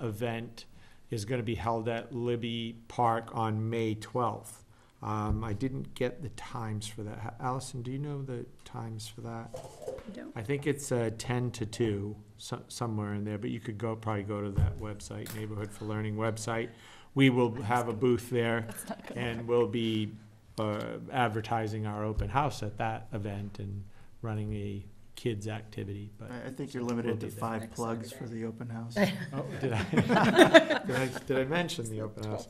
B: event is going to be held at Libby Park on May 12th. I didn't get the times for that. Allison, do you know the times for that?
C: I don't.
B: I think it's 10 to 2, somewhere in there, but you could probably go to that website, Neighborhood for Learning website. We will have a booth there, and we'll be advertising our open house at that event and running a kids' activity, but.
E: I think you're limited to
B: We'll be
E: 5
C: next
E: plugs for
C: Saturday.
E: the open house.
B: Oh, did I mention the open house?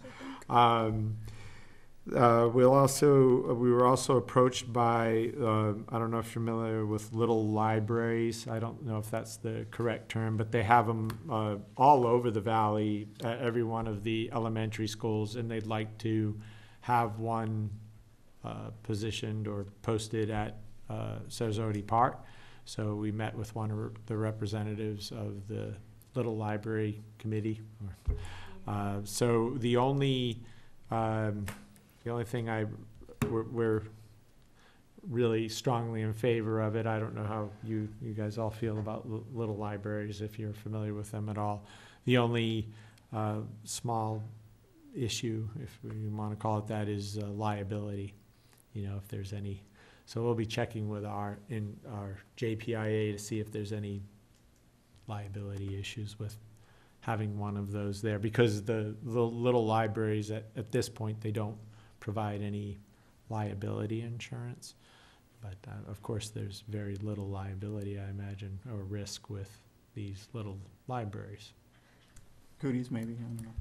B: We were also approached by, I don't know if you're familiar with little libraries. I don't know if that's the correct term, but they have them all over the valley at every one of the elementary schools, and they'd like to have one positioned or posted at Sarasota Park. So we met with one of the representatives of the Little Library Committee. So the only thing we're really strongly in favor of it. I don't know how you guys all feel about little libraries, if you're familiar with them at all. The only small issue, if we want to call it that, is liability. If there's any. So we'll be checking with our JPIA to see if there's any liability issues with having one of those there, because the little libraries at this point, they don't provide any liability insurance. But of course, there's very little liability, I imagine, or risk with these little libraries.
E: Goodies, maybe, I don't know.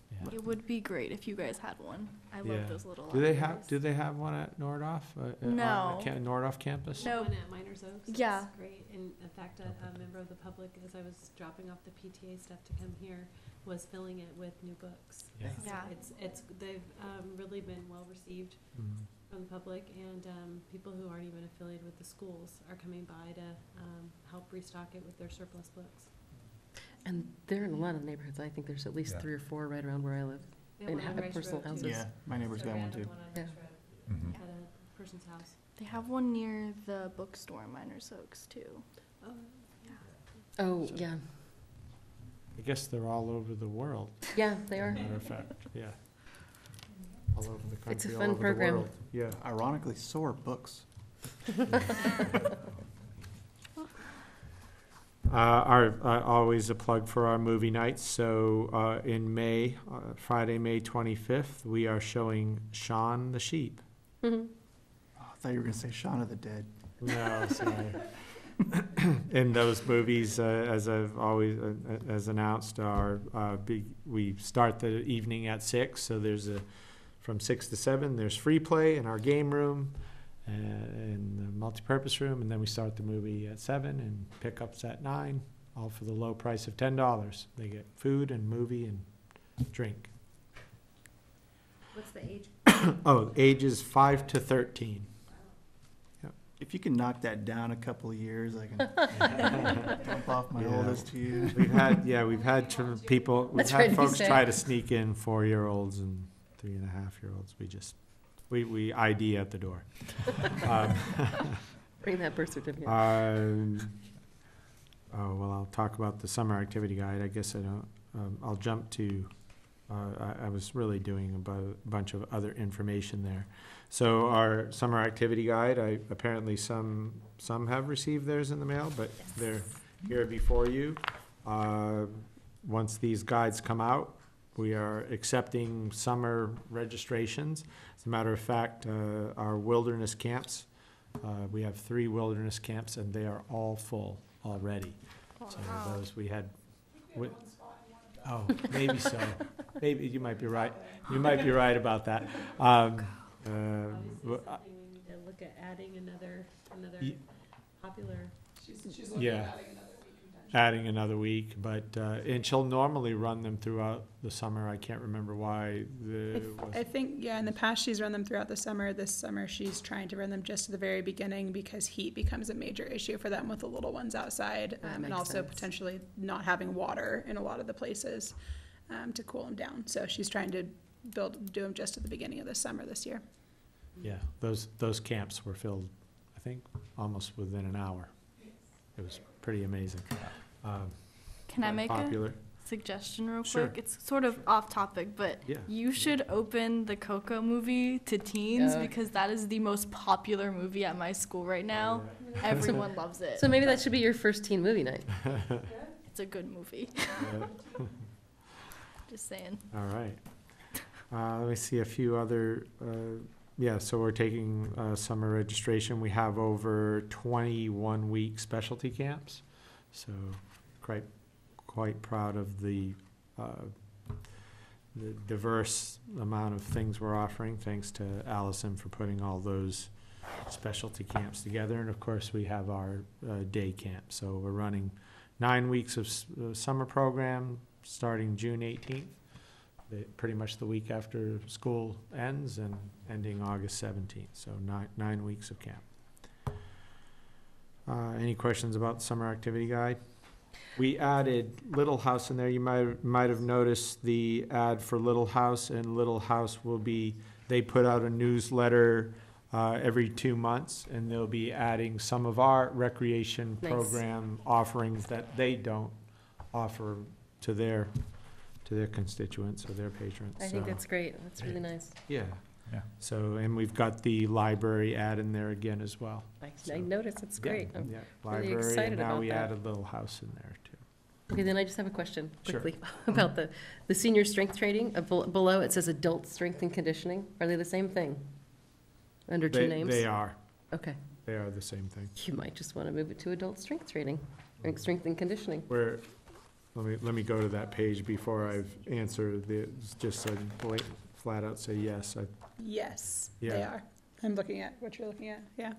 B: Yeah.
I: It would be great if you guys had one. I
B: Yeah.
I: love those little
B: Do
I: libraries.
B: they have one at Nordhoff?
I: No.
B: Nordhoff campus?
I: No.
K: One at Miners Oaks.
I: Yeah.
K: It's great. And in fact, a member of the public, as I was dropping off the PTA stuff to come here, was filling it with new books.
B: Yeah.
K: So
I: Yeah.
K: they've really been well received
B: Mhm.
K: from the public, and people who aren't even affiliated with the schools are coming by to help restock it with their surplus books.
D: And they're in a lot of neighborhoods. I think there's at least 3 or 4 right around where I live.
K: They have
D: And
K: one on
D: have
K: Rice
D: personal
K: Road, too.
D: houses.
E: Yeah, my neighbor's got one
K: Random
E: too.
K: on
D: Yeah.
K: Rice Road
A: Mhm.
K: at a person's house.
I: They have one near the bookstore in Miners Oaks too.
K: Oh,
D: Oh, yeah.
B: I guess they're all over the world.
D: Yeah, they are.
B: Matter of fact, yeah. All over the country,
D: It's a
B: all
D: fun
B: over the
D: program.
B: world. Yeah.
E: Ironically, so are books.
B: Always a plug for our movie nights. So in May, Friday, May 25th, we are showing Shaun the Sheep.
D: Mhm.
E: Oh, I thought you were gonna say Shaun of the Dead.
B: No, sorry. In those movies, as I've always as announced, we start the evening at 6. So there's from 6 to 7. There's free play in our game room, in the multipurpose room, and then we start the movie at 7 and pickups at 9, all for the low price of $10. They get food and movie and drink.
D: What's the age?
B: Oh, ages 5 to 13.
E: If you can knock that down a couple of years, I can dump off my
B: Yeah.
E: oldest to you.
B: We've had people, we've
D: That's right,
B: had
D: you
B: folks
D: said.
B: try to sneak in 4-year-olds and 3.5-year-olds. We ID at the door.
D: Bring that birth certificate.
B: I'll talk about the summer activity guide. I guess I don't, I'll jump to, I was really doing a bunch of other information there. So our summer activity guide, apparently some have received theirs in the mail, but they're here before you. Once these guides come out, we are accepting summer registrations. As a matter of fact, our wilderness camps, we have 3 wilderness camps, and they are all full already. So those we had. Oh, maybe so. Maybe you might be right. You might be right about that.
K: I was just thinking we need to look at adding another
B: Ye-
K: popular.
B: Yeah, adding another week, but and she'll normally run them throughout the summer. I can't remember why
C: I think, in the past she's run them throughout the summer. This summer she's trying to run them just at the very beginning because heat becomes a major issue for them with the little ones outside,
D: That
C: and
D: makes
C: also
D: sense.
C: potentially not having water in a lot of the places to cool them down. So she's trying to do them just at the beginning of the summer this year.
B: Yeah, those camps were filled, I think, almost within an hour. It was pretty amazing.
I: Can I make
B: Popular.
I: a suggestion real
B: Sure.
I: quick? It's sort of off topic, but
B: Yeah.
I: you should open the Coco movie to teens
D: Yeah.
I: because that is the most popular movie at my school right now. Everyone loves it.
D: So maybe that should be your first teen movie night.
I: It's a good movie.
B: Yeah.
I: Just saying.
B: All right. Let me see a few other, so we're taking summer registration. We have over 21-week specialty camps. So quite proud of the the diverse amount of things we're offering, thanks to Allison for putting all those specialty camps together. And of course, we have our day camp. So we're running 9 weeks of summer program starting June 18th, pretty much the week after school ends, and ending August 17th. So 9 weeks of camp. Any questions about the summer activity guide? We added Little House in there. You might have noticed the ad for Little House, and Little House will be, they put out a newsletter every 2 months, and they'll be adding some of our recreation
D: Nice.
B: program offerings that they don't offer to their constituents or their patrons.
D: I think
B: So,
D: that's great. That's really nice.
B: yeah.
A: Yeah.
B: So, and we've got the library ad in there again as well.
D: I noticed. It's great. I'm
B: Yeah,
D: really
B: library,
D: excited
B: and now
D: about
B: we
D: that.
B: added Little House in there too.
D: Okay, then I just have a question
B: Sure.
D: quickly about the senior strength training. Below it says adult strength and conditioning. Are they the same thing? Under two names?
B: They are.
D: Okay.
B: They are the same thing.
D: You might just want to move it to adult strength training, or strength and conditioning.
B: Where, let me go to that page before I've answered the, just so flat out say yes.
C: Yes,
B: Yeah.
C: they are. I'm looking at what you're looking at, yeah.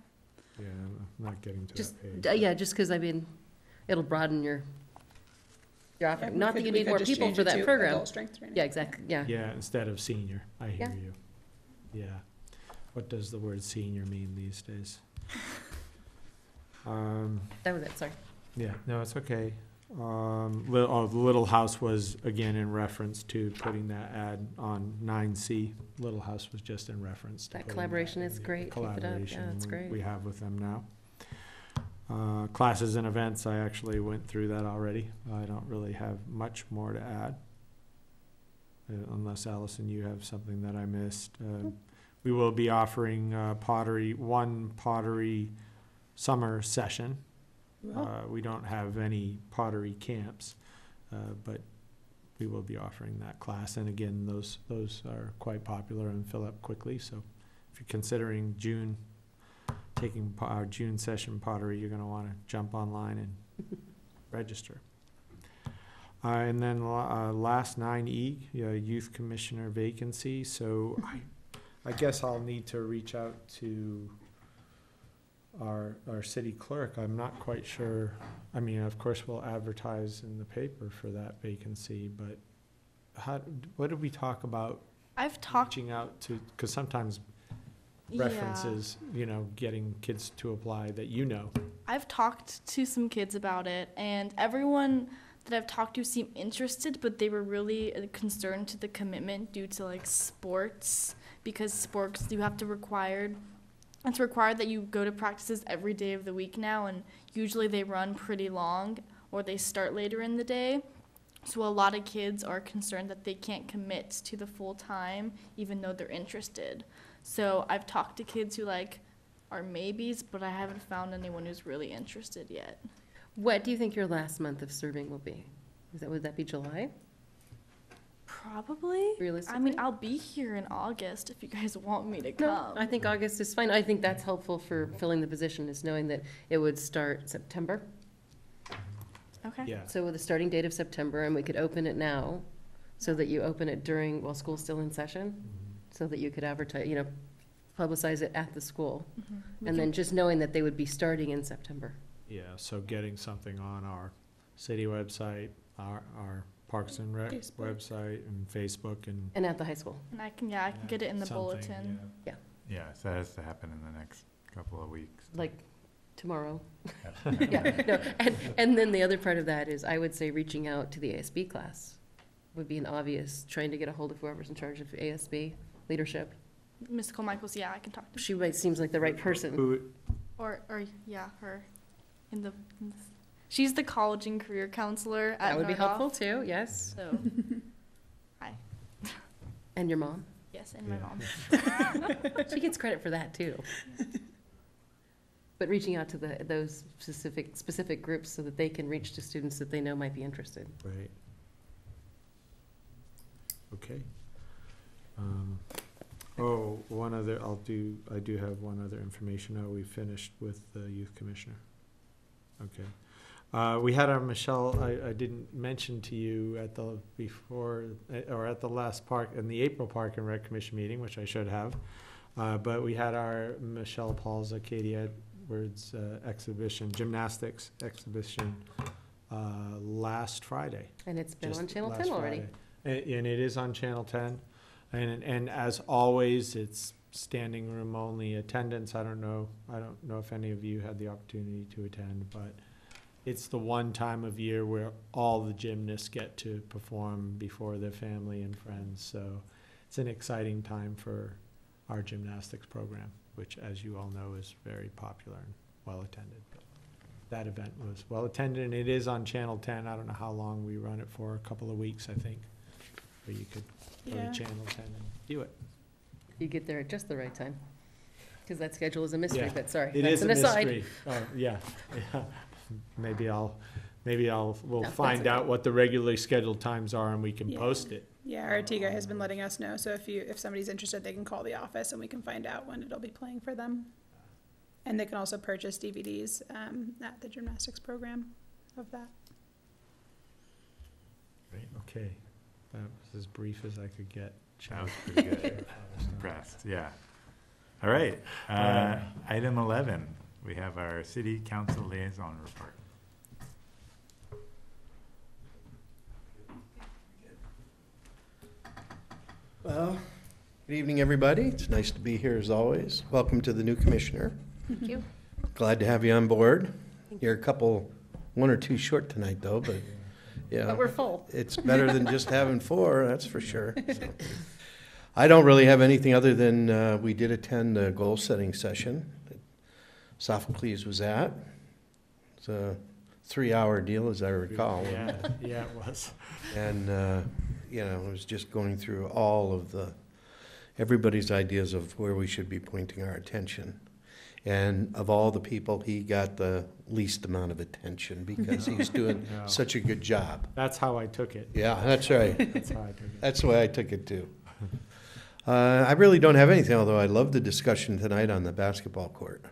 B: Yeah, I'm not getting to
D: Just,
B: that page.
D: yeah, just because, I mean, it'll broaden your
C: Yeah,
D: offering.
C: we
D: Not that
C: could-
D: you
C: we
D: need
C: could
D: more
C: just
D: people
C: change
D: for
C: it
D: that
C: to
D: program.
C: adult strength training.
D: Yeah, exactly, yeah.
B: Yeah, instead of senior. I hear
D: Yeah.
B: you. Yeah. What does the word senior mean these days?
D: That was it, sorry.
B: Yeah, no, it's okay. The Little House was, again, in reference to putting that ad on 9C. Little House was just in reference to
D: That
B: putting
D: collaboration
B: in
D: is
B: the
D: great. Keep it up. Yeah,
B: collaboration
D: it's great.
B: we have with them now. Classes and events, I actually went through that already. I don't really have much more to add. Unless, Allison, you have something that I missed. We will be offering one pottery summer session. We don't have any pottery camps, but we will be offering that class. And again, those are quite popular and fill up quickly. So if you're considering taking our June session pottery, you're going to want to jump online and register. And then last 9E, youth commissioner vacancy. So I guess I'll need to reach out to our city clerk. I'm not quite sure. I mean, of course, we'll advertise in the paper for that vacancy, but what did we talk about
I: I've talked,
B: reaching out to, because sometimes
I: yeah.
B: references, getting kids to apply that
I: I've talked to some kids about it, and everyone that I've talked to seemed interested, but they were really concerned to the commitment due to like sports, because sports you have to it's required that you go to practices every day of the week now, and usually they run pretty long or they start later in the day. So a lot of kids are concerned that they can't commit to the full time even though they're interested. So I've talked to kids who are maybes, but I haven't found anyone who's really interested yet.
D: What do you think your last month of serving will be? Would that be July,
I: Probably.
D: realistically?
I: I mean, I'll be here in August if you guys want me to
D: No,
I: come.
D: I think August is fine. I think that's helpful for filling the position, is knowing that it would start September.
I: Okay.
B: Yeah.
D: So with a starting date of September, and we could open it now, so that you open it while school's still in session, so that you could advertise, publicize it at the school.
I: Mhm.
D: And then just knowing that they would be starting in September.
B: Yeah, so getting something on our city website, our Parks and Rec
C: Facebook.
B: website, and Facebook, and
D: And at the high school.
I: And I can get it in the
B: something,
I: bulletin.
A: Yeah, so that has to happen in the next couple of weeks.
D: Like tomorrow.
A: Yeah.
D: Yeah, no, and then the other part of that is, I would say, reaching out to the ASB class would be an obvious, trying to get a hold of whoever's in charge of ASB leadership.
I: Miss Michaels, yeah, I can talk to.
D: She seems like the right person.
I: Or yeah, her. She's the college and career counselor at
D: That would be helpful
I: Nordhoff,
D: too, yes.
I: So, hi.
D: And your mom.
I: Yes, and my
B: Yeah.
I: mom.
D: She gets credit for that too. But reaching out to those specific groups so that they can reach to students that they know might be interested.
B: Right. Okay. I do have one other information. We finished with the youth commissioner. Okay. We had our Michelle, I didn't mention to you at the last in the April Park and Rec Commission meeting, which I should have. But we had our Michelle Paul's Katie Edwards Gymnastics exhibition last Friday.
D: And it's been
B: Just
D: on Channel
B: last
D: 10 already.
B: Friday. And it is on Channel 10. And as always, it's standing room only attendance. I don't know if any of you had the opportunity to attend, but it's the one time of year where all the gymnasts get to perform before their family and friends. So it's an exciting time for our gymnastics program, which, as you all know, is very popular and well attended. That event was well attended, and it is on Channel 10. I don't know how long we run it for, a couple of weeks, I think, where you could go to Channel 10 and view it.
D: You get there at just the right time, because that schedule is a mystery,
B: Yeah,
D: but sorry,
B: It
D: that's
B: is
D: an
B: a
D: aside.
B: mystery. Oh, yeah. We'll
D: No, that's
B: find
D: okay.
B: out what the regularly scheduled times are, and we can
C: Yeah.
B: post it.
C: Yeah, our IT guy has been letting us know, so if somebody's interested, they can call the office and we can find out when it'll be playing for them. And they can also purchase DVDs at the gymnastics program of that.
B: Right, okay. That was as brief as I could get.
A: That was pretty good. Impressed, yeah. All right, item 11, we have our city council liaison report.
M: Well, good evening, everybody. It's nice to be here as always. Welcome to the new commissioner.
D: Thank you.
M: Glad to have you on board. You're one or two short tonight, though, but yeah.
D: But we're full.
M: It's better than just having four, that's for sure. So. I don't really have anything other than we did attend a goal-setting session that Sophocles was at. It's a 3-hour deal, as I recall.
B: Yeah, it was.
M: And, it was just going through all of everybody's ideas of where we should be pointing our attention. And of all the people, he got the least amount of attention because he's doing
B: No.
M: such a good job.
B: That's how I took it.
M: Yeah, that's right.
B: That's how I took it.
M: That's the way I took it too. I really don't have anything, although I love the discussion tonight on the basketball court.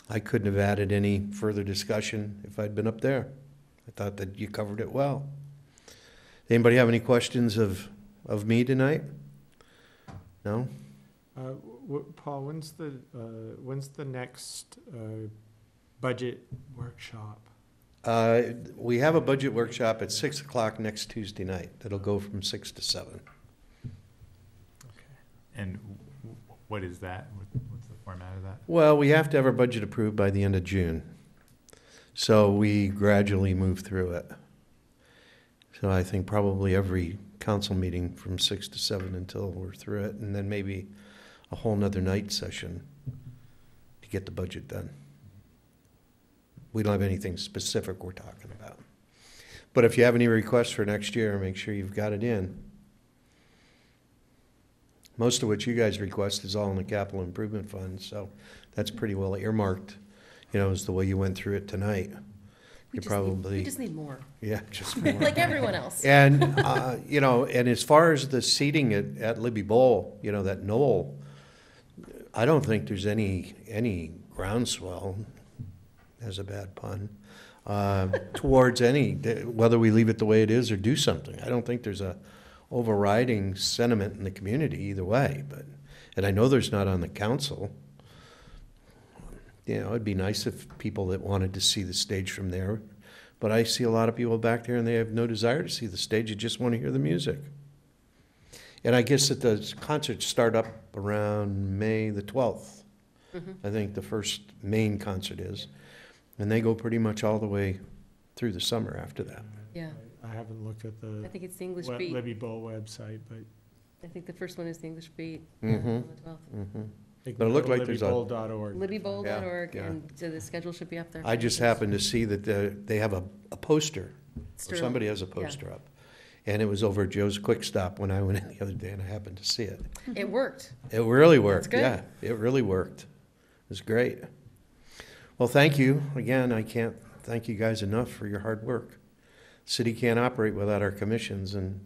M: I couldn't have added any further discussion if I'd been up there. I thought that you covered it well. Anybody have any questions of me tonight? No?
B: Paul, when's the next budget workshop?
M: We have a budget workshop at 6 o'clock next Tuesday night. It'll go from 6 to 7.
A: And what is that? What's the format of that?
M: Well, we have to have our budget approved by the end of June. So we gradually move through it. So I think probably every council meeting from 6 to 7 until we're through it, and then maybe a whole nother night session to get the budget done. We don't have anything specific we're talking about. But if you have any requests for next year, make sure you've got it in. Most of what you guys request is all in the capital improvement fund, so that's pretty well earmarked, is the way you went through it tonight.
D: We just need more,
M: Yeah, just more.
D: like everyone else.
M: And, and as far as the seating at Libby Bowl, that knoll, I don't think there's any groundswell, as a bad pun, towards whether we leave it the way it is or do something. I don't think there's a overriding sentiment in the community either way, and I know there's not on the council. It'd be nice if people that wanted to see the stage from there, but I see a lot of people back there and they have no desire to see the stage, they just want to hear the music. And I guess that the concerts start up around May the 12th.
D: Mm-hmm.
M: I think the first main concert is, and they go pretty much all the way through the summer after that.
D: Yeah,
B: I haven't looked at
D: I
B: the
D: think it's the English Beat.
B: Libby Bowl website, but
D: I think the first one is the English Beat
M: Mhm.
D: on the 12th.
M: Mm-hmm.
B: they can
M: But it
B: go
M: looked
B: to
M: like there's a-
B: LibbyBowl.org.
D: LibbyBowl.org,
M: Yeah, yeah.
D: and so the schedule should be up there.
M: I just happened to see that they have a poster,
D: It's
M: or
D: true.
M: somebody has a poster up. And it was over at Joe's Quick Stop when I went in the other day and I happened to see it.
D: It worked.
M: It really worked,
D: good.
M: yeah, it really worked. It was great. Well, thank you. Again, I can't thank you guys enough for your hard work. City can't operate without our commissions, and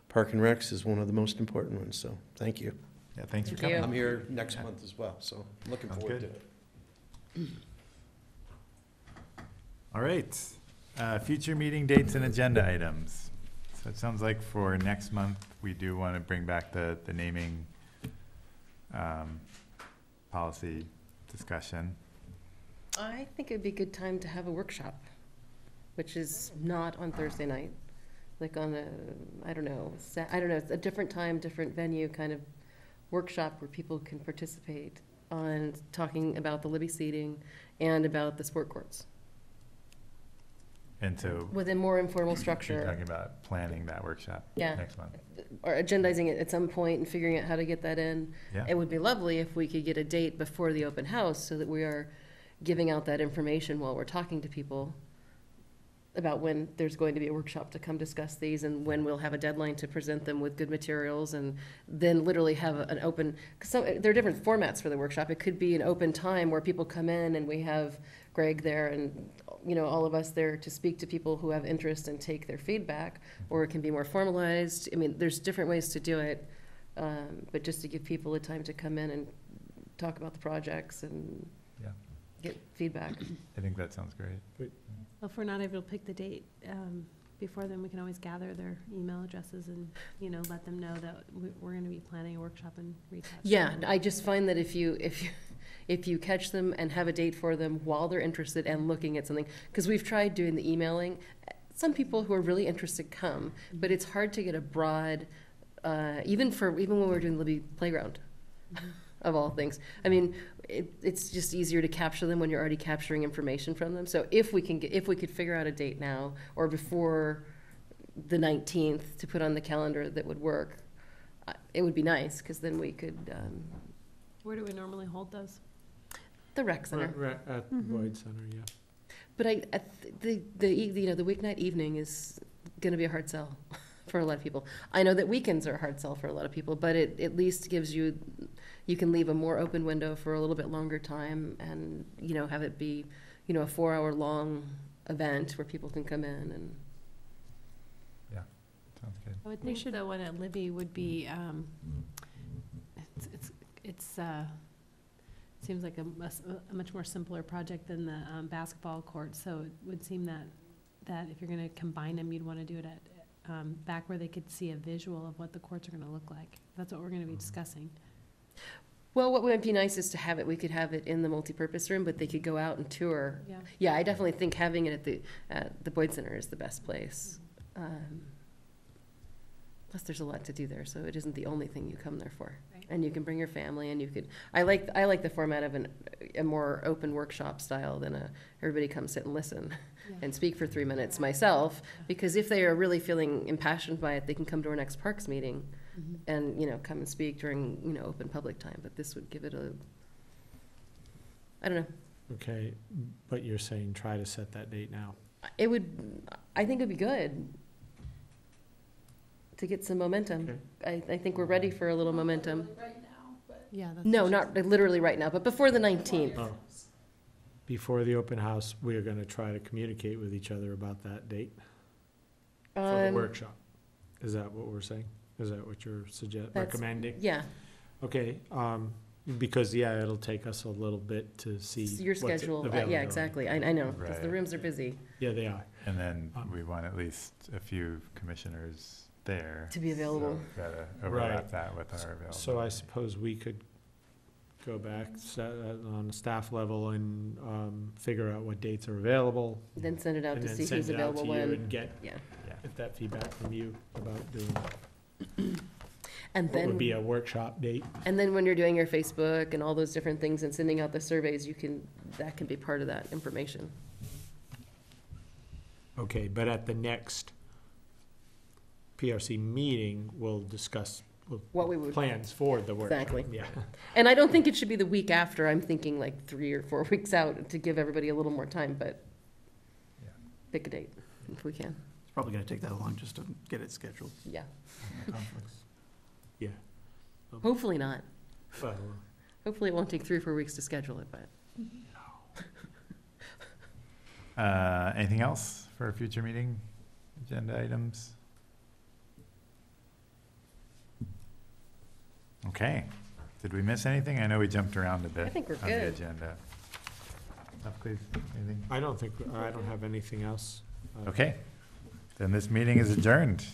M: Park and Recs is one of the most important ones, so thank you.
A: Yeah, thanks for
D: Thank you.
A: coming.
M: I'm here next month as well, so looking
A: Sounds
M: forward to
A: good.
M: it.
A: All right, future meeting dates and agenda items. So it sounds like for next month, we do want to bring back the naming policy discussion.
D: I think it'd be a good time to have a workshop, which is not on Thursday night, like on a, I don't know, it's a different time, different venue kind of workshop where people can participate on talking about the Libby seating and about the sport courts
A: And so
D: with a more informal
A: you're
D: structure.
A: talking about planning that workshop
D: Yeah.
A: next month.
D: Or agendizing it at some point and figuring out how to get that in.
A: Yeah.
D: It would be lovely if we could get a date before the open house so that we are giving out that information while we're talking to people about when there's going to be a workshop to come discuss these and when we'll have a deadline to present them with good materials and then literally have an open, because there are different formats for the workshop. It could be an open time where people come in and we have Greg there and, you know, all of us there to speak to people who have interest and take their feedback, or it can be more formalized. I mean, there's different ways to do it, but just to give people the time to come in and talk about the projects and
A: Yeah.
D: get feedback.
A: I think that sounds great.
L: Well, if we're not able to pick the date before then, we can always gather their email addresses and, you know, let them know that we're going to be planning a workshop and reach out. to
D: Yeah,
L: them.
D: I just find that if you catch them and have a date for them while they're interested and looking at something, because we've tried doing the emailing, some people who are really interested come, but it's hard to get a broad, even when we're doing Libby Playground, of all things. I mean, it's just easier to capture them when you're already capturing information from them. So if we could figure out a date now or before the 19th to put on the calendar that would work, it would be nice, because then we could,
L: Where do we normally hold those?
D: the rec center.
B: At Boyd Center, yeah.
D: But the weeknight evening is going to be a hard sell for a lot of people. I know that weekends are a hard sell for a lot of people, but it at least gives you can leave a more open window for a little bit longer time and, you know, have it be, you know, a 4-hour long event where people can come in and.
A: Sounds good.
L: I would think the one at Libby would be, seems like a much more simpler project than the basketball court. So it would seem that if you're going to combine them, you'd want to do it at back where they could see a visual of what the courts are going to look like. That's what we're going to be discussing.
D: Well, what would be nice is to have it, we could have it in the multipurpose room, but they could go out and tour.
L: Yeah.
D: Yeah, I definitely think having it at the Boyd Center is the best place. Plus, there's a lot to do there, so it isn't the only thing you come there for.
L: Right.
D: And you can bring your family, and you could. I like the format of a more open workshop style than everybody come sit and listen and speak for 3 minutes myself. Because if they are really feeling impassioned by it, they can come to our next Parks meeting and, you know, come and speak during, you know, open public time. But this would give it I don't know.
B: Okay, but you're saying try to set that date now.
D: I think it'd be good to get some momentum. I think we're ready for a little momentum.
L: Yeah. That's
D: No, not literally right now, but before the 19th.
B: Oh. Before the open house, we are gonna try to communicate with each other about that date for the workshop. Is that what we're saying? Is that what you're recommending?
D: Yeah,
B: Okay, because, yeah, it'll take us a little bit to see
D: your
B: what's
D: schedule,
B: availability.
D: yeah, exactly. I know, because the
A: Right.
D: rooms are busy
B: Yeah, they are.
A: And then we want at least a few commissioners there.
D: to be available.
A: So gotta overlap
B: Right.
A: that with our availability.
B: So I suppose we could go back on the staff level and figure out what dates are available.
D: Then send it out
B: And
D: to
B: then
D: see
B: send
D: who's
B: it out
D: available
B: to you
D: when.
B: and get
D: Yeah.
B: that feedback from you about doing,
D: And
B: what would be
D: then,
B: a workshop date.
D: and then when you're doing your Facebook and all those different things and sending out the surveys, that can be part of that information.
B: Okay, but at the next PRC meeting, we'll discuss
D: What we would,
B: plans for the workshop.
D: Exactly.
B: Yeah.
D: and I don't think it should be the week after. I'm thinking like 3 or 4 weeks out to give everybody a little more time, but
A: Yeah.
D: pick a date if we can.
E: It's probably gonna take that long just to get it scheduled.
D: Yeah,
B: Yeah.
D: hopefully not.
B: Well,
D: Hopefully it won't take 3 or 4 weeks to schedule it, but.
A: Anything else for a future meeting, agenda items? Okay, did we miss anything? I know we jumped around a bit
D: I think we're
A: on the
D: good.
A: agenda. Please, anything anything?
B: I don't think, I don't have anything else.
A: Okay, then this meeting is adjourned.